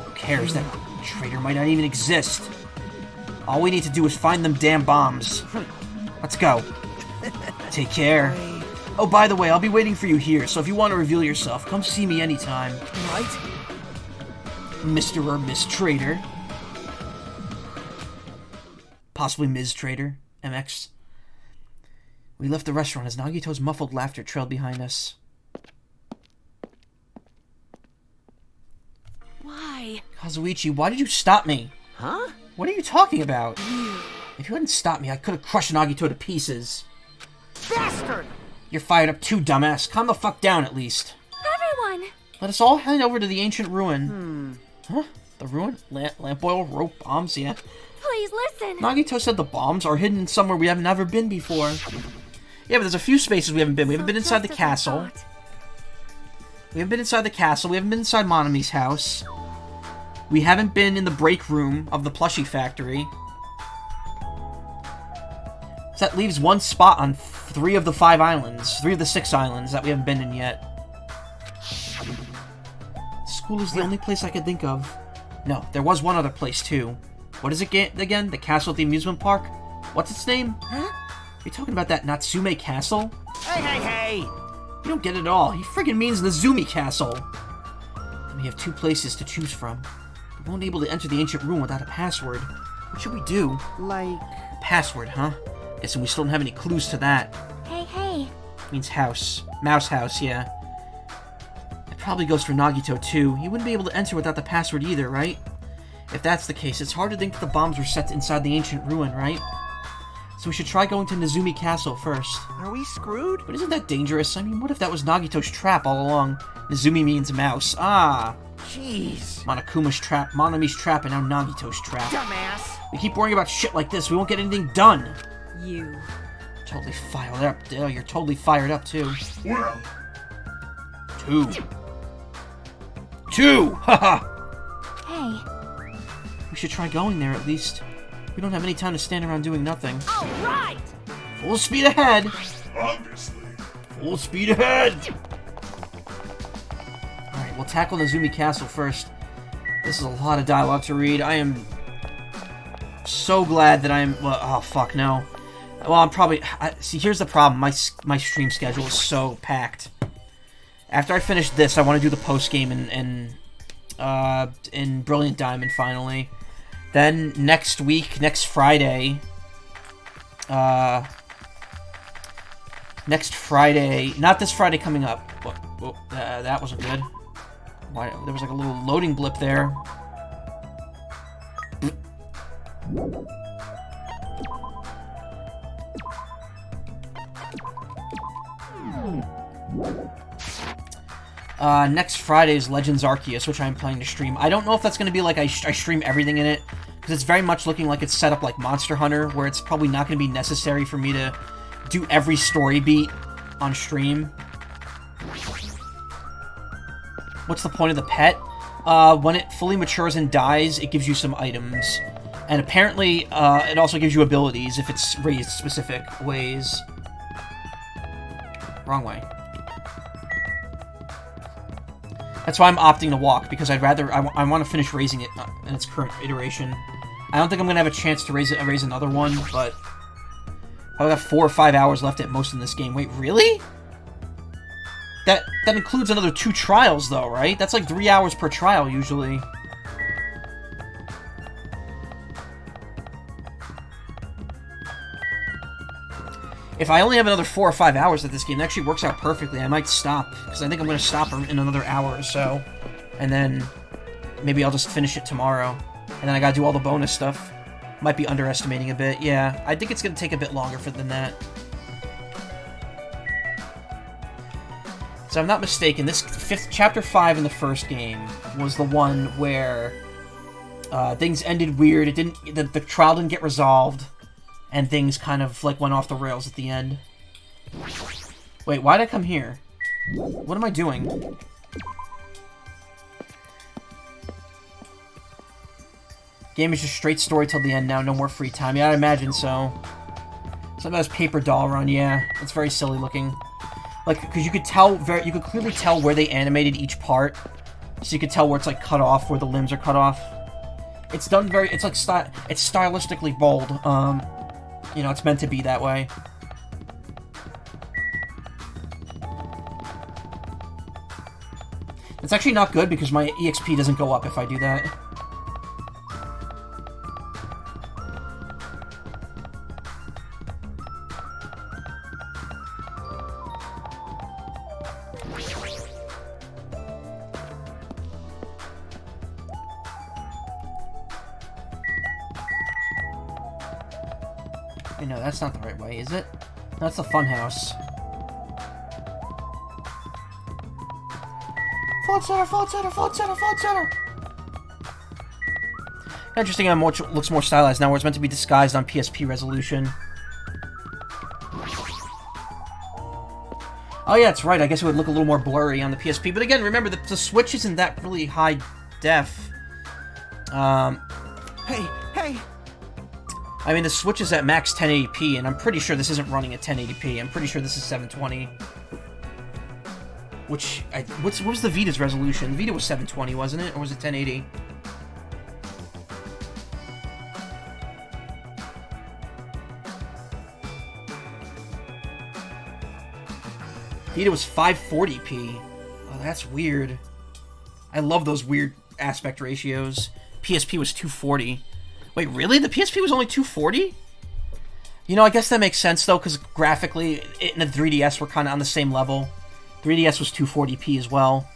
Who cares? That traitor might not even exist. All we need to do is find them damn bombs. Let's go. Take care. Oh, by the way, I'll be waiting for you here, so if you want to reveal yourself, come see me anytime. Right? Mr. or Miss Traitor. Possibly Ms. Traitor. MX. We left the restaurant as Nagito's muffled laughter trailed behind us. why? Kazuichi, why did you stop me? Huh? What are you talking about? If you hadn't stopped me, I could have crushed Nagito to pieces. Bastard! You're fired up too, dumbass. Calm the fuck down, at least. Everyone! Let us all head over to the ancient ruin. Huh? The ruin? Lamp oil, rope, bombs, yeah. Please listen! Nagito said the bombs are hidden somewhere we have never been before. Yeah, but there's a few spaces we haven't been. We haven't been inside the Just as I castle. thought. We haven't been inside the castle. We haven't been inside Monami's house. We haven't been in the break room of the plushie factory. So that leaves one spot on 3 of the 5 islands. 3 of the 6 islands that we haven't been in yet. School is the only place I could think of. No, there was one other place too. What is it again? The castle at the amusement park? What's its name? Huh? Are you talking about that Natsume Castle? Hey! You don't get it at all. He friggin' means Nazumi Castle. Then we have 2 places to choose from. We won't be able to enter the ancient room without a password. What should we do? Like... Password, huh? Guessing we still don't have any clues to that. Hey. Means house. Mouse house, yeah. It probably goes for Nagito, too. He wouldn't be able to enter without the password either, right? If that's the case, it's hard to think that the bombs were set inside the ancient ruin, right? So we should try going to Nazumi Castle first. Are we screwed? But isn't that dangerous? I mean, what if that was Nagito's trap all along? Nazumi means mouse. Ah! Jeez. Monokuma's trap, Monami's trap, and now Nagito's trap. Dumbass. We keep worrying about shit like this, we won't get anything done! You. Totally fired up. Oh, you're totally fired up, too. Well, 2. 2! Haha! Hey. We should try going there, at least. We don't have any time to stand around doing nothing. Alright! Full speed ahead! obviously. Full speed ahead! Alright, we'll tackle Nazumi Castle first. This is a lot of dialogue to read. I am so glad that I'm... Well, oh, fuck, no. Well, I'm probably... see, here's the problem. My stream schedule is so packed. After I finish this, I want to do the post-game in Brilliant Diamond, finally. Then, next week, next Friday... next Friday... Not this Friday coming up. Whoa, that wasn't good. Why, there was like a little loading blip there. Next Friday is Legends Arceus, which I'm planning to stream. I don't know if that's going to be like I stream everything in it, because it's very much looking like it's set up like Monster Hunter, where it's probably not going to be necessary for me to do every story beat on stream. What's the point of the pet? when it fully matures and dies, it gives you some items. And apparently, it also gives you abilities if it's raised specific ways. Wrong way. That's why I'm opting to walk, because I'd rather... I want to finish raising it in its current iteration. I don't think I'm going to have a chance to raise another one, but... I've got 4 or 5 hours left at most in this game. Wait, really? That includes another 2 trials, though, right? That's like 3 hours per trial, usually. If I only have another 4 or 5 hours at this game, it actually works out perfectly. I might stop, because I think I'm going to stop in another hour or so. And then maybe I'll just finish it tomorrow. And then I got to do all the bonus stuff. Might be underestimating a bit. Yeah, I think it's going to take a bit longer than that. So I'm not mistaken, this chapter 5 in the first game was the one where things ended weird. The trial didn't get resolved. And things kind of, like, went off the rails at the end. Wait, why'd I come here? What am I doing? Game is just straight story till the end now, no more free time. Yeah, I imagine so. Something about his paper doll run, yeah. It's very silly looking. Like, because you could tell, you could clearly tell where they animated each part. So you could tell where it's, like, cut off, where the limbs are cut off. It's done very, it's, like, it's stylistically bold. You know, it's meant to be that way. It's actually not good because my EXP doesn't go up if I do that. No, that's not the right way, is it? That's the funhouse. Float center, float center, float center, float center! Interesting how much it looks more stylized now, where it's meant to be disguised on PSP resolution. Oh yeah, that's right, I guess it would look a little more blurry on the PSP. But again, remember, the Switch isn't that really high def. Hey! I mean, the Switch is at max 1080p, and I'm pretty sure this isn't running at 1080p. I'm pretty sure this is 720. Which, what was the Vita's resolution? The Vita was 720, wasn't it? Or was it 1080? Vita was 540p. Oh, that's weird. I love those weird aspect ratios. PSP was 240. Wait, really? The PSP was only 240? You know, I guess that makes sense, though, because graphically, it and the 3DS were kind of on the same level. 3DS was 240p as well.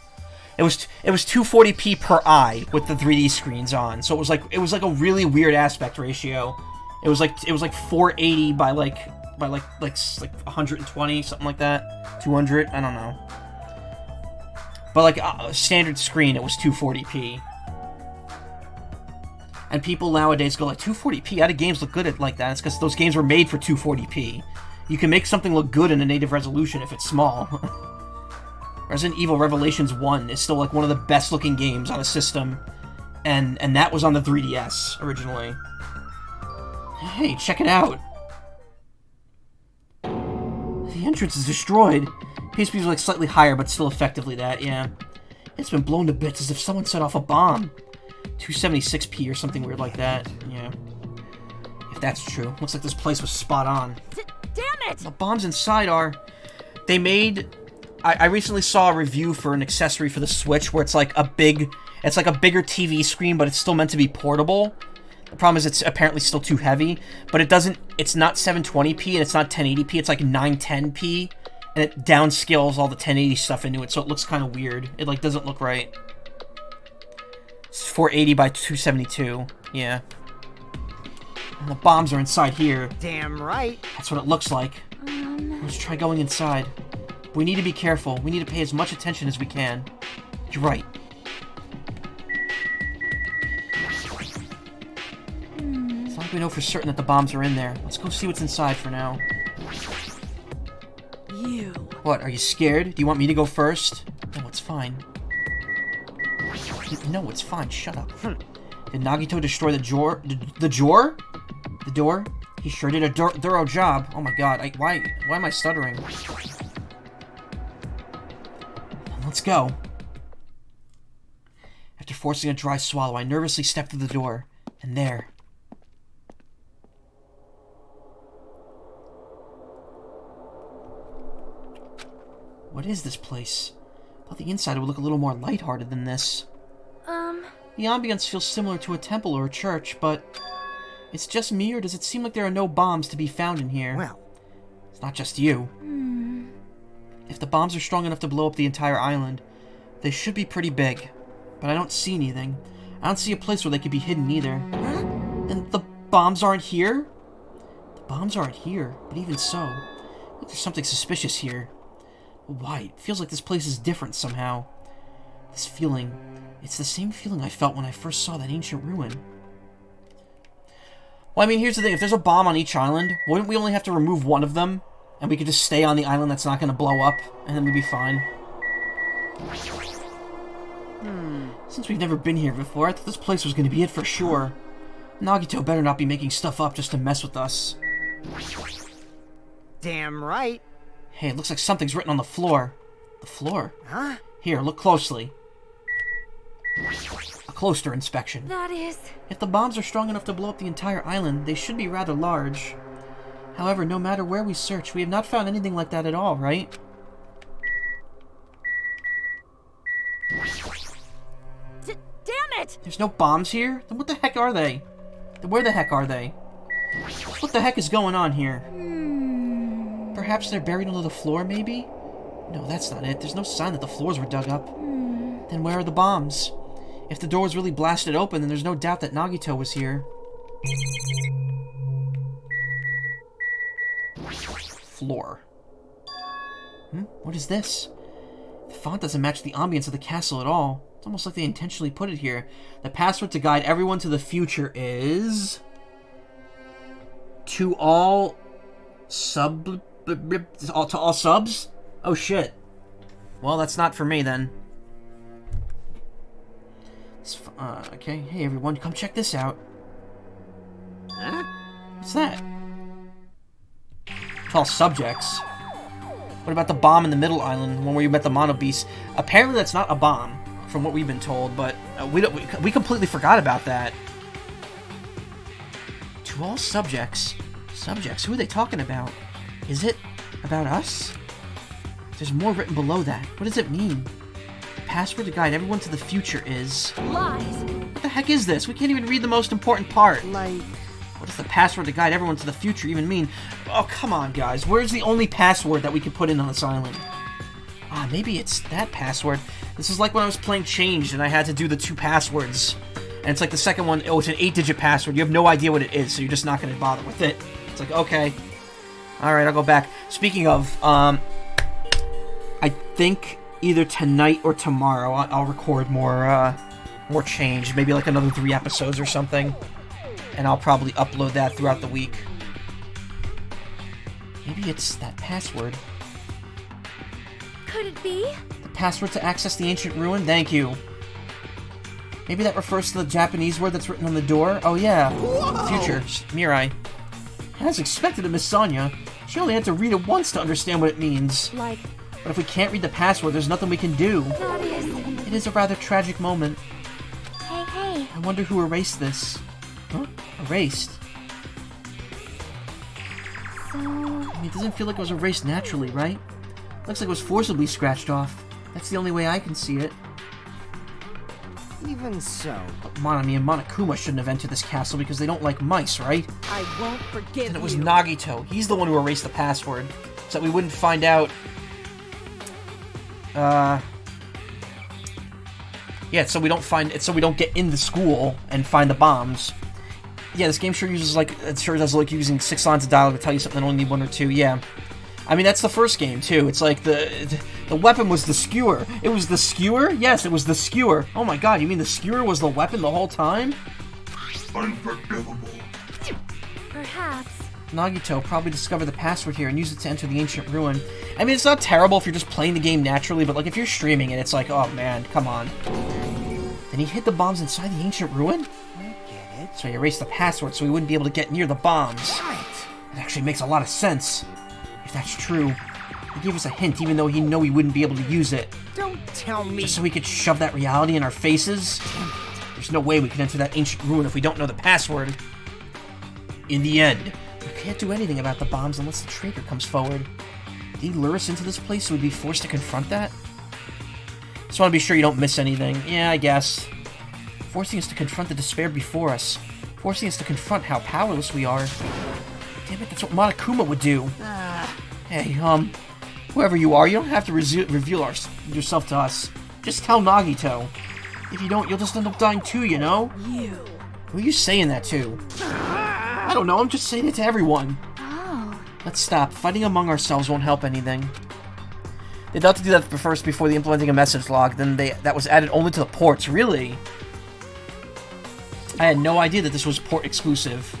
It was 240p per eye with the 3D screens on. So it was like a really weird aspect ratio. It was like 480 by like 120, something like that. 200, I don't know. But like a standard screen, it was 240p. And people nowadays go like, 240p? How do games look good at like that? It's because those games were made for 240p. You can make something look good in a native resolution if it's small. Resident Evil Revelations 1 is still like one of the best looking games on a system. And that was on the 3DS originally. Hey, check it out. The entrance is destroyed. PSP is like slightly higher, but still effectively that, yeah. It's been blown to bits as if someone set off a bomb. 276p or something weird like that, yeah. If that's true. Looks like this place was spot on. Damn it! The bombs inside are... They made... I recently saw a review for an accessory for the Switch where it's like a big... It's like a bigger TV screen, but it's still meant to be portable. The problem is it's apparently still too heavy, but it doesn't... It's not 720p and it's not 1080p, it's like 910p, and it downscales all the 1080 stuff into it, so it looks kind of weird. It like doesn't look right. It's 480 by 272, yeah. And the bombs are inside here. Damn right. That's what it looks like. Let's try going inside. We need to be careful. We need to pay as much attention as we can. You're right. As long as we know for certain that the bombs are in there. Let's go see what's inside for now. You. What, are you scared? Do you want me to go first? No, it's fine. No, it's fine. Shut up. Did Nagito destroy the door? The door? The door? He sure did a thorough job. Oh my god. Why am I stuttering? Let's go. After forcing a dry swallow, I nervously stepped through the door. And there. What is this place? I thought the inside would look a little more lighthearted than this. The ambience feels similar to a temple or a church, but... It's just me, or does it seem like there are no bombs to be found in here? Well, It's not just you. If the bombs are strong enough to blow up the entire island, they should be pretty big. But I don't see anything. I don't see a place where they could be hidden either. And the bombs aren't here? The bombs aren't here, but even so, there's something suspicious here. Why? It feels like this place is different somehow. This feeling, it's the same feeling I felt when I first saw that ancient ruin. Well, I mean, here's the thing. If there's a bomb on each island, wouldn't we only have to remove one of them? And we could just stay on the island that's not going to blow up, and then we'd be fine. Since we've never been here before, I thought this place was going to be it for sure. Nagito better not be making stuff up just to mess with us. damn right. Hey, it looks like something's written on the floor. The floor? Huh? Here, look closely. A closer inspection. That is... If the bombs are strong enough to blow up the entire island, they should be rather large. However, no matter where we search, we have not found anything like that at all, right? Damn it! There's no bombs here? Then what the heck are they? Then where the heck are they? What the heck is going on here? Perhaps they're buried under the floor, maybe? No, that's not it. There's no sign that the floors were dug up. Then where are the bombs? If the door was really blasted open, then there's no doubt that Nagito was here. Floor. What is this? The font doesn't match the ambience of the castle at all. It's almost like they intentionally put it here. The password to guide everyone to the future is... To all subs? Oh shit. Well, that's not for me then. Okay, hey everyone, come check this out. Huh? What's that? To all subjects. What about the bomb in the middle island, the one where you met the Mono Beast? Apparently that's not a bomb, from what we've been told, but we completely forgot about that. To all subjects. Subjects? Who are they talking about? Is it about us? There's more written below that. What does it mean? The password to guide everyone to the future is... Lies! What the heck is this? We can't even read the most important part. Like... What does the password to guide everyone to the future even mean? Oh, come on, guys. Where's the only password that we could put in on this island? Ah, maybe it's that password. This is like when I was playing Changed and I had to do the 2 passwords. And it's like the second one, oh, it's an 8-digit password. You have no idea what it is, so you're just not going to bother with it. It's like, okay. Alright, I'll go back. Speaking of, I think either tonight or tomorrow I'll record more Changed. Maybe like another 3 episodes or something. And I'll probably upload that throughout the week. Maybe it's that password. Could it be? The password to access the ancient ruin? Thank you. Maybe that refers to the Japanese word that's written on the door? Oh yeah. Whoa! Future. Mirai. As expected of Miss Sonia, she only had to read it once to understand what it means. Like... But if we can't read the password, there's nothing we can do. That is... It is a rather tragic moment. Hey. I wonder who erased this. Huh? Erased? So... I mean, it doesn't feel like it was erased naturally, right? Looks like it was forcibly scratched off. That's the only way I can see it. Even so. But Monami and Monokuma shouldn't have entered this castle because they don't like mice, right? I won't forgive And it was you. Nagito. He's the one who erased the password. So that we wouldn't find out... Yeah, so we don't get in the school and find the bombs. Yeah, this game sure uses like using 6 lines of dialogue to tell you something and only need 1 or 2. Yeah, I mean that's the first game too. It's like the weapon was the skewer. It was the skewer. Yes, it was the skewer. Oh my god, you mean the skewer was the weapon the whole time? Unforgivable. Perhaps... Nagito probably discovered the password here and used it to enter the ancient ruin. I mean, it's not terrible if you're just playing the game naturally, but like if you're streaming it, it's like, oh man, come on. Then he hid the bombs inside the ancient ruin? I get it. So he erased the password so we wouldn't be able to get near the bombs. Damn it. It actually makes a lot of sense. If that's true, he gave us a hint even though he knew we wouldn't be able to use it. Don't tell me. Just so we could shove that reality in our faces? There's no way we can enter that ancient ruin if we don't know the password. In the end, we can't do anything about the bombs unless the traitor comes forward. Did he lure us into this place so we'd be forced to confront that? Just want to be sure you don't miss anything. Yeah, I guess. Forcing us to confront the despair before us. Forcing us to confront how powerless we are. Damn it, that's what Monokuma would do. Hey, whoever you are, you don't have to reveal yourself to us. Just tell Nagito. If you don't, you'll just end up dying too, you know? Who are you saying that to? I don't know, I'm just saying it to everyone. Oh. Let's stop. Fighting among ourselves won't help anything. They thought to do that first before the implementing a message log, then that was added only to the ports. Really? I had no idea that this was port exclusive.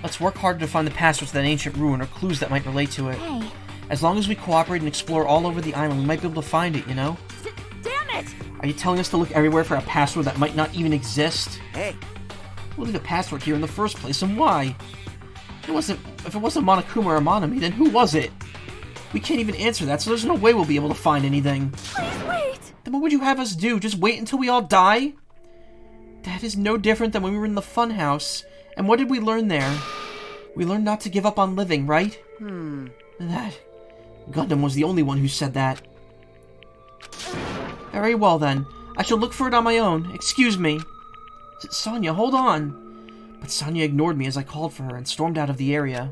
Let's work harder to find the passwords to that ancient ruin or clues that might relate to it. Hey. As long as we cooperate and explore all over the island, we might be able to find it, you know? Damn it! Are you telling us to look everywhere for a password that might not even exist? Hey, We'll leave a password here in the first place, and why? If it wasn't Monokuma or Monami, then who was it? We can't even answer that, so there's no way we'll be able to find anything. Please wait! Then what would you have us do? Just wait until we all die? That is no different than when we were in the funhouse. And what did we learn there? We learned not to give up on living, right? That... Gundam was the only one who said that. Very well, then. I shall look for it on my own. Excuse me. Sonya, hold on. But Sonya ignored me as I called for her and stormed out of the area.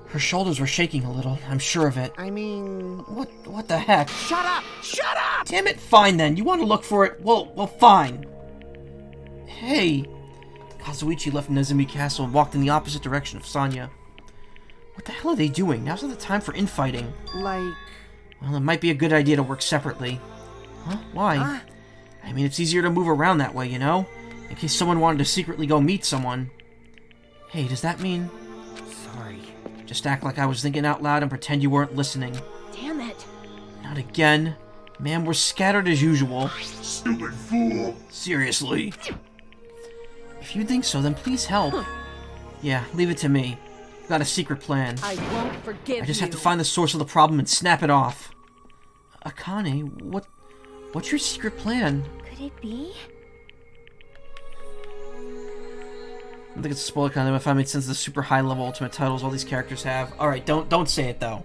Her shoulders were shaking a little, I'm sure of it. I mean... What the heck? Shut up! Shut up! Damn it, fine then. You want to look for it? Well, fine. Hey. Kazuichi left Nezumi Castle and walked in the opposite direction of Sonya. What the hell are they doing? Now's not the time for infighting. Like... Well, it might be a good idea to work separately. Huh? Why? I mean, it's easier to move around that way, you know? In case someone wanted to secretly go meet someone. Hey, does that mean... Sorry. Just act like I was thinking out loud and pretend you weren't listening. Damn it! Not again. Man, we're scattered as usual. Stupid fool! Seriously. If you think so, then please help. Yeah, leave it to me. Got a secret plan. I won't forgive you. I just have to find the source of the problem and snap it off. Akane, what's your secret plan? Could it be? I don't think it's a spoiler kind of if I made sense of the super high level ultimate titles all these characters have. Alright, don't say it though.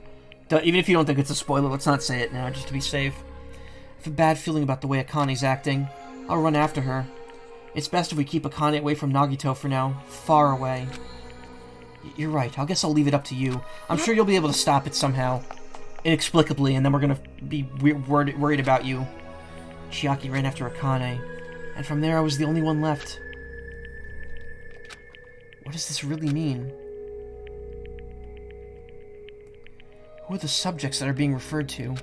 Even if you don't think it's a spoiler, let's not say it now, just to be safe. I have a bad feeling about the way Akane's acting. I'll run after her. It's best if we keep Akane away from Nagito for now. Far away. You're right. I guess I'll leave it up to you. I'm sure you'll be able to stop it somehow. Inexplicably, and then we're gonna be worried about you. Chiaki ran after Akane. And from there, I was the only one left. What does this really mean? Who are the subjects that are being referred to?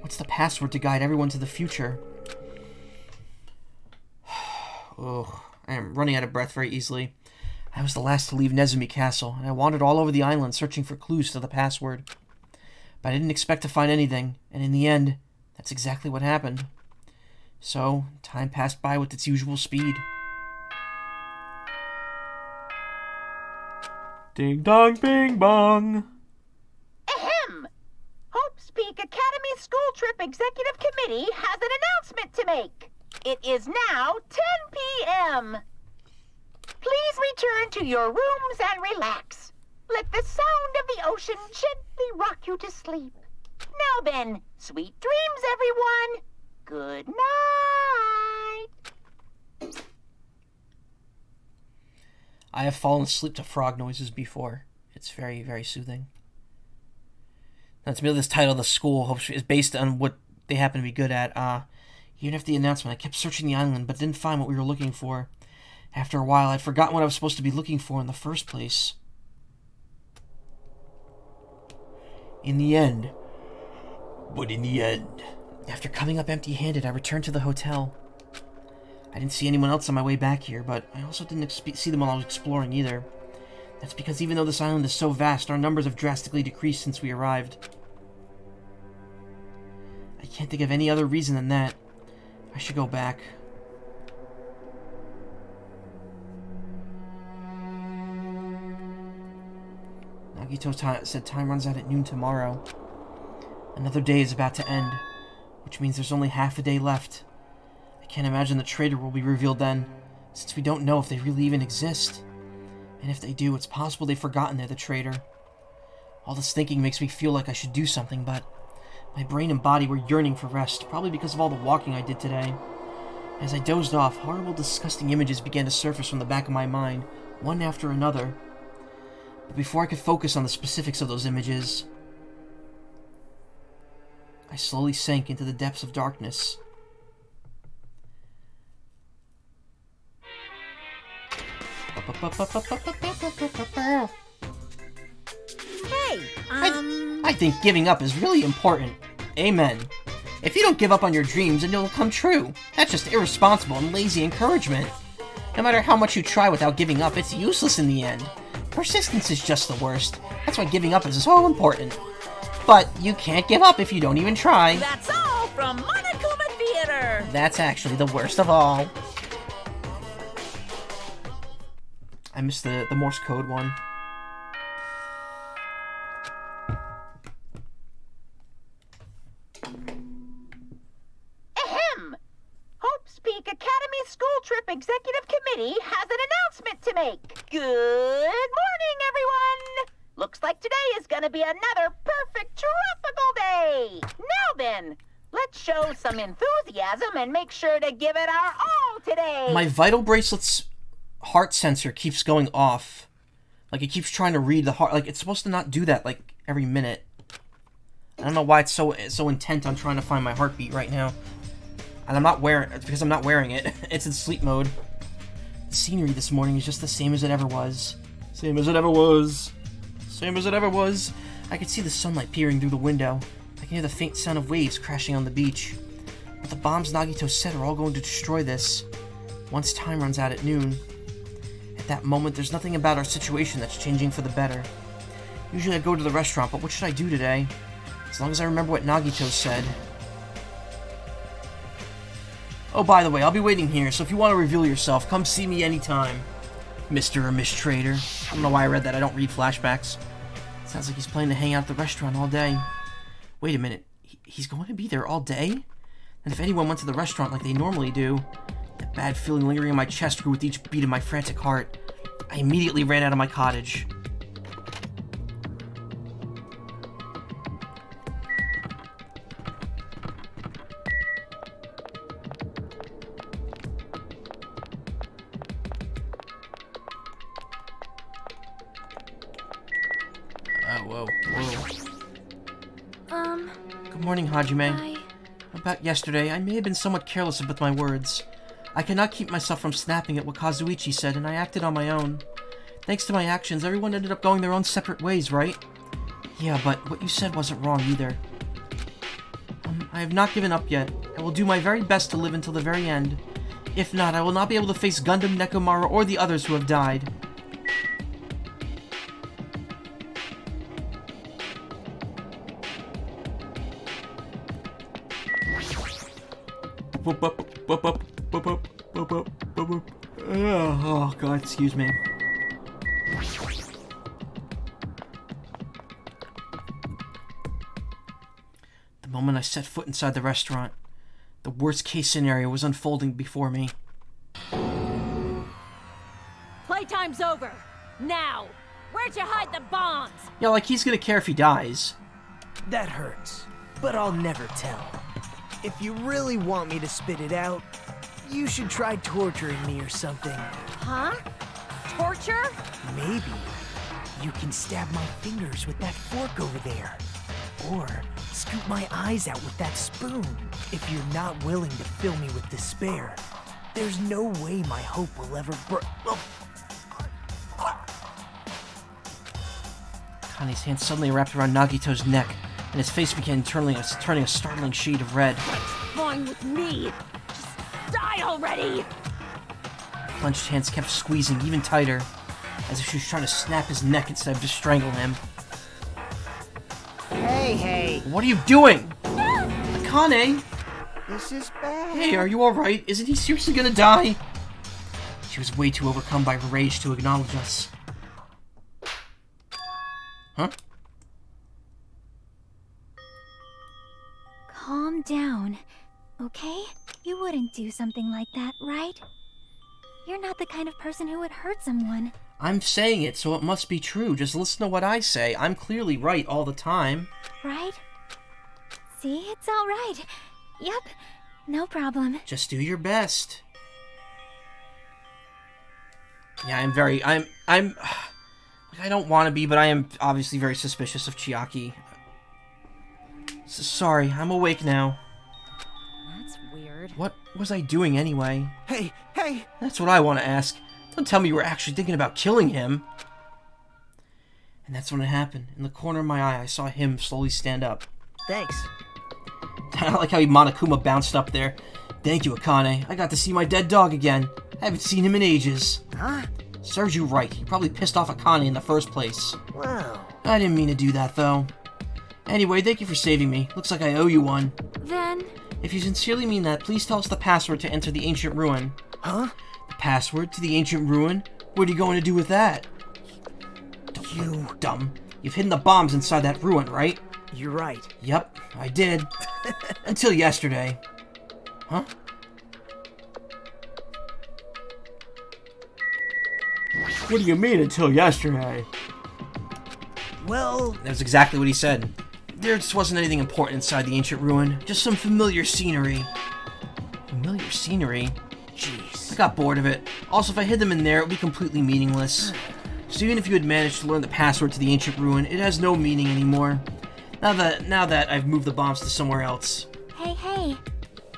What's the password to guide everyone to the future? Oh, I am running out of breath very easily. I was the last to leave Nezumi Castle, and I wandered all over the island searching for clues to the password. But I didn't expect to find anything, and in the end, that's exactly what happened. So, time passed by with its usual speed. Ding dong bing bong! Ahem! Hope's Peak Academy School Trip Executive Committee has an announcement to make. It is now 10 p.m. Please return to your rooms and relax. Let the sound of the ocean gently rock you to sleep. Now then, sweet dreams, everyone. Good night. I have fallen asleep to frog noises before. It's very, very soothing. Now, to me, this title, The School, is based on what they happen to be good at. Even after the announcement, I kept searching the island, but didn't find what we were looking for. After a while, I'd forgotten what I was supposed to be looking for in the first place. In the end, after coming up empty-handed, I returned to the hotel. I didn't see anyone else on my way back here, but I also didn't see them while I was exploring either. That's because even though this island is so vast, our numbers have drastically decreased since we arrived. I can't think of any other reason than that. I should go back. Nagito said time runs out at noon tomorrow. Another day is about to end, which means there's only half a day left. I can't imagine the traitor will be revealed then, since we don't know if they really even exist. And if they do, it's possible they've forgotten they're the traitor. All this thinking makes me feel like I should do something, but my brain and body were yearning for rest, probably because of all the walking I did today. As I dozed off, horrible, disgusting images began to surface from the back of my mind, one after another. But before I could focus on the specifics of those images, I slowly sank into the depths of darkness. Hey, I think giving up is really important. Amen. If you don't give up on your dreams, then it'll come true. That's just irresponsible and lazy encouragement. No matter how much you try without giving up, it's useless in the end. Persistence is just the worst. That's why giving up is so important. But you can't give up if you don't even try. that's all from Monokuma Theater. That's actually the worst of all. I missed the Morse code one. Ahem! Hope's Peak Academy School Trip Executive Committee has an announcement to make. Good morning, everyone! Looks like today is gonna be another perfect tropical day! Now then, let's show some enthusiasm and make sure to give it our all today! My vital bracelet's heart sensor keeps going off. Like, it keeps trying to read the heart. Like, it's supposed to not do that, like, every minute. I don't know why it's so intent on trying to find my heartbeat right now. And I'm not wearing it, because I'm not wearing it. It's in sleep mode. The scenery this morning is just the same as it ever was. Same as it ever was. Same as it ever was. I could see the sunlight peering through the window. I can hear the faint sound of waves crashing on the beach. But the bombs Nagito said are all going to destroy this once time runs out at noon. At that moment, there's nothing about our situation that's changing for the better. Usually I go to the restaurant, but what should I do today? As long as I remember what Nagito said. Oh, by the way, I'll be waiting here, so if you want to reveal yourself, come see me anytime. Mr. or Miss Trader. I don't know why I read that. I don't read flashbacks. Sounds like he's planning to hang out at the restaurant all day. Wait a minute. He's going to be there all day? And if anyone went to the restaurant like they normally do, that bad feeling lingering in my chest grew with each beat of my frantic heart. I immediately ran out of my cottage. Whoa. Good morning, Hajime. Hi. About yesterday, I may have been somewhat careless with my words. I could not keep myself from snapping at what Kazuichi said, and I acted on my own. Thanks to my actions, everyone ended up going their own separate ways, right? Yeah, but what you said wasn't wrong either. I have not given up yet. I will do my very best to live until the very end. If not, I will not be able to face Gundam, Nekomaru, or the others who have died. Oh, God, excuse me. The moment I set foot inside the restaurant, the worst-case scenario was unfolding before me. Playtime's over. Now. Where'd you hide the bombs? Yeah, like he's gonna care if he dies. That hurts, but I'll never tell. If you really want me to spit it out, you should try torturing me or something. Huh? Torture? Maybe you can stab my fingers with that fork over there. Or scoop my eyes out with that spoon. If you're not willing to fill me with despair, there's no way my hope will ever Kane's hand suddenly wrapped around Nagito's neck, and his face began turning a startling shade of red. Fine with me. Just die already. Clenched hands kept squeezing even tighter, as if she was trying to snap his neck instead of just strangle him. Hey. What are you doing? The Akane! This is bad. Hey, are you alright? Isn't he seriously gonna die? She was way too overcome by rage to acknowledge us. Huh? Calm down, okay? You wouldn't do something like that, right? You're not the kind of person who would hurt someone. I'm saying it, so it must be true. Just listen to what I say. I'm clearly right all the time. Right? See, it's all right. Yep, no problem. Just do your best. Yeah, I don't want to be, but I am obviously very suspicious of Chiaki. Sorry, I'm awake now. That's weird. What was I doing anyway? Hey, hey! That's what I want to ask. Don't tell me you were actually thinking about killing him. And that's when it happened. In the corner of my eye, I saw him slowly stand up. Thanks. I like how Monokuma bounced up there. Thank you, Akane. I got to see my dead dog again. I haven't seen him in ages. Huh? Serves you right. You probably pissed off Akane in the first place. Wow. I didn't mean to do that, though. Anyway, thank you for saving me. Looks like I owe you one. Then... If you sincerely mean that, please tell us the password to enter the ancient ruin. Huh? The password to the ancient ruin? What are you going to do with that? You... Dumb. You've hidden the bombs inside that ruin, right? You're right. Yep, I did. Until yesterday. Huh? What do you mean, until yesterday? Well... That's exactly what he said. There just wasn't anything important inside the ancient ruin. Just some familiar scenery. Familiar scenery? Jeez. I got bored of it. Also, if I hid them in there, it would be completely meaningless. So even if you had managed to learn the password to the ancient ruin, it has no meaning anymore. Now that I've moved the bombs to somewhere else. Hey.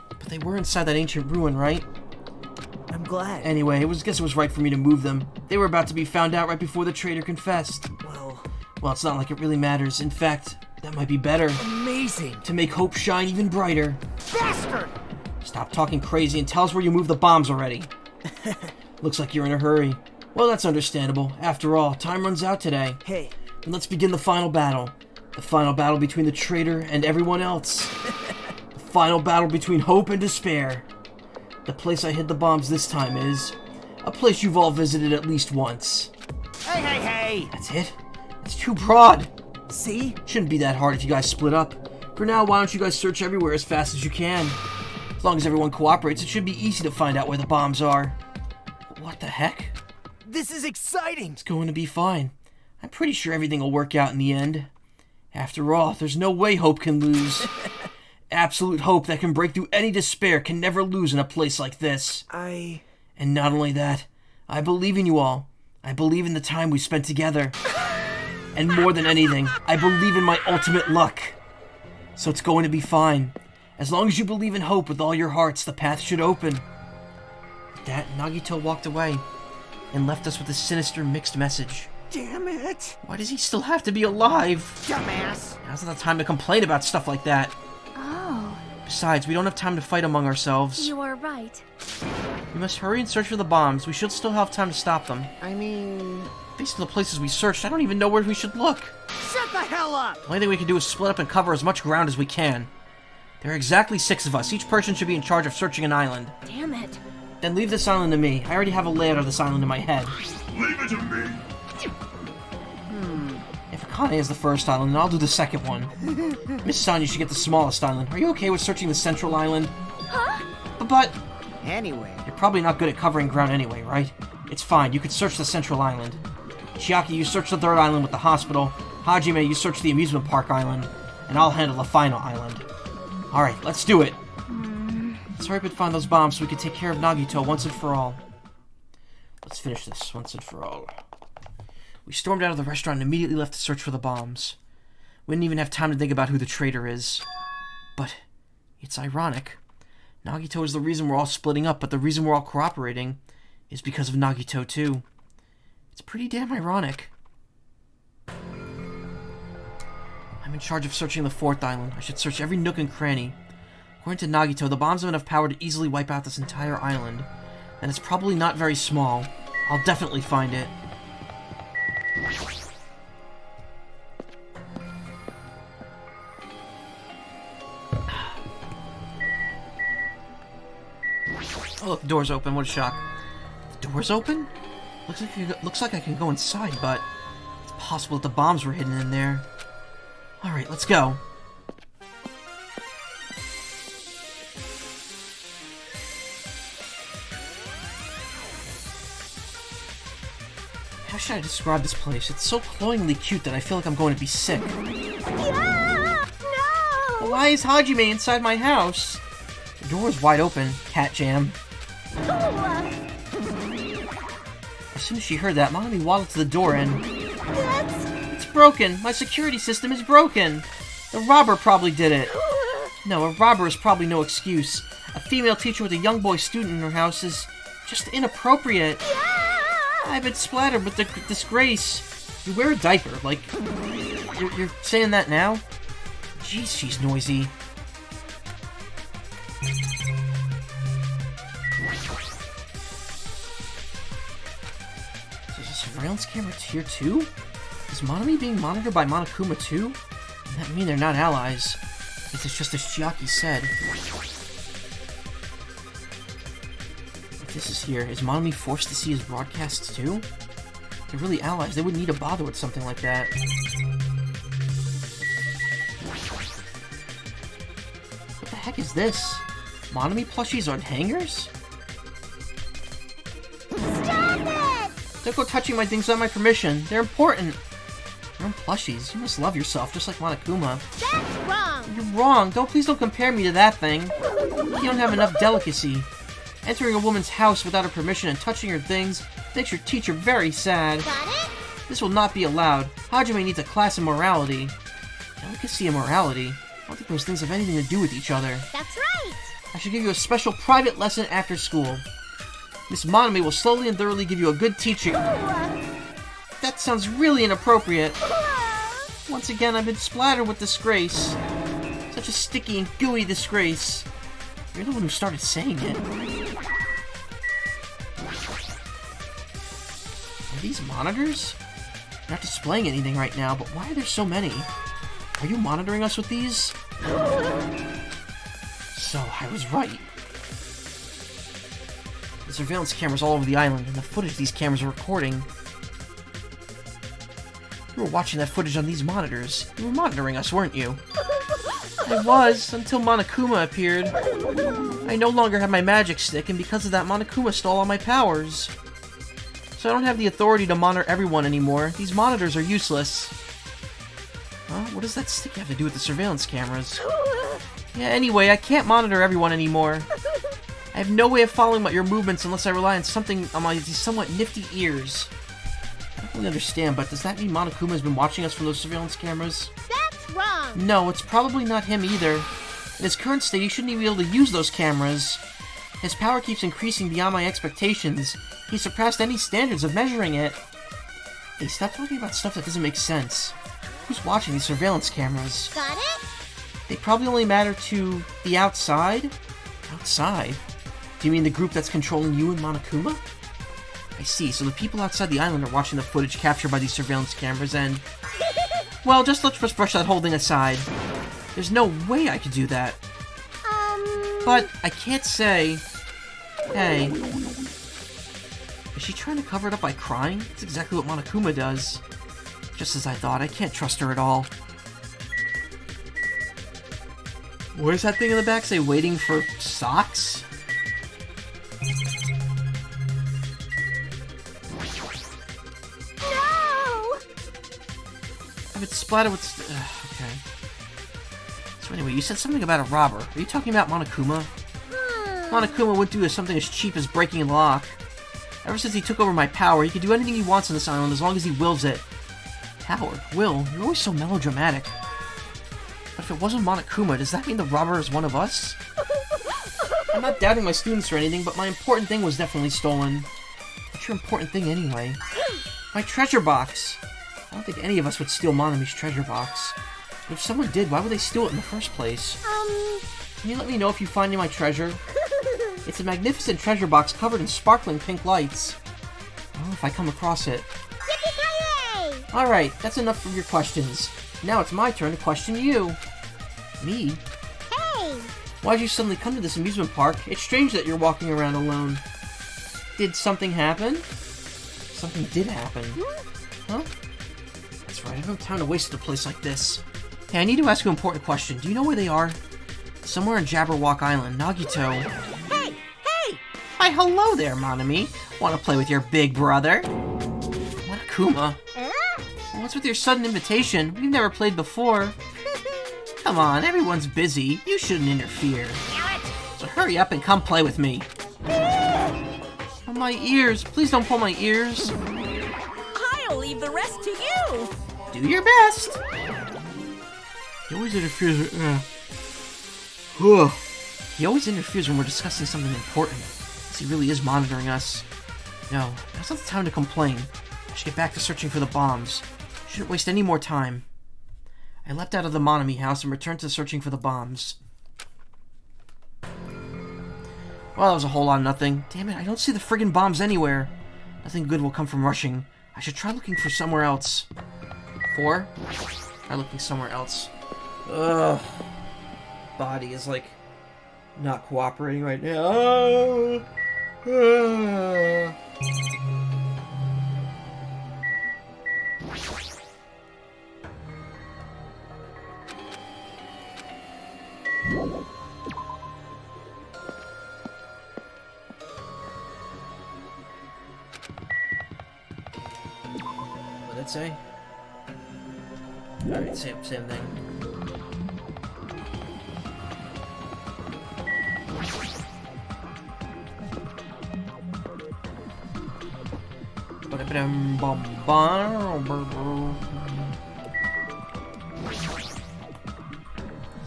But they were inside that ancient ruin, right? I'm glad. Anyway, guess it was right for me to move them. They were about to be found out right before the traitor confessed. Well, it's not like it really matters. In fact, that might be better. Amazing. To make hope shine even brighter. Bastard! Stop talking crazy and tell us where you moved the bombs already. Looks like you're in a hurry. Well, that's understandable. After all, time runs out today. Hey. Then let's begin the final battle. The final battle between the traitor and everyone else. The final battle between hope and despair. The place I hid the bombs this time is a place you've all visited at least once. Hey! That's it? It's too broad. See? Shouldn't be that hard if you guys split up. For now, why don't you guys search everywhere as fast as you can? As long as everyone cooperates, it should be easy to find out where the bombs are. What the heck? This is exciting! It's going to be fine. I'm pretty sure everything will work out in the end. After all, there's no way hope can lose. Absolute hope that can break through any despair can never lose in a place like this. And not only that, I believe in you all. I believe in the time we spent together. And more than anything, I believe in my ultimate luck. So it's going to be fine. As long as you believe in hope with all your hearts, the path should open. With that, Nagito walked away and left us with a sinister mixed message. Damn it! Why does he still have to be alive? Dumbass! Now's not the time to complain about stuff like that. Oh. Besides, we don't have time to fight among ourselves. You are right. We must hurry and search for the bombs. We should still have time to stop them. I mean... Based on the places we searched, I don't even know where we should look. Shut the hell up! The only thing we can do is split up and cover as much ground as we can. There are exactly 6 of us. Each person should be in charge of searching an island. Damn it. Then leave this island to me. I already have a layout of this island in my head. Leave it to me. If Akane is the first island, then I'll do the second one. Miss San, you should get the smallest island. Are you okay with searching the central island? Huh? But... Anyway... You're probably not good at covering ground anyway, right? It's fine. You could search the central island. Chiaki, you search the third island with the hospital. Hajime, you search the amusement park island. And I'll handle the final island. Alright, let's do it. Let's hurry up and find those bombs so we can take care of Nagito once and for all. Let's finish this once and for all. We stormed out of the restaurant and immediately left to search for the bombs. We didn't even have time to think about who the traitor is. But it's ironic. Nagito is the reason we're all splitting up, but the reason we're all cooperating is because of Nagito too. It's pretty damn ironic. I'm in charge of searching the 4th island. I should search every nook and cranny. According to Nagito, the bombs have enough power to easily wipe out this entire island. And it's probably not very small. I'll definitely find it. Oh, look, the door's open. What a shock. The door's open? Looks like I can go inside, but it's possible that the bombs were hidden in there. Alright, let's go. How should I describe this place? It's so cloyingly cute that I feel like I'm going to be sick. Yeah! No! Why is Hajime inside my house? The door is wide open. Cat jam. As soon as she heard that, Mommy waddled to the door and... It's broken! My security system is broken! The robber probably did it. No, a robber is probably no excuse. A female teacher with a young boy student in her house is just inappropriate. I've been splattered with the disgrace. You wear a diaper, like... You're saying that now? Jeez, she's noisy. There's a surveillance camera here too? Is Monami being monitored by Monokuma too? Does that mean they're not allies? It's just as Chiaki said. If this is here, is Monami forced to see his broadcasts too? They're really allies. They wouldn't need to bother with something like that. What the heck is this? Monami plushies on hangers? Stop it! Don't go touching my things without my permission. They're important. You're on plushies. You must love yourself, just like Monokuma. That's wrong! You're wrong. Please don't compare me to that thing. You don't have enough delicacy. Entering a woman's house without her permission and touching her things makes your teacher very sad. Got it? This will not be allowed. Hajime needs a class in morality. Delicacy and morality? I don't think those things have anything to do with each other. That's right! I should give you a special private lesson after school. Miss Monami will slowly and thoroughly give you a good teaching. That sounds really inappropriate. Once again, I've been splattered with disgrace. Such a sticky and gooey disgrace. You're the one who started saying it. Are these monitors? They're not displaying anything right now, but why are there so many? Are you monitoring us with these? So, I was right. The surveillance cameras all over the island, and the footage these cameras are recording. You were watching that footage on these monitors. You were monitoring us, weren't you? I was, until Monokuma appeared. I no longer have my magic stick, and because of that, Monokuma stole all my powers. So I don't have the authority to monitor everyone anymore. These monitors are useless. Huh? What does that stick have to do with the surveillance cameras? Yeah, anyway, I can't monitor everyone anymore. I have no way of following your movements unless I rely on something on my somewhat nifty ears. I don't really understand, but does that mean Monokuma has been watching us from those surveillance cameras? That's wrong! No, it's probably not him either. In his current state, he shouldn't even be able to use those cameras. His power keeps increasing beyond my expectations. He surpassed any standards of measuring it. Hey, stop talking about stuff that doesn't make sense. Who's watching these surveillance cameras? Got it? They probably only matter to the outside? Outside? Do you mean the group that's controlling you and Monokuma? I see, so the people outside the island are watching the footage captured by these surveillance cameras and... Well, let's just brush that whole thing aside. There's no way I could do that. But I can't say... Hey... Is she trying to cover it up by crying? That's exactly what Monokuma does. Just as I thought, I can't trust her at all. What does that thing in the back say? Waiting for socks? No! I've been splattered with... okay. So anyway, you said something about a robber. Are you talking about Monokuma? Monokuma would do something as cheap as breaking a lock. Ever since he took over my power, he can do anything he wants on this island as long as he wills it. Power? Will? You're always so melodramatic. But if it wasn't Monokuma, does that mean the robber is one of us? I'm not doubting my students or anything, but my important thing was definitely stolen. What's your important thing anyway? My treasure box! I don't think any of us would steal Monami's treasure box. But if someone did, why would they steal it in the first place? Can you let me know if you find my treasure? It's a magnificent treasure box covered in sparkling pink lights. Oh, if I come across it. Yippee-ki-yay! Alright, that's enough of your questions. Now it's my turn to question you. Me? Hey! Why'd you suddenly come to this amusement park? It's strange that you're walking around alone. Did something happen? Something did happen. Huh? That's right, I don't have time to waste at a place like this. Hey, I need to ask you an important question. Do you know where they are? Somewhere on Jabberwock Island, Nagito. Hey! Hey! Why, hello there, Monami. Want to play with your big brother? What, Akuma? What's with your sudden invitation? We've never played before. Come on, everyone's busy. You shouldn't interfere. So hurry up and come play with me. Oh, my ears. Please don't pull my ears. I'll leave the rest to you. Do your best. He always interferes. He always interferes when we're discussing something important. He really is monitoring us. No, now's not the time to complain. I should get back to searching for the bombs. Shouldn't waste any more time. I leapt out of the Monami house and returned to searching for the bombs. Well, that was a whole lot of nothing. Damn it, I don't see the friggin' bombs anywhere. Nothing good will come from rushing. I should try looking for somewhere else. Try looking somewhere else. Ugh. Body is, like, not cooperating right now. What'd it say? Alright, same thing.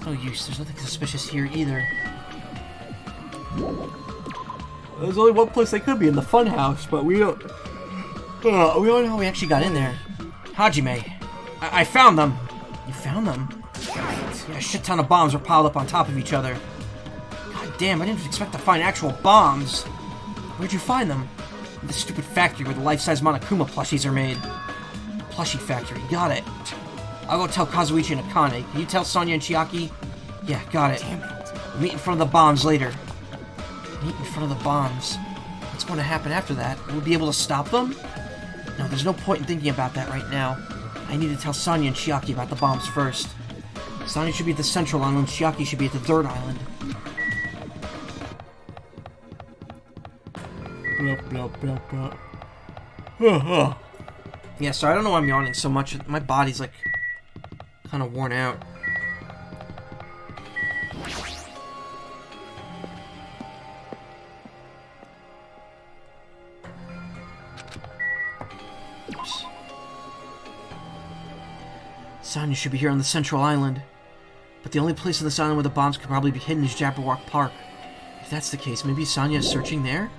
No use, there's nothing suspicious here either. There's only one place they could be, in the fun house, but we don't know how we actually got in there. Hajime, I found them! You found them? Yeah, a shit ton of bombs were piled up on top of each other. God damn, I didn't expect to find actual bombs! Where'd you find them? In the stupid factory where the life-size Monokuma plushies are made. Plushie factory, got it. I'll go tell Kazuichi and Akane. Can you tell Sonya and Chiaki? Yeah, got it. Damn it. We'll meet in front of the bombs later. Meet in front of the bombs. What's going to happen after that? Will we be able to stop them? No, there's no point in thinking about that right now. I need to tell Sonya and Chiaki about the bombs first. Sonya should be at the central island, Chiaki should be at the third island. Yeah, sorry, I don't know why I'm yawning so much. My body's, like, kind of worn out. Oops. Sonya should be here on the central island. But the only place on this island where the bombs could probably be hidden is Jabberwock Park. If that's the case, maybe Sonya is searching there?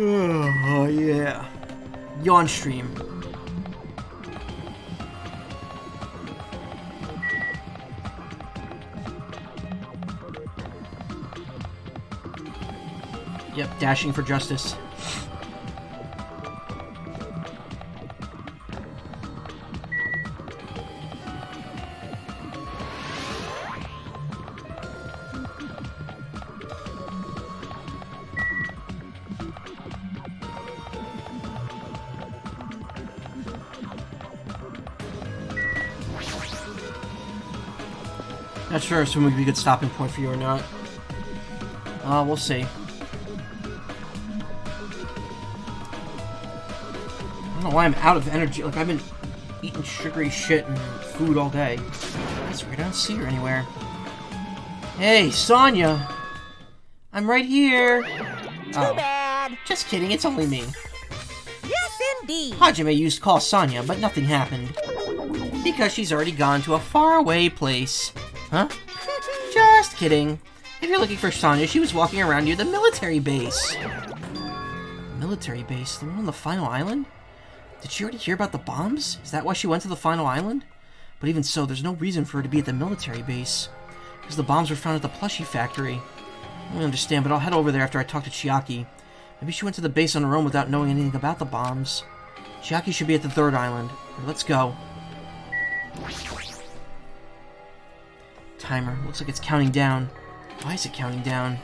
Oh, yeah. Yawn stream. Yep, dashing for justice. Not sure if swimming would be a good stopping point for you or not. We'll see. I don't know why I'm out of energy. Like, I've been eating sugary shit and food all day. That's weird, I don't see her anywhere. Hey, Sonya! I'm right here! Too bad. Just kidding, it's only me. Yes, indeed. Hajime used to call Sonya, but nothing happened. Because she's already gone to a faraway place. Huh? Just kidding. If you're looking for Sonya, she was walking around near the military base. Military base? The one on the final island? Did she already hear about the bombs? Is that why she went to the final island? But even so, there's no reason for her to be at the military base. Because the bombs were found at the plushie factory. I don't understand, but I'll head over there after I talk to Chiaki. Maybe she went to the base on her own without knowing anything about the bombs. Chiaki should be at the 3rd island. Let's go. Timer. Looks like it's counting down. Why is it counting down?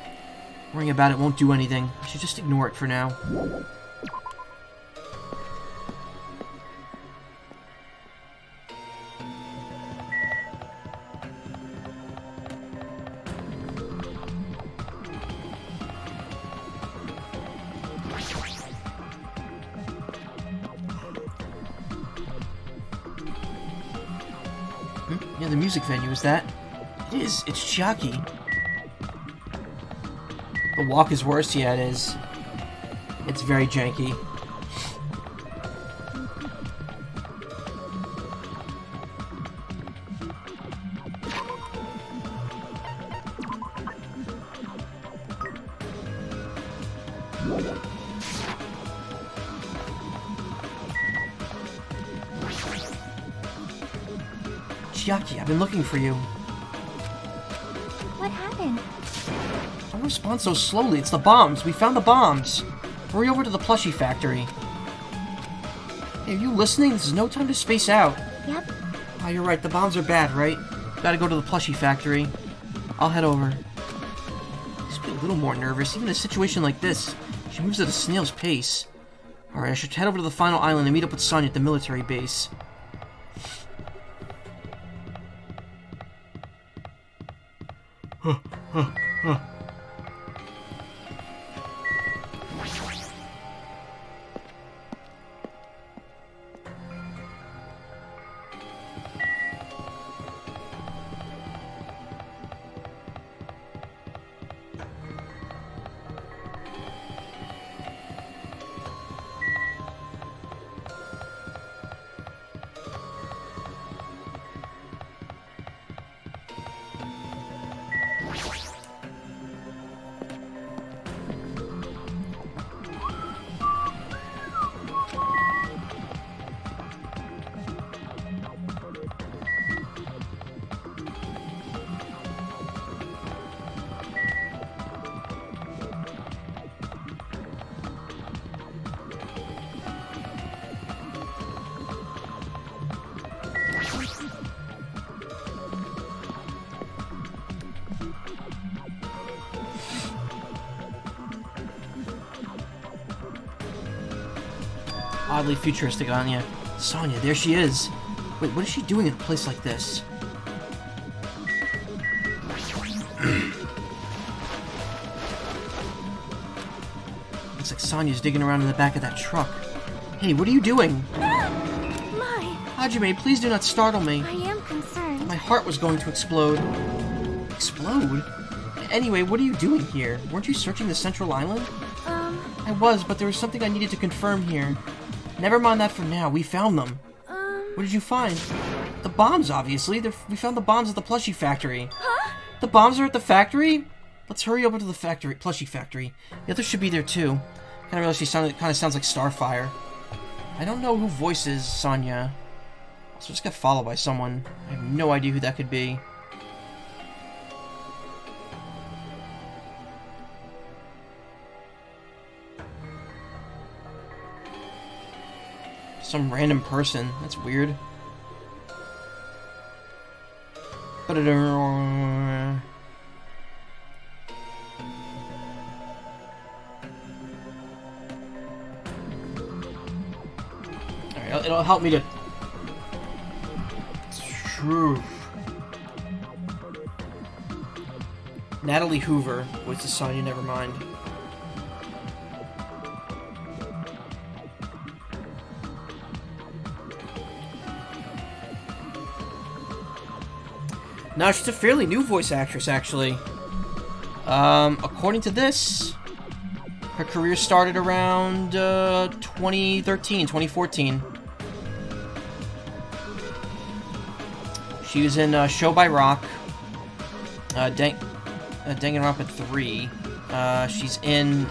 Worrying about it won't do anything. I should just ignore it for now. Yeah, the music venue, is that? It is. It's Chiaki. The walk is worse. Yeah, it is. It's very janky. Chiaki, I've been looking for you. What happened? Don't respond so slowly. It's the bombs. We found the bombs. Hurry over to the plushie factory. Hey, are you listening? This is no time to space out. Yep. Oh, you're right. The bombs are bad, right? Gotta go to the plushie factory. I'll head over. Just be a little more nervous. Even in a situation like this, she moves at a snail's pace. Alright, I should head over to the final island and meet up with Sonya at the military base. Oddly futuristic Anya. Sonya, there she is. Wait, what is she doing in a place like this? Looks like Sonya's digging around in the back of that truck. Hey, what are you doing? My, Hajime, please do not startle me. I am concerned. My heart was going to explode. Explode? Anyway, what are you doing here? Weren't you searching the central island? I was, but there was something I needed to confirm here. Never mind that for now. We found them. What did you find? The bombs, obviously. We found the bombs at the plushie factory. Huh? The bombs are at the factory? Let's hurry over to the factory, plushie factory. The others should be there too. Kinda realized she kind of sounds like Starfire. I don't know who voices Sonya. So just got followed by someone. I have no idea who that could be. Some random person. That's weird. Alright, it'll help me to... Truth. Natalie Hoover was the Sonya, never mind. No, she's a fairly new voice actress, actually. According to this, her career started around 2013, 2014. She was in Show by Rock, Danganronpa 3. She's in...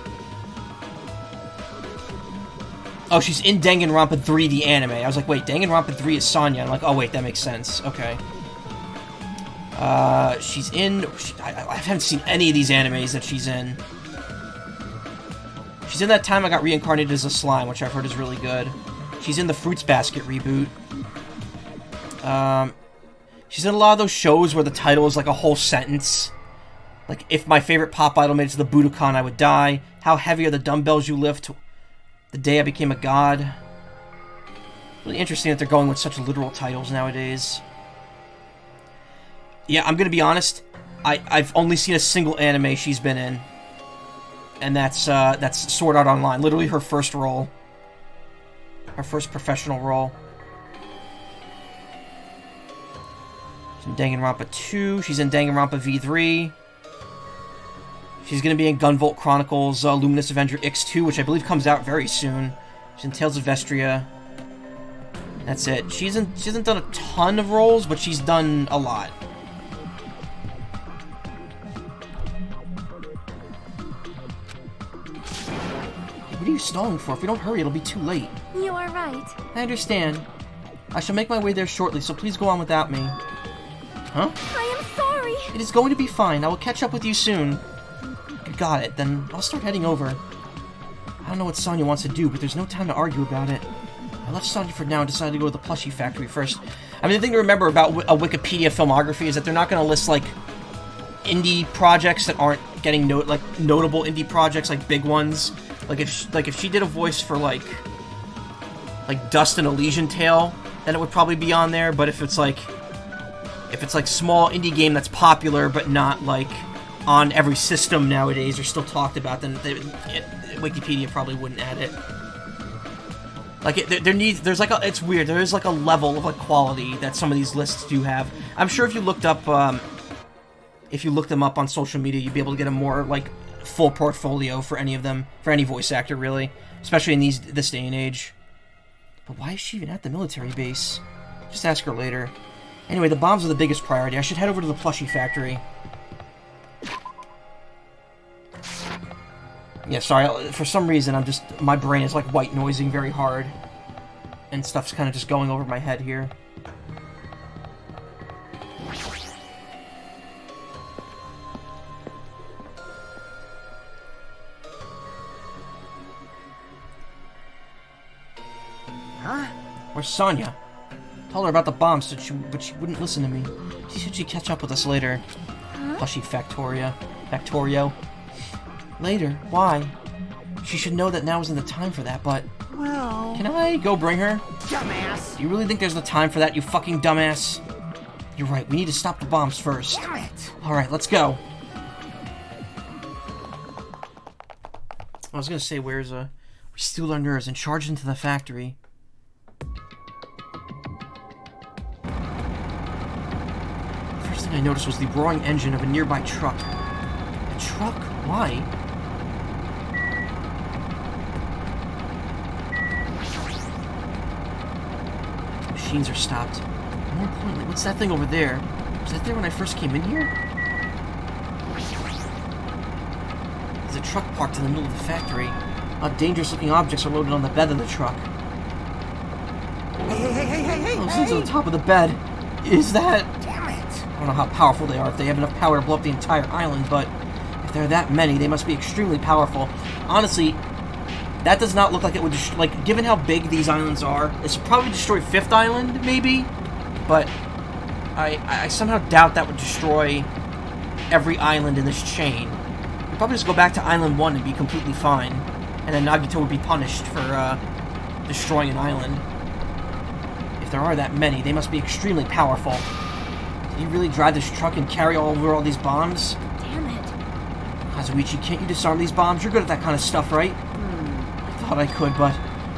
Oh, she's in Danganronpa 3, the anime. I was like, wait, Danganronpa 3 is Sonya. I'm like, oh wait, that makes sense. Okay. She's in... I haven't seen any of these animes that she's in. She's in That Time I Got Reincarnated as a Slime, which I've heard is really good. She's in the Fruits Basket reboot. She's in a lot of those shows where the title is like a whole sentence. Like, if my favorite pop idol made it to the Budokan, I would die. How heavy are the dumbbells you lift? The day I became a god. Really interesting that they're going with such literal titles nowadays. Yeah, I'm gonna be honest. I've only seen a single anime she's been in. And that's Sword Art Online. Literally her first role. Her first professional role. She's in Danganronpa 2. She's in Danganronpa V3. She's going to be in Gunvolt Chronicles Luminous Avenger X2, which I believe comes out very soon. She's in Tales of Vestria. That's it. She hasn't done a ton of roles, but she's done a lot. What are you stalling for? If we don't hurry, it'll be too late. You are right. I understand. I shall make my way there shortly, so please go on without me. Huh? I am sorry. It is going to be fine. I will catch up with you soon. Got it. Then I'll start heading over. I don't know what Sonya wants to do, but there's no time to argue about it. I left Sonya for now and decided to go to the plushie factory first. I mean, the thing to remember about a Wikipedia filmography is that they're not going to list, like, indie projects that aren't getting notable indie projects, like big ones. Like if she did a voice for like Dust and Elysian Tale, then it would probably be on there. But if it's like small indie game that's popular but not like on every system nowadays or still talked about, then Wikipedia probably wouldn't add it. Like it's weird. There is like a level of like quality that some of these lists do have. I'm sure if you looked up them up on social media, you'd be able to get a more like full portfolio for any of them, for any voice actor really, especially in this day and age. But why is she even at the military base? Just ask her later. Anyway, the bombs are the biggest priority. I should head over to the plushie factory. Yeah, sorry, for some reason my brain is like white noising very hard. And stuff's kind of just going over my head here. Huh? Where's Sonya? Told her about the bombs, but she wouldn't listen to me. She said she'd catch up with us later. Huh? Plushie Factorio. Later? Why? She should know that now isn't the time for that, but... Well... Can I go bring her? Dumbass! Do you really think there's the time for that, you fucking dumbass? You're right, we need to stop the bombs first. Damn it! Alright, let's go. I was gonna say, we steal our nerves and charge into the factory. The first thing I noticed was the roaring engine of a nearby truck. A truck? Why? Machines are stopped. More importantly, what's that thing over there? Was that there when I first came in here? There's a truck parked in the middle of the factory. Dangerous-looking objects are loaded on the bed of the truck. Hey! Those things on the top of the bed. Is that... Damn it! I don't know how powerful they are, if they have enough power to blow up the entire island, but if there are that many, they must be extremely powerful. Honestly, that does not look like it would like, given how big these islands are, this would probably destroy Fifth Island, maybe? But I somehow doubt that would destroy every island in this chain. You'd probably just go back to Island 1 and be completely fine. And then Nagito would be punished for destroying an island. If there are that many, they must be extremely powerful. Did he really drive this truck and carry over all these bombs? Damn it. Kazuichi, can't you disarm these bombs? You're good at that kind of stuff, right? I thought I could, but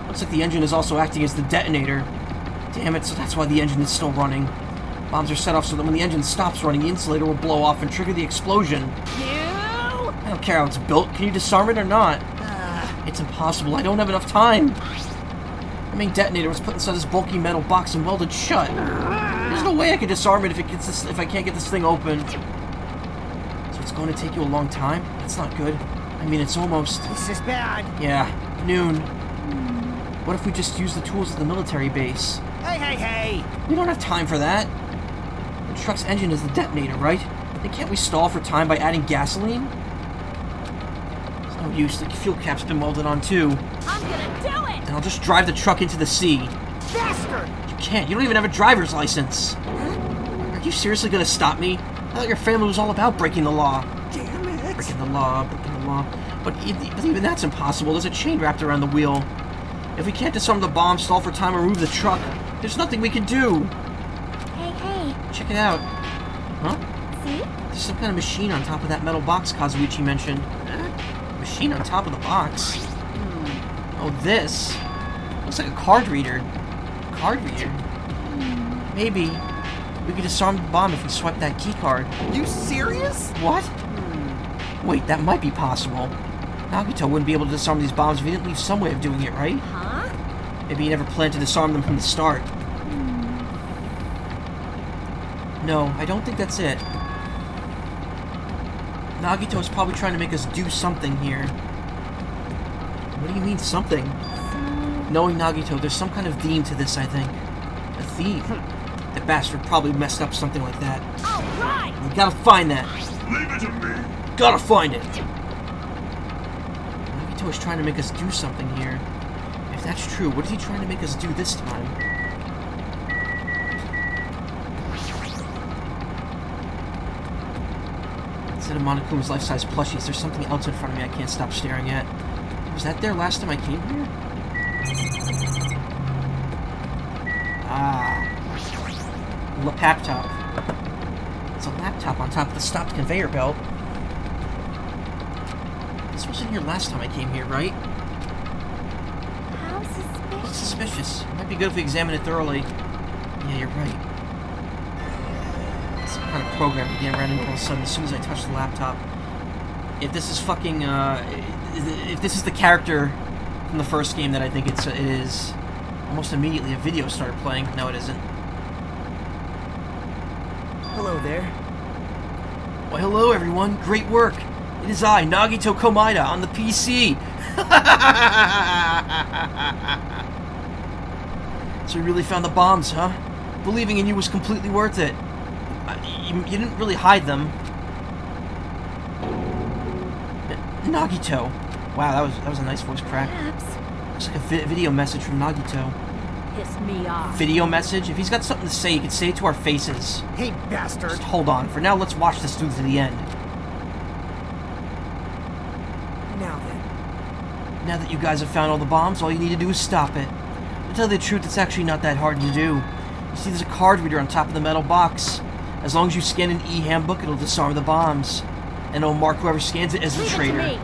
looks like the engine is also acting as the detonator. Damn it, so that's why the engine is still running. Bombs are set off so that when the engine stops running, the insulator will blow off and trigger the explosion. I don't care how it's built. Can you disarm it or not? It's impossible. I don't have enough time. The main detonator was put inside this bulky metal box and welded shut. There's no way I could disarm it if I can't get this thing open. So it's going to take you a long time? That's not good. I mean, it's almost... This is bad. Yeah, noon. What if we just use the tools at the military base? Hey! We don't have time for that. The truck's engine is the detonator, right? Then can't we stall for time by adding gasoline? There's no No use, the fuel cap's been welded on too. I'm gonna do it! And I'll just drive the truck into the sea. Bastard! You can't, you don't even have a driver's license. Are you seriously gonna stop me? I thought your family was all about breaking the law. Damn it! Breaking the law. But even that's impossible. There's a chain wrapped around the wheel. If we can't disarm the bomb, stall for time, or move the truck, there's nothing we can do. Hey. Check it out. Huh? See? There's some kind of machine on top of that metal box Kazuichi mentioned. Machine on top of the box? Oh, this? Looks like a card reader. Maybe we could disarm the bomb if we swipe that key card. You serious? What? Wait, that might be possible. Nagito wouldn't be able to disarm these bombs if he didn't leave some way of doing it, right? Huh? Maybe he never planned to disarm them from the start. No, I don't think that's it. Nagito is probably trying to make us do something here. What do you mean, something? Knowing Nagito, there's some kind of theme to this, I think. A theme? The bastard probably messed up something like that. All right! We gotta find that. Leave it to me. Gotta find it! Nagito is trying to make us do something here. If that's true, what is he trying to make us do this time? Instead of Monokuma's life-size plushies, there's something else in front of me I can't stop staring at. Was that there last time I came here? Ah. Laptop. It's a laptop on top of the stopped conveyor belt. This wasn't here last time I came here, right? How suspicious. Looks suspicious. Might be good if we examine it thoroughly. Yeah, you're right. Some kind of program began running all of a sudden as soon as I touched the laptop. If this is fucking, if this is the character from the first game that I think it is, almost immediately a video started playing. No, it isn't. Hello there. Why, hello everyone. Great work. It is I, Nagito Komaeda, on the PC. So you really found the bombs, huh? Believing in you was completely worth it. You didn't really hide them. Nagito. Wow, that was a nice voice crack. Perhaps. Looks like a video message from Nagito. Piss me off. Video message? If he's got something to say, he could say it to our faces. Hey, bastard. Just hold on. For now, let's watch this through to the end. Now then. Now that you guys have found all the bombs, all you need to do is stop it. To tell you the truth, it's actually not that hard to do. You see, there's a card reader on top of the metal box. As long as you scan an e-handbook, it'll disarm the bombs. And it'll mark whoever scans it as the Leave it to traitor. me.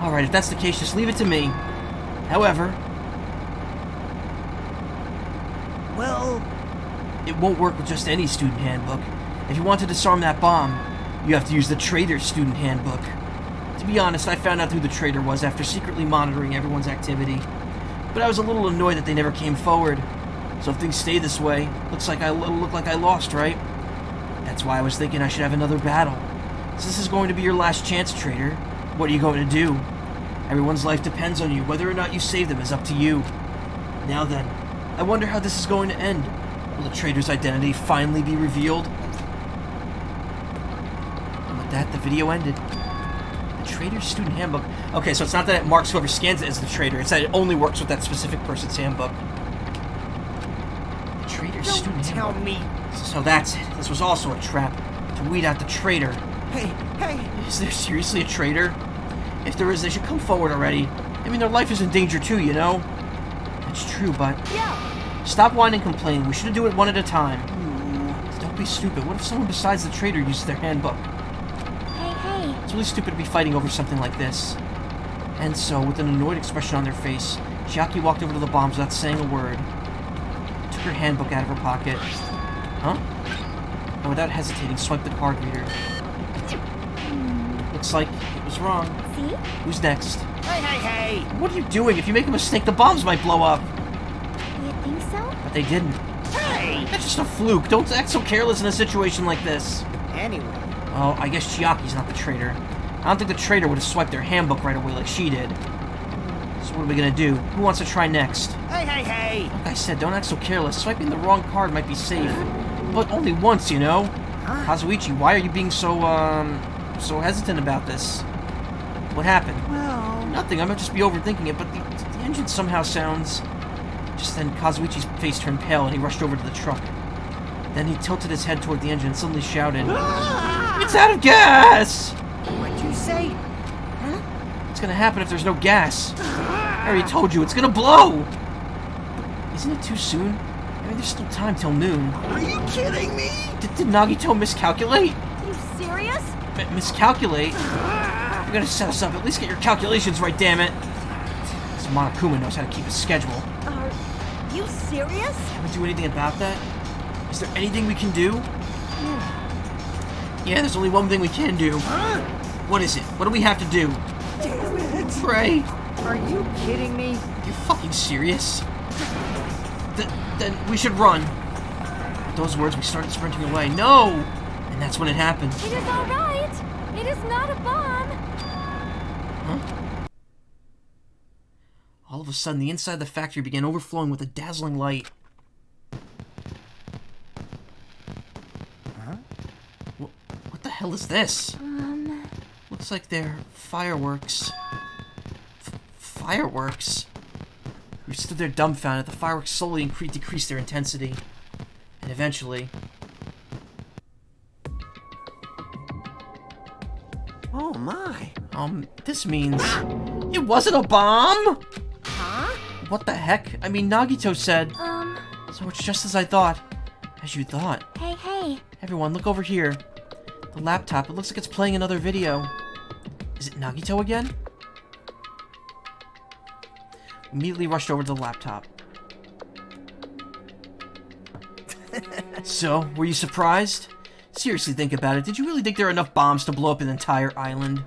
Alright, if that's the case, just leave it to me. However, Well, it won't work with just any student handbook. If you want to disarm that bomb, you have to use the traitor's student handbook. To be honest, I found out who the traitor was after secretly monitoring everyone's activity. But I was a little annoyed that they never came forward. So if things stay this way, it'll look like I lost, right? That's why I was thinking I should have another battle. So this is going to be your last chance, traitor. What are you going to do? Everyone's life depends on you. Whether or not you save them is up to you. Now then, I wonder how this is going to end. Will the traitor's identity finally be revealed? And with that, the video ended. The traitor's student handbook. Okay, so it's not that it marks whoever scans it as the traitor. It's that it only works with that specific person's handbook. The traitor's student tell handbook. me. So that's it. This was also a trap to weed out the traitor. Hey. Is there seriously a traitor? If there is, they should come forward already. I mean, their life is in danger too, you know? That's true, but... Yeah. Stop whining and complaining. We should do it one at a time. Don't be stupid. What if someone besides the traitor uses their handbook? Hey. It's really stupid to be fighting over something like this. And so, with an annoyed expression on their face, Chiaki walked over to the bombs without saying a word. Took her handbook out of her pocket. Huh? And without hesitating, swiped the card reader. Looks like it was wrong. See? Who's next? Hey. What are you doing? If you make a mistake, the bombs might blow up. You think so? But they didn't. Hey. That's just a fluke. Don't act so careless in a situation like this. Anyway. Oh, I guess Chiaki's not the traitor. I don't think the traitor would have swiped their handbook right away like she did. So what are we gonna do? Who wants to try next? Hey. Like I said, don't act so careless. Swiping the wrong card might be safe. But only once, you know? Huh? Kazuichi, why are you being so hesitant about this? What happened? Well... Nothing, I might just be overthinking it, but the engine somehow sounds... Just then, Kazuichi's face turned pale and he rushed over to the truck. Then he tilted his head toward the engine and suddenly shouted, "It's out of gas!" What'd you say? What's gonna happen if there's no gas? I already told you, it's gonna blow! Isn't it too soon? I mean, there's still time till noon. Are you kidding me? Did Nagito miscalculate? You serious? Miscalculate? You're gonna set us up. At least get your calculations right, damn it. This Monokuma knows how to keep a schedule. Are you serious? Can we do anything about that? Is there anything we can do? Yeah, there's only one thing we can do. What is it? What do we have to do? Damn it. Pray. Are you kidding me? You're fucking serious? Then we should run. With those words, we started sprinting away. No! And that's when it happened. It is all right. It is not a bomb. Huh? All of a sudden, the inside of the factory began overflowing with a dazzling light. Huh? What the hell is this? Looks like they're fireworks. Fireworks? We stood there dumbfounded. The fireworks slowly decreased their intensity. And eventually... Oh my. This means... It wasn't a bomb?! Huh? What the heck? I mean, Nagito said... So it's just as I thought. As you thought. Hey. Everyone, look over here. The laptop, it looks like it's playing another video. Is it Nagito again? Immediately rushed over to the laptop. So, were you surprised? Seriously, think about it. Did you really think there are enough bombs to blow up an entire island?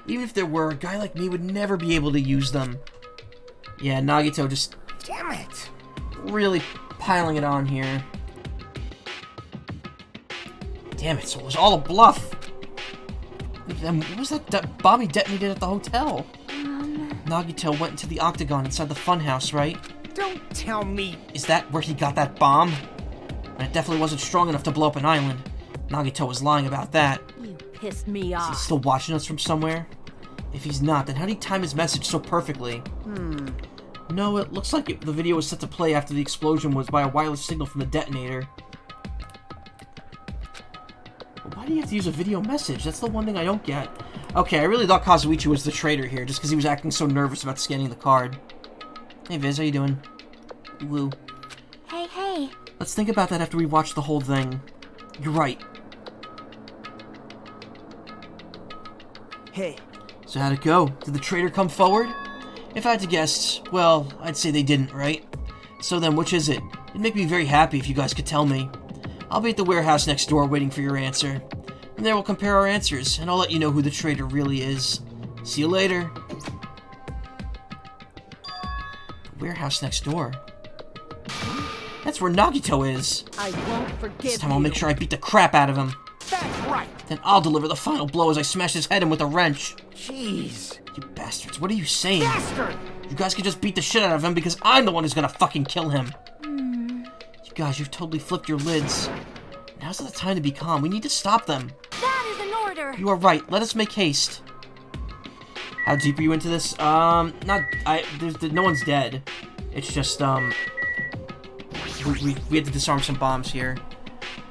Even if there were, a guy like me would never be able to use them. Yeah, Nagito just... Damn it. Really piling it on here. Damn it, so it was all a bluff. Then what was that bomb he detonated at the hotel? Nagito went into the octagon inside the funhouse, right? Don't tell me. Is that where he got that bomb? And it definitely wasn't strong enough to blow up an island. Nagito was lying about that. You pissed me Is he off. still watching us from somewhere? If he's not, then how did he time his message so perfectly? No, it looks like the video was set to play after the explosion was by a wireless signal from the detonator. Why do you have to use a video message? That's the one thing I don't get. Okay, I really thought Kazuichi was the traitor here, just because he was acting so nervous about scanning the card. Hey Viz, how you doing? Woo. Hey. Let's think about that after we watch the whole thing. You're right. Hey. So how'd it go? Did the traitor come forward? If I had to guess, well, I'd say they didn't, right? So then, which is it? It'd make me very happy if you guys could tell me. I'll be at the warehouse next door waiting for your answer. And there we'll compare our answers, and I'll let you know who the traitor really is. See you later. The warehouse next door. That's where Nagito is. I won't forgive This time I'll you. make sure I beat the crap out of him. That's right. Then I'll deliver the final blow as I smash his head in with a wrench. Jeez. You bastards, what are you saying? Bastard. You guys can just beat the shit out of him because I'm the one who's gonna fucking kill him. You guys, you've totally flipped your lids. Now's not the time to be calm. We need to stop them. That is an order. You are right. Let us make haste. How deep are you into this? No one's dead. It's just, we had to disarm some bombs here.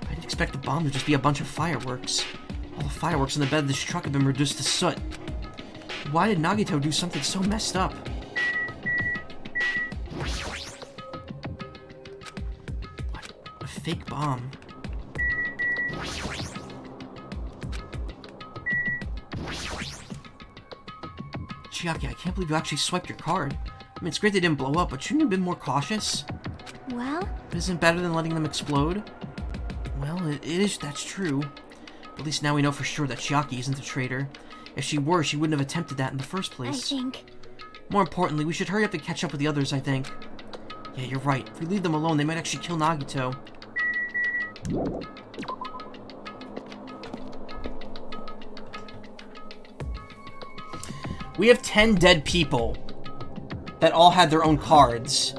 I didn't expect the bomb to just be a bunch of fireworks. All the fireworks in the bed of this truck have been reduced to soot. Why did Nagito do something so messed up? What? A fake bomb. Chiaki, I can't believe you actually swiped your card. I mean, it's great they didn't blow up, but shouldn't you have been more cautious? Well, Isn't it better than letting them explode? Well, that's true. At least now we know for sure that Chiaki isn't a traitor. If she were, she wouldn't have attempted that in the first I place. think... More importantly, we should hurry up and catch up with the others, I think. Yeah, you're right. If we leave them alone, they might actually kill Nagito. We have 10 dead people that all had their own cards.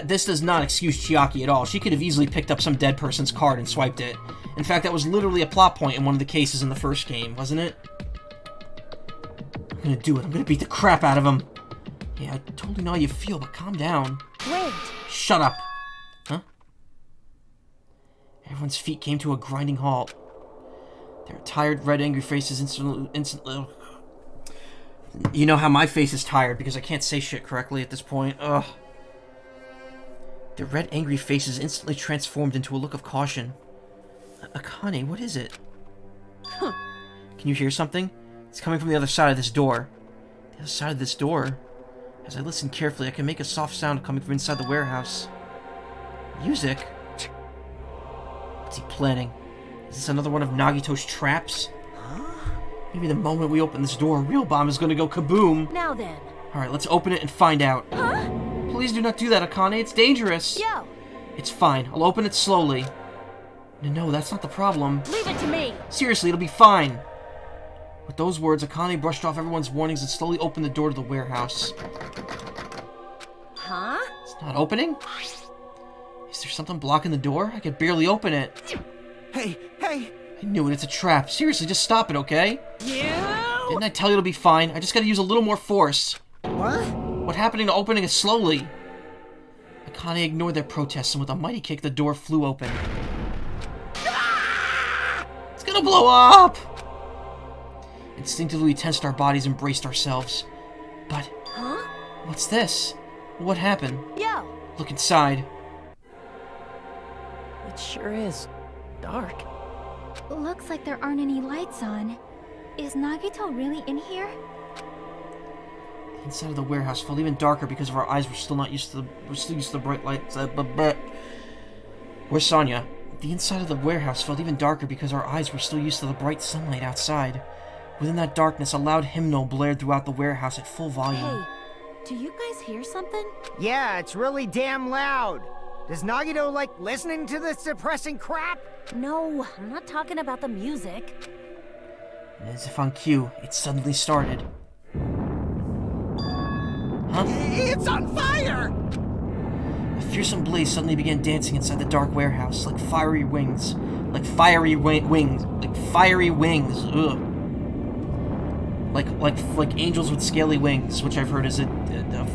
This does not excuse Chiaki at all. She could have easily picked up some dead person's card and swiped it. In fact, that was literally a plot point in one of the cases in the first game, wasn't it? I'm gonna do it. I'm gonna beat the crap out of him. Yeah, I totally know how you feel, but calm down. Wait. Shut up. Huh? Everyone's feet came to a grinding halt. Their tired, red, angry faces instantly... You know how my face is tired because I can't say shit correctly at this point. Ugh. Their red, angry faces instantly transformed into a look of caution. Akane, what is it? Huh. Can you hear something? It's coming from the other side of this door. The other side of this door? As I listen carefully, I can make a soft sound coming from inside the warehouse. Music? What's he planning? Is this another one of Nagito's traps? Maybe the moment we open this door, a real bomb is gonna go kaboom! Now then. Alright, let's open it and find out. Huh? Please do not do that, Akane, it's dangerous! Yo, It's fine, I'll open it slowly. No, that's not the problem. leave it to me. Seriously, it'll be fine! With those words, Akane brushed off everyone's warnings and slowly opened the door to the warehouse. Huh? It's not opening? Is there something blocking the door? I could barely open it. Hey! I knew it, it's a trap. Seriously, just stop it, okay? You! Didn't I tell you it'll be fine? I just gotta use a little more force. What? What happened to opening it slowly? Akane ignored their protests, and with a mighty kick, the door flew open. It's gonna blow up! Instinctively, we tensed our bodies and braced ourselves. But... Huh? What's this? What happened? Yo! Look inside. It sure is dark. Looks like there aren't any lights on. Is Nagito really in here? The inside of the warehouse felt even darker because of our eyes were still used to the bright lights. Where's Sonya? The inside of the warehouse felt even darker because our eyes were still used to the bright sunlight outside. Within that darkness, a loud hymnal blared throughout the warehouse at full volume. Hey, do you guys hear something? Yeah, it's really damn loud. Does Nagito like listening to this depressing crap? No, I'm not talking about the music. And as if on cue, it suddenly started. Huh? It's on fire! A fearsome blaze suddenly began dancing inside the dark warehouse, like fiery wings. Like fiery wings. Like fiery wings. Ugh. Like angels with scaly wings, which I've heard is a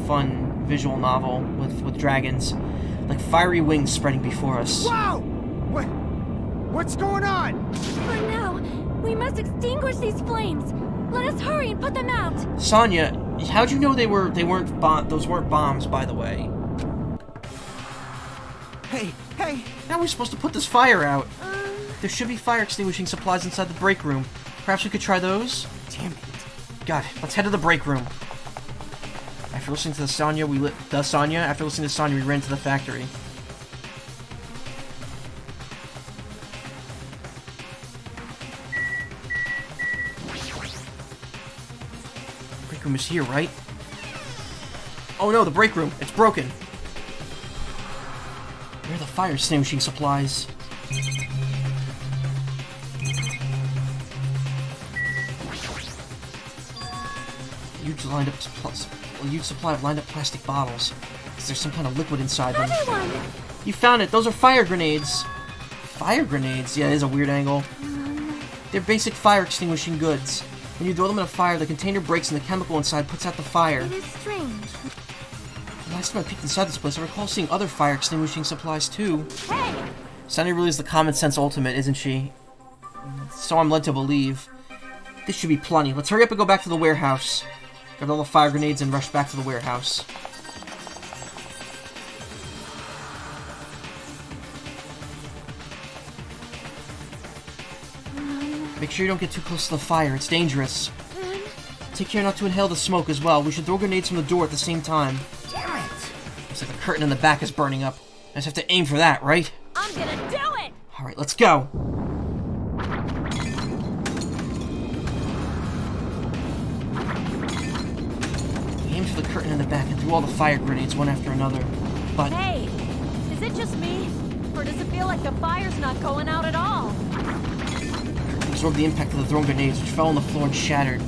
fun visual novel with dragons. Like fiery wings spreading before us. Wow! What's going on? For now, we must extinguish these flames. Let us hurry and put them out. Sonya, how'd you know those weren't bombs, by the way? Hey! How are we supposed to put this fire out? There should be fire extinguishing supplies inside the break room. Perhaps we could try those? Damn it. God, let's head to the break room. After listening to Sonya, we ran to the factory. The break room is here, right? Oh no, the break room. It's broken. Where are the fire extinguishing supplies? A huge supply of lined up plastic bottles. Is there some kind of liquid inside them? Everyone! You found it! Those are fire grenades! Fire grenades? Yeah, it is a weird angle. They're basic fire extinguishing goods. When you throw them in a fire, the container breaks and the chemical inside puts out the fire. It is strange. The last time I peeked inside this place, I recall seeing other fire extinguishing supplies too. Hey! Sonya really is the common sense ultimate, isn't she? So I'm led to believe. This should be plenty. Let's hurry up and go back to the warehouse. Grab all the fire grenades and rush back to the warehouse. Make sure you don't get too close to the fire, it's dangerous. Take care not to inhale the smoke as well. We should throw grenades from the door at the same time. Damn it! Looks like the curtain in the back is burning up. I just have to aim for that, right? I'm gonna do it! Alright, let's go! We aimed for the curtain in the back and threw all the fire grenades one after another. But Hey, is it just me? Or does it feel like the fire's not going out at all? absorbed the impact of the thrown grenades, which fell on the floor and shattered.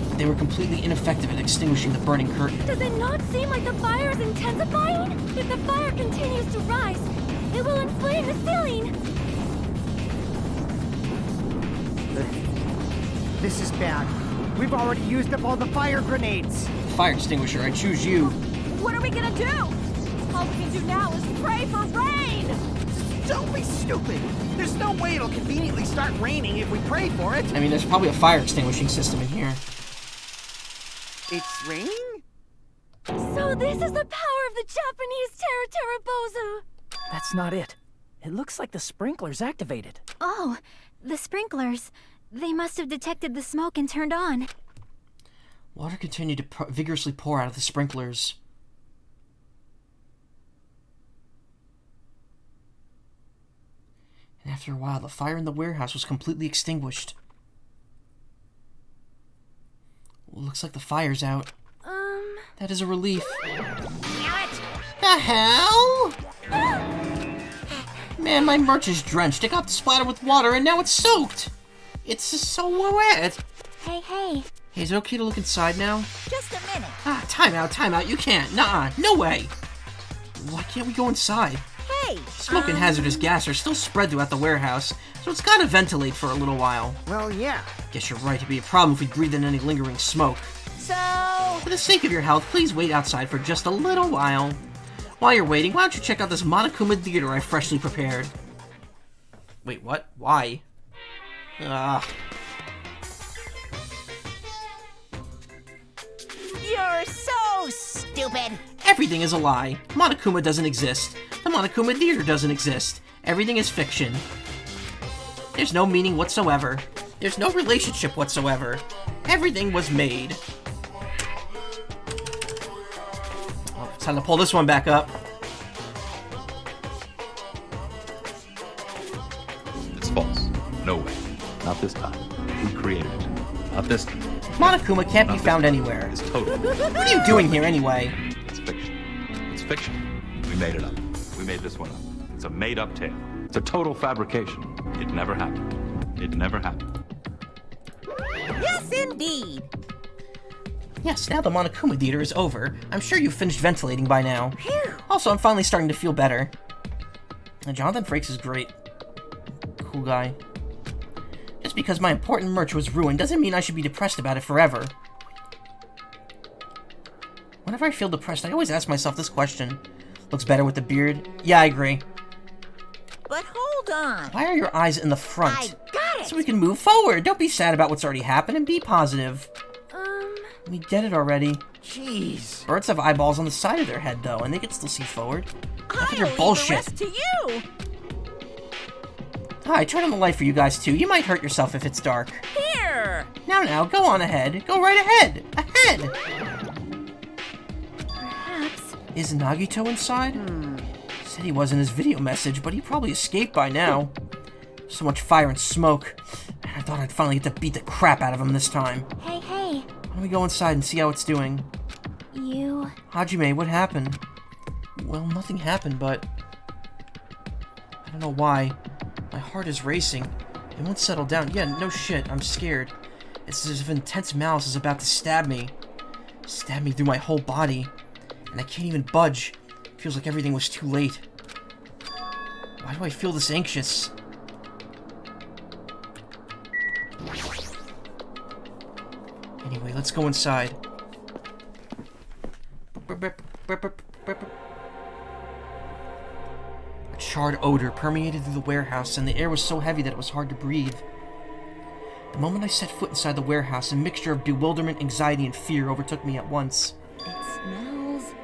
But they were completely ineffective at extinguishing the burning curtain. Does it not seem like the fire is intensifying? If the fire continues to rise, it will inflame the ceiling. This is bad. We've already used up all the fire grenades. Fire extinguisher, I choose you. What are we gonna do? All we can do now is pray for rain! Don't be stupid. There's no way it'll conveniently start raining if we pray for it. I mean, there's probably a fire extinguishing system in here. It's raining? So this is the power of the Japanese Terra Bozo! That's not it. It looks like the sprinklers activated. Oh, the sprinklers. They must have detected the smoke and turned on. Water continued to vigorously pour out of the sprinklers. And after a while, the fire in the warehouse was completely extinguished. Well, looks like the fire's out. That is a relief. The hell? Man, my merch is drenched. It got splattered with water and now it's soaked. It's just so wet. Hey. Hey, is it okay to look inside now? Just a minute. Ah, time out. You can't. Nuh-uh. No way. Why can't we go inside? Hey! Smoke and hazardous gas are still spread throughout the warehouse, so it's gotta ventilate for a little while. Well, yeah. Guess you're right, it'd be a problem if we breathed in any lingering smoke. So... For the sake of your health, please wait outside for just a little while. While you're waiting, why don't you check out this Monokuma theater I freshly prepared? Wait, what? Why? You're so stupid! Everything is a lie. Monokuma doesn't exist. The Monokuma theater doesn't exist. Everything is fiction. There's no meaning whatsoever. There's no relationship whatsoever. Everything was made. Oh, it's time to pull this one back up. It's false. No way. Not this time. We created it. Not this time. Monokuma can't be found anywhere. It's total. What are you doing here anyway? It's fiction. It's fiction. We made it up. We made this one up. It's a made-up tale. It's a total fabrication. It never happened. It never happened. Yes, indeed! Yes, now the Monokuma theater is over. I'm sure you've finished ventilating by now. Phew. Also, I'm finally starting to feel better. And Jonathan Frakes is great. Cool guy. Just because my important merch was ruined doesn't mean I should be depressed about it forever. Whenever I feel depressed, I always ask myself this question. Looks better with the beard? Yeah, I agree. But hold on. Why are your eyes in the front? I got it! So we can move forward. Don't be sad about what's already happened and be positive. We get it already. Jeez. Birds have eyeballs on the side of their head, though, and they can still see forward. Enough of your I'll leave bullshit. the rest to you! Hi, turn on the light for you guys, too. You might hurt yourself if it's dark. Here! Now, go on ahead. Go right ahead. Ahead! Perhaps. Is Nagito inside? Said he was in his video message, but he probably escaped by now. So much fire and smoke. I thought I'd finally get to beat the crap out of him this time. Hey. Why don't we go inside and see how it's doing? You... Hajime, what happened? Well, nothing happened, but... I don't know why. My heart is racing. It won't settle down. Yeah, no shit, I'm scared. It's as if intense malice is about to stab me. Stab me through my whole body. And I can't even budge. It feels like everything was too late. Why do I feel this anxious? Anyway, let's go inside. A charred odor permeated through the warehouse, and the air was so heavy that it was hard to breathe. The moment I set foot inside the warehouse, a mixture of bewilderment, anxiety, and fear overtook me at once. It smells...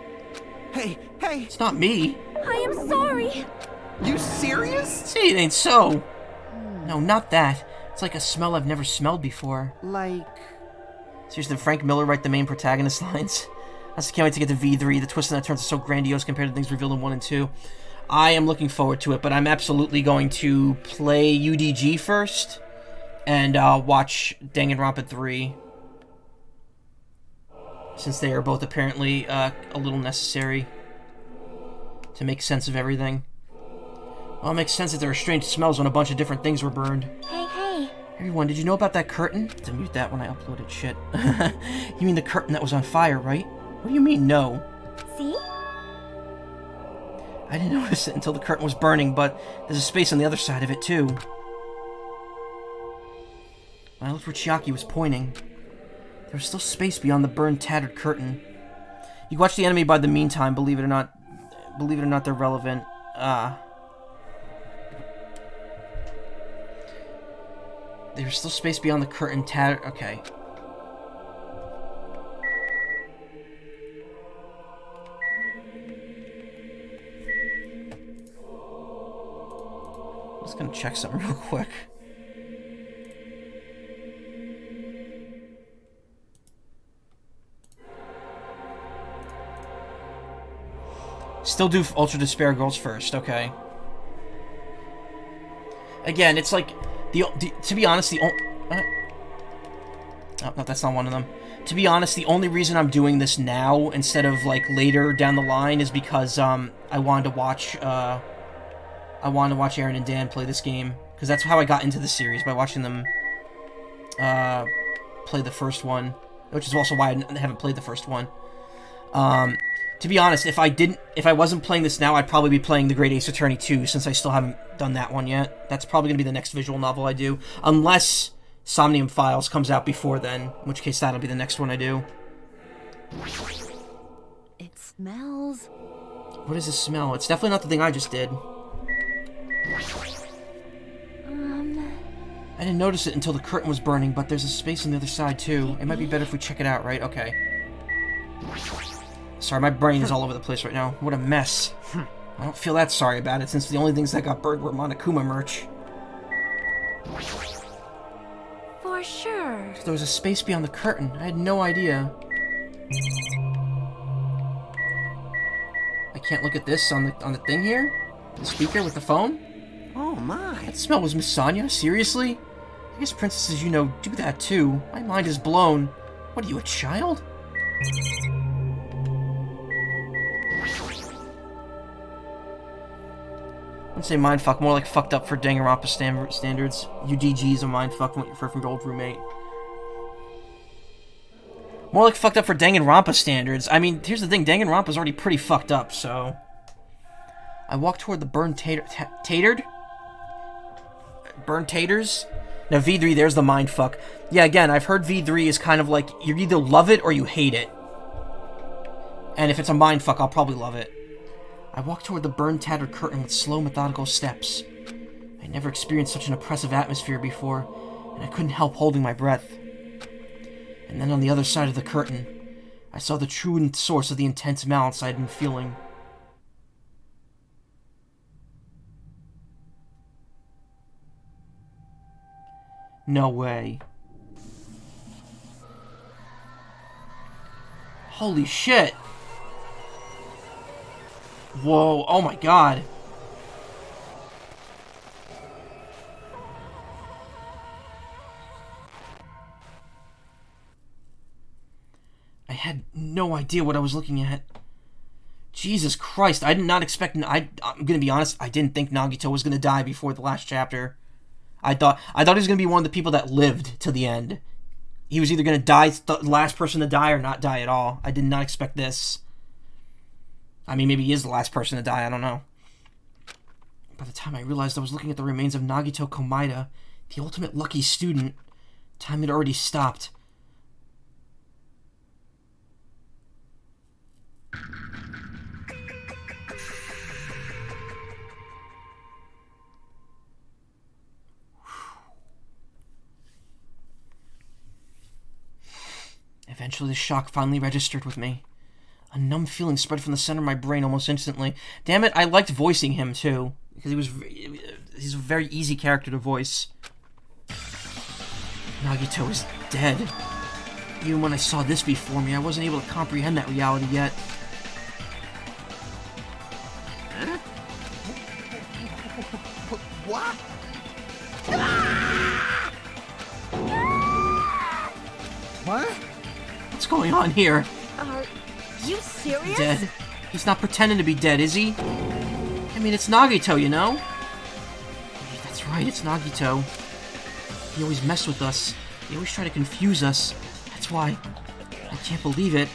Hey. It's not me. I am sorry! You serious? Say it ain't so. No, not that. It's like a smell I've never smelled before. Like... Seriously, did Frank Miller write the main protagonist lines? I just can't wait to get to V3. The twist and that turns are so grandiose compared to things revealed in 1 and 2. I am looking forward to it, but I'm absolutely going to play UDG first and watch Danganronpa 3. Since they are both apparently a little necessary to make sense of everything. Well, it makes sense that there are strange smells when a bunch of different things were burned. Hey. Everyone, did you know about that curtain? To mute that when I uploaded shit. You mean the curtain that was on fire, right? What do you mean, no? See? I didn't notice it until the curtain was burning, but there's a space on the other side of it, too. When I looked where Chiaki was pointing, There's still space beyond the burned, tattered curtain. You can watch the anime by the meantime, believe it or not. Believe it or not, they're relevant. There's still space beyond the curtain, tattered... Okay. I'm just gonna check something real quick. Still do Ultra Despair Girls first, okay. Again, it's like, to be honest, oh, no, that's not one of them. To be honest, the only reason I'm doing this now, instead of, like, later down the line, is because, I wanted to watch Aaron and Dan play this game. Because that's how I got into the series, by watching them, play the first one. Which is also why I haven't played the first one. To be honest, if I wasn't playing this now, I'd probably be playing The Great Ace Attorney 2, since I still haven't done that one yet. That's probably going to be the next visual novel I do. Unless Somnium Files comes out before then, in which case that'll be the next one I do. It smells... What does this smell? It's definitely not the thing I just did. I didn't notice it until the curtain was burning, but there's a space on the other side, too. It might be better if we check it out, right? Okay. Sorry, my brain is all over the place right now. What a mess. I don't feel that sorry about it, since the only things that got burned were Monokuma merch. For sure. So there was a space beyond the curtain. I had no idea. I can't look at this on the thing here? The speaker with the phone? Oh my. That smell was Miss Sonia? Seriously? I guess princesses, you know, do that too. My mind is blown. What are you, a child? I wouldn't say mindfuck, more like fucked up for Danganronpa standards. UDG's a mindfuck from your old roommate. More like fucked up for Danganronpa standards. I mean, here's the thing, Danganronpa's already pretty fucked up, so... I walked toward the burned tatered? Burned taters? Now V3, there's the mindfuck. Yeah, again, I've heard V3 is kind of like, you either love it or you hate it. And if it's a mindfuck, I'll probably love it. I walked toward the burned, tattered curtain with slow, methodical steps. I never experienced such an oppressive atmosphere before, and I couldn't help holding my breath. And then on the other side of the curtain, I saw the true source of the intense malice I had been feeling. No way. Holy shit! Whoa, oh my god. I had no idea what I was looking at. Jesus Christ, I did not expect... I'm gonna be honest, I didn't think Nagito was gonna die before the last chapter. I thought he was gonna be one of the people that lived to the end. He was either gonna die, the last person to die, or not die at all. I did not expect this. I mean, maybe he is the last person to die, I don't know. By the time I realized I was looking at the remains of Nagito Komaeda, the ultimate lucky student, time had already stopped. Eventually, the shock finally registered with me. A numb feeling spread from the center of my brain almost instantly. Damn it, I liked voicing him, too. Because he's a very easy character to voice. Nagito is dead. Even when I saw this before me, I wasn't able to comprehend that reality yet. Huh? What? What? What's going on here? Are you serious? Dead. He's not pretending to be dead, is he? I mean, it's Nagito, you know? That's right, it's Nagito. He always messed with us. He always tried to confuse us. That's why. I can't believe it.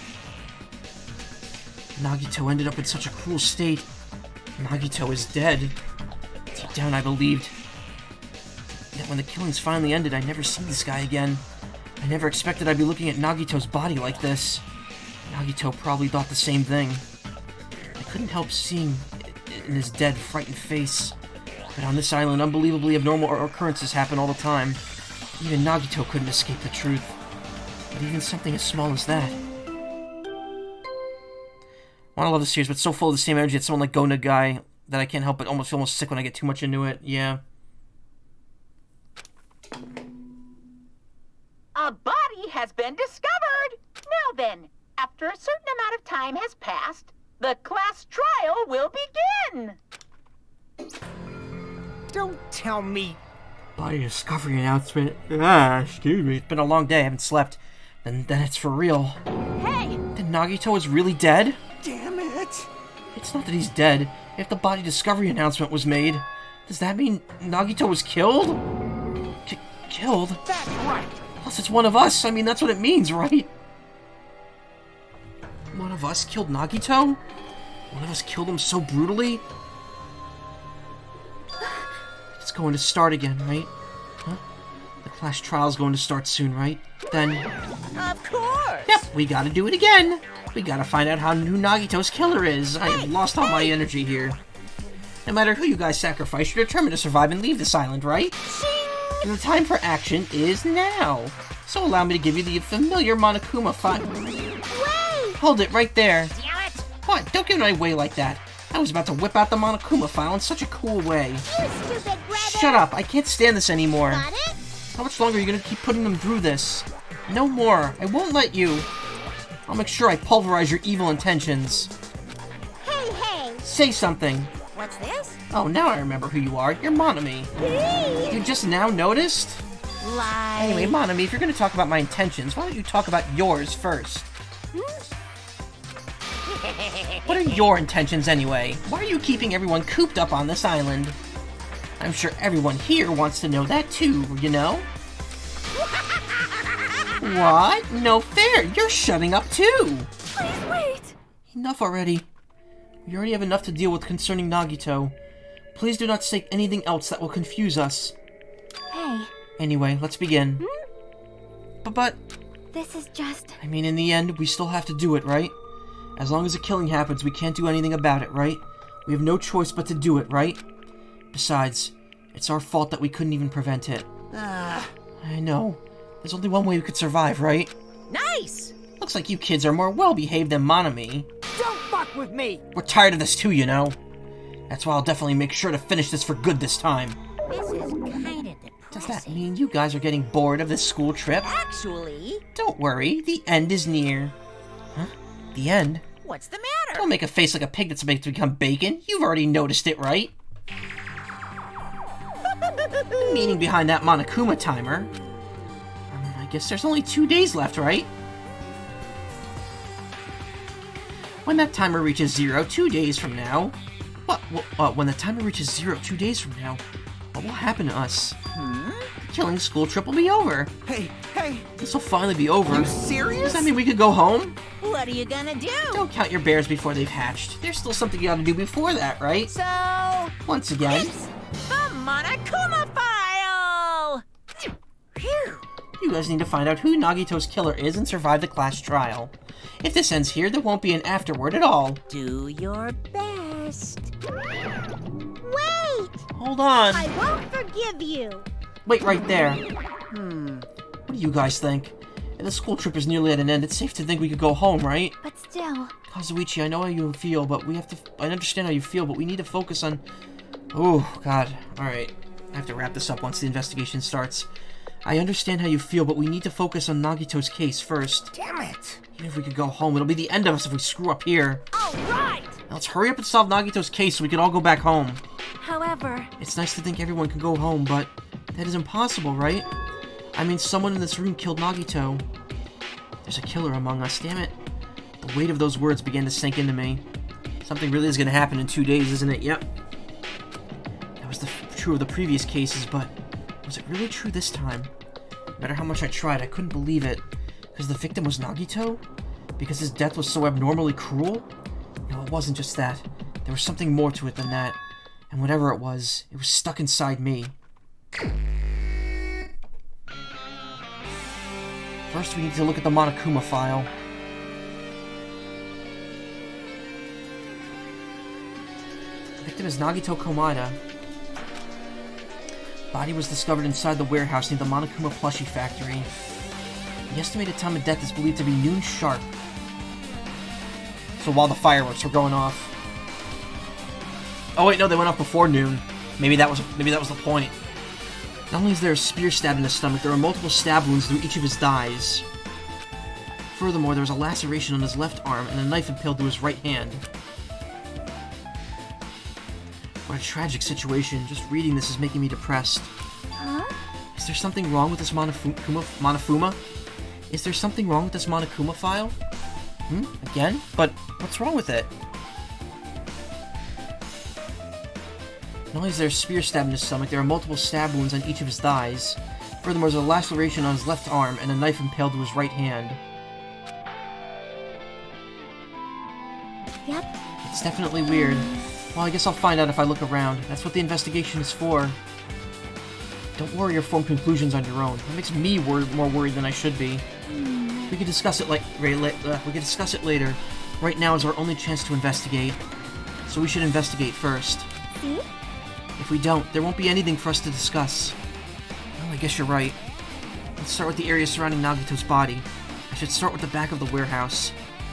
Nagito ended up in such a cruel state. Nagito is dead. Deep down, I believed. Yet when the killings finally ended, I'd never see this guy again. I never expected I'd be looking at Nagito's body like this. Nagito probably thought the same thing. I couldn't help seeing it in his dead, frightened face. But on this island, unbelievably abnormal occurrences happen all the time. Even Nagito couldn't escape the truth. But even something as small as that. I love the series, but it's so full of the same energy. It's someone like Go Nagai that I can't help but almost feel almost sick when I get too much into it. Yeah. A body has been discovered! Now then, after a certain amount of time has passed, the class trial will begin! Don't tell me. Body discovery announcement. Excuse me. It's been a long day. I haven't slept. Then it's for real. Hey! Then Nagito is really dead? Damn it! It's not that he's dead. If the body discovery announcement was made, does that mean Nagito was killed? Killed? That's right! Plus it's one of us. I mean, that's what it means, right? One of us killed Nagito? One of us killed him so brutally? It's going to start again, right? Huh? The class trial's going to start soon, right? Then... Of course! Yep, we gotta do it again! We gotta find out who Nagito's killer is. I have lost all my energy here. No matter who you guys sacrifice, you're determined to survive and leave this island, right? And the time for action is now. So allow me to give you the familiar Monokuma file. Wait! Hold it right there. Damn it! What? Don't give it away like that. I was about to whip out the Monokuma file in such a cool way. You stupid brother! Shut up, I can't stand this anymore. Got it? How much longer are you gonna keep putting them through this? No more. I won't let you. I'll make sure I pulverize your evil intentions. Hey! Say something. What's this? Oh, now I remember who you are. You're Monami. You just now noticed? Lie. Anyway, Monami, if you're gonna talk about my intentions, why don't you talk about yours first? What are your intentions anyway? Why are you keeping everyone cooped up on this island? I'm sure everyone here wants to know that too, you know? What? No fair! You're shutting up too! Please wait! Enough already. We already have enough to deal with concerning Nagito. Please do not say anything else that will confuse us. Hey, Anyway, let's begin. But, this is just... I mean, in the end, we still have to do it, right? As long as a killing happens, we can't do anything about it, right? We have no choice but to do it, right? Besides, it's our fault that we couldn't even prevent it. I know. There's only one way we could survive, right? Nice! Looks like you kids are more well-behaved than Monami. Don't fuck with me. We're tired of this too, you know? That's why I'll definitely make sure to finish this for good this time. This is kinda Does that depressing. mean you guys are getting bored of this school trip? Actually, Don't worry, the end is near. Huh? The end? what's the matter? Don't make a face like a pig that's about to become bacon. You've already noticed it, right? The meaning behind that Monokuma timer. I guess there's only 2 days left, right? When that timer reaches 0 2 days from now... when the timer reaches 0 2 days from now, what will happen to us? The killing school trip will be over. Hey! This will finally be over. You serious? Does that mean we could go home? What are you gonna do? Don't count your bears before they've hatched. There's still something you gotta do before that, right? So, Once again, it's the Monokuma file! Phew. you guys need to find out who Nagito's killer is and survive the class trial. If this ends here, there won't be an afterward at all. Do your best. Wait! Hold on. I won't forgive you! Wait right there. What do you guys think? If the school trip is nearly at an end, it's safe to think we could go home, right? But still... Kazuichi, I know how you feel, but we have to... I understand how you feel, but we need to focus on... Oh, God. Alright. I have to wrap this up once the investigation starts. I understand how you feel, but we need to focus on Nagito's case first. Damn it! Even if we could go home, it'll be the end of us if we screw up here. Alright! Now let's hurry up and solve Nagito's case so we can all go back home. However... It's nice to think everyone can go home, but that is impossible, right? I mean, someone in this room killed Nagito. There's a killer among us, damn it. The weight of those words began to sink into me. Something really is going to happen in 2 days, isn't it? Yep. That was true of the previous cases, but was it really true this time? No matter how much I tried, I couldn't believe it. Because the victim was Nagito? Because his death was so abnormally cruel? No, it wasn't just that. There was something more to it than that. And whatever it was stuck inside me. First, we need to look at the Monokuma file. The victim is Nagito Komada. Body was discovered inside the warehouse near the Monokuma plushie factory. The estimated time of death is believed to be noon sharp. So while the fireworks were going off. Oh wait, no, they went off before noon. Maybe that was the point. Not only is there a spear stab in his stomach, there are multiple stab wounds through each of his thighs. Furthermore, there was a laceration on his left arm and a knife impaled through his right hand. What a tragic situation. Just reading this is making me depressed. Huh? Is there something wrong with this Monofuma? Is there something wrong with this Monokuma file? Again? But what's wrong with it? Not only is there a spear stab in his stomach, there are multiple stab wounds on each of his thighs. Furthermore, there's a laceration on his left arm and a knife impaled to his right hand. Yep. It's definitely weird. Well, I guess I'll find out if I look around. That's what the investigation is for. Don't worry or form conclusions on your own. That makes me more worried than I should be. We can discuss it later. Right now is our only chance to investigate. So we should investigate first. See? If we don't, there won't be anything for us to discuss. Well, I guess you're right. Let's start with the area surrounding Nagito's body. I should start with the back of the warehouse.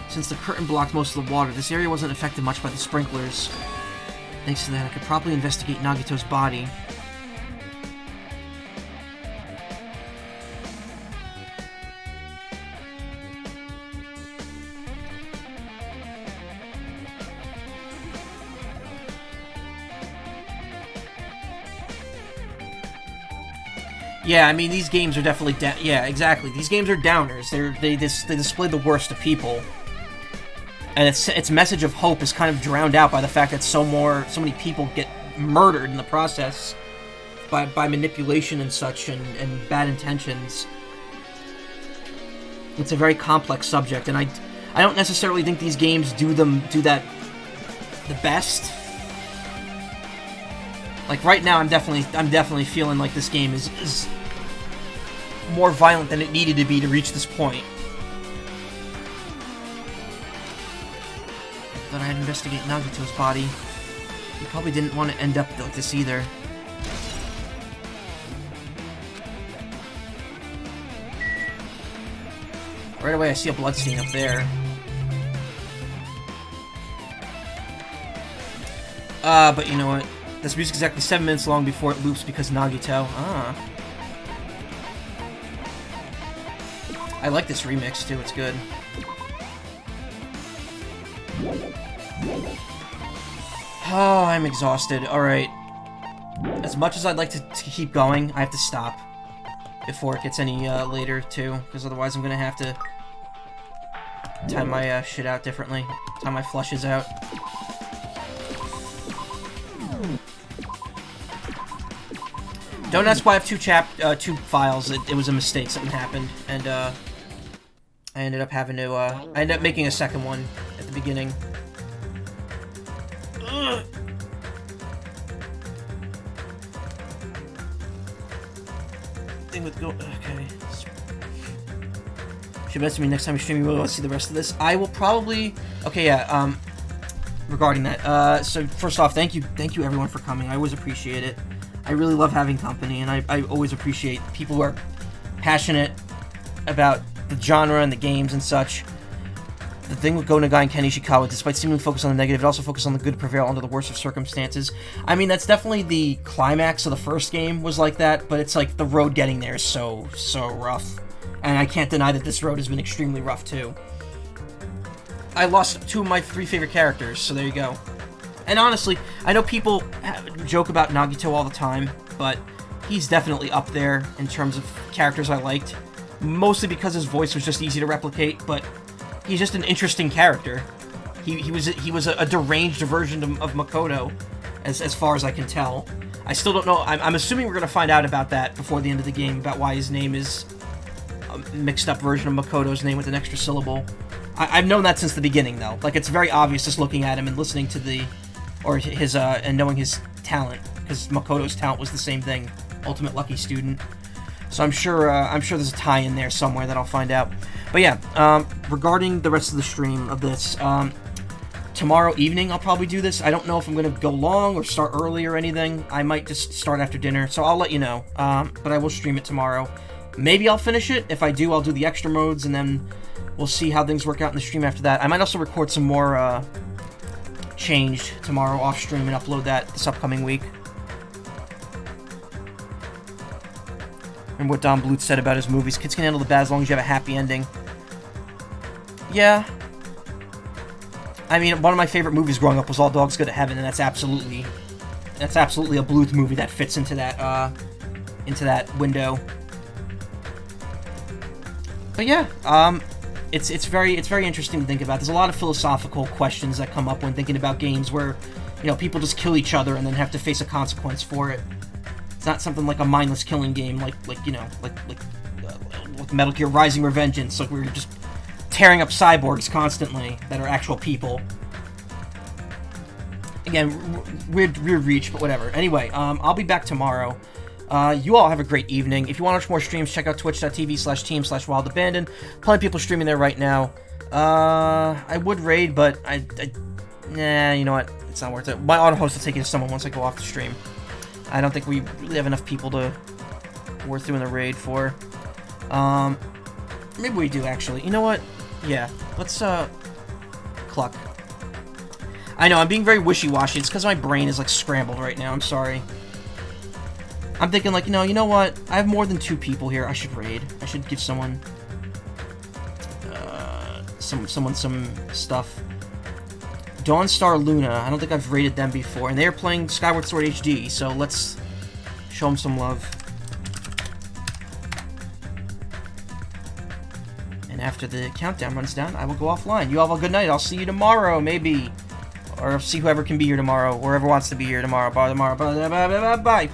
Since the curtain blocked most of the water, this area wasn't affected much by the sprinklers. Thanks to that, I could properly investigate Nagito's body. Yeah, I mean, these games are definitely yeah, exactly. These games are downers. They display the worst of people. And its message of hope is kind of drowned out by the fact that so many people get murdered in the process by manipulation and such and bad intentions. It's a very complex subject, and I don't necessarily think these games do that the best. Like right now, I'm definitely feeling like this game is more violent than it needed to be to reach this point. Thought I'd investigate Nagito's body. He probably didn't want to end up like this either. Right away, I see a bloodstain up there. But you know what? This music's exactly 7 minutes long before it loops because Nagito. I like this remix too, it's good. Oh, I'm exhausted. Alright. As much as I'd like to keep going, I have to stop before it gets any later too, because otherwise I'm gonna have to time my shit out differently. Time my flushes out. Don't ask why I have two files. It was a mistake. Something happened, and I ended up having to. I ended up making a second one at the beginning. Ugh. Thing with go. Okay. Should message me next time you stream. You really want to see the rest of this? I will probably. Okay, yeah. Regarding that. So first off, thank you everyone for coming. I always appreciate it. I really love having company, and I always appreciate people who are passionate about the genre and the games and such. The thing with Go Nagai and Ken Ishikawa, despite seemingly focused on the negative, it also focused on the good prevail under the worst of circumstances. I mean, that's definitely the climax of the first game was like that, but it's like the road getting there is so rough. And I can't deny that this road has been extremely rough, too. I lost 2 of my 3 favorite characters, so there you go. And honestly, I know people joke about Nagito all the time, but he's definitely up there in terms of characters I liked. Mostly because his voice was just easy to replicate, but he's just an interesting character. He was a deranged version of Makoto, as far as I can tell. I still don't know. I'm assuming we're going to find out about that before the end of the game, about why his name is a mixed up version of Makoto's name with an extra syllable. I've known that since the beginning, though. Like, it's very obvious just looking at him and listening to his and knowing his talent, because Makoto's talent was the same thing, Ultimate Lucky Student. So I'm sure there's a tie in there somewhere that I'll find out. But yeah, regarding the rest of the stream of this, tomorrow evening I'll probably do this. I don't know if I'm going to go long or start early or anything. I might just start after dinner, so I'll let you know. But I will stream it tomorrow. Maybe I'll finish it. If I do, I'll do the extra modes, and then we'll see how things work out in the stream after that. I might also record some more Changed tomorrow off stream and upload that this upcoming week. Remember what Don Bluth said about his movies. Kids can handle the bad as long as you have a happy ending. Yeah. I mean, one of my favorite movies growing up was All Dogs Go to Heaven, and that's absolutely a Bluth movie that fits into that window. But yeah, it's very interesting to think about. There's a lot of philosophical questions that come up when thinking about games where, you know, people just kill each other and then have to face a consequence for it. It's not something like a mindless killing game, like Metal Gear Rising Revengeance, like we're just tearing up cyborgs constantly that are actual people. Again, weird reach, but whatever. Anyway, I'll be back tomorrow. You all have a great evening. If you want to watch more streams, check out twitch.tv/team/wildabandon. Plenty of people streaming there right now. I would raid, but nah, you know what? It's not worth it. My auto host will take it to someone once I go off the stream. I don't think we really have enough people to worth doing the raid for. Maybe we do, actually. You know what? Yeah, let's, Cluck. I know, I'm being very wishy-washy. It's because my brain is, like, scrambled right now. I'm sorry. I'm thinking, like, you know what? I have more than 2 people here. I should raid. I should give someone, someone some stuff. Dawnstar Luna. I don't think I've raided them before. And they're playing Skyward Sword HD, so let's show them some love. And after the countdown runs down, I will go offline. You all have a good night. I'll see you tomorrow, maybe. Or see whoever can be here tomorrow. Or whoever wants to be here tomorrow. Bye tomorrow. Bye.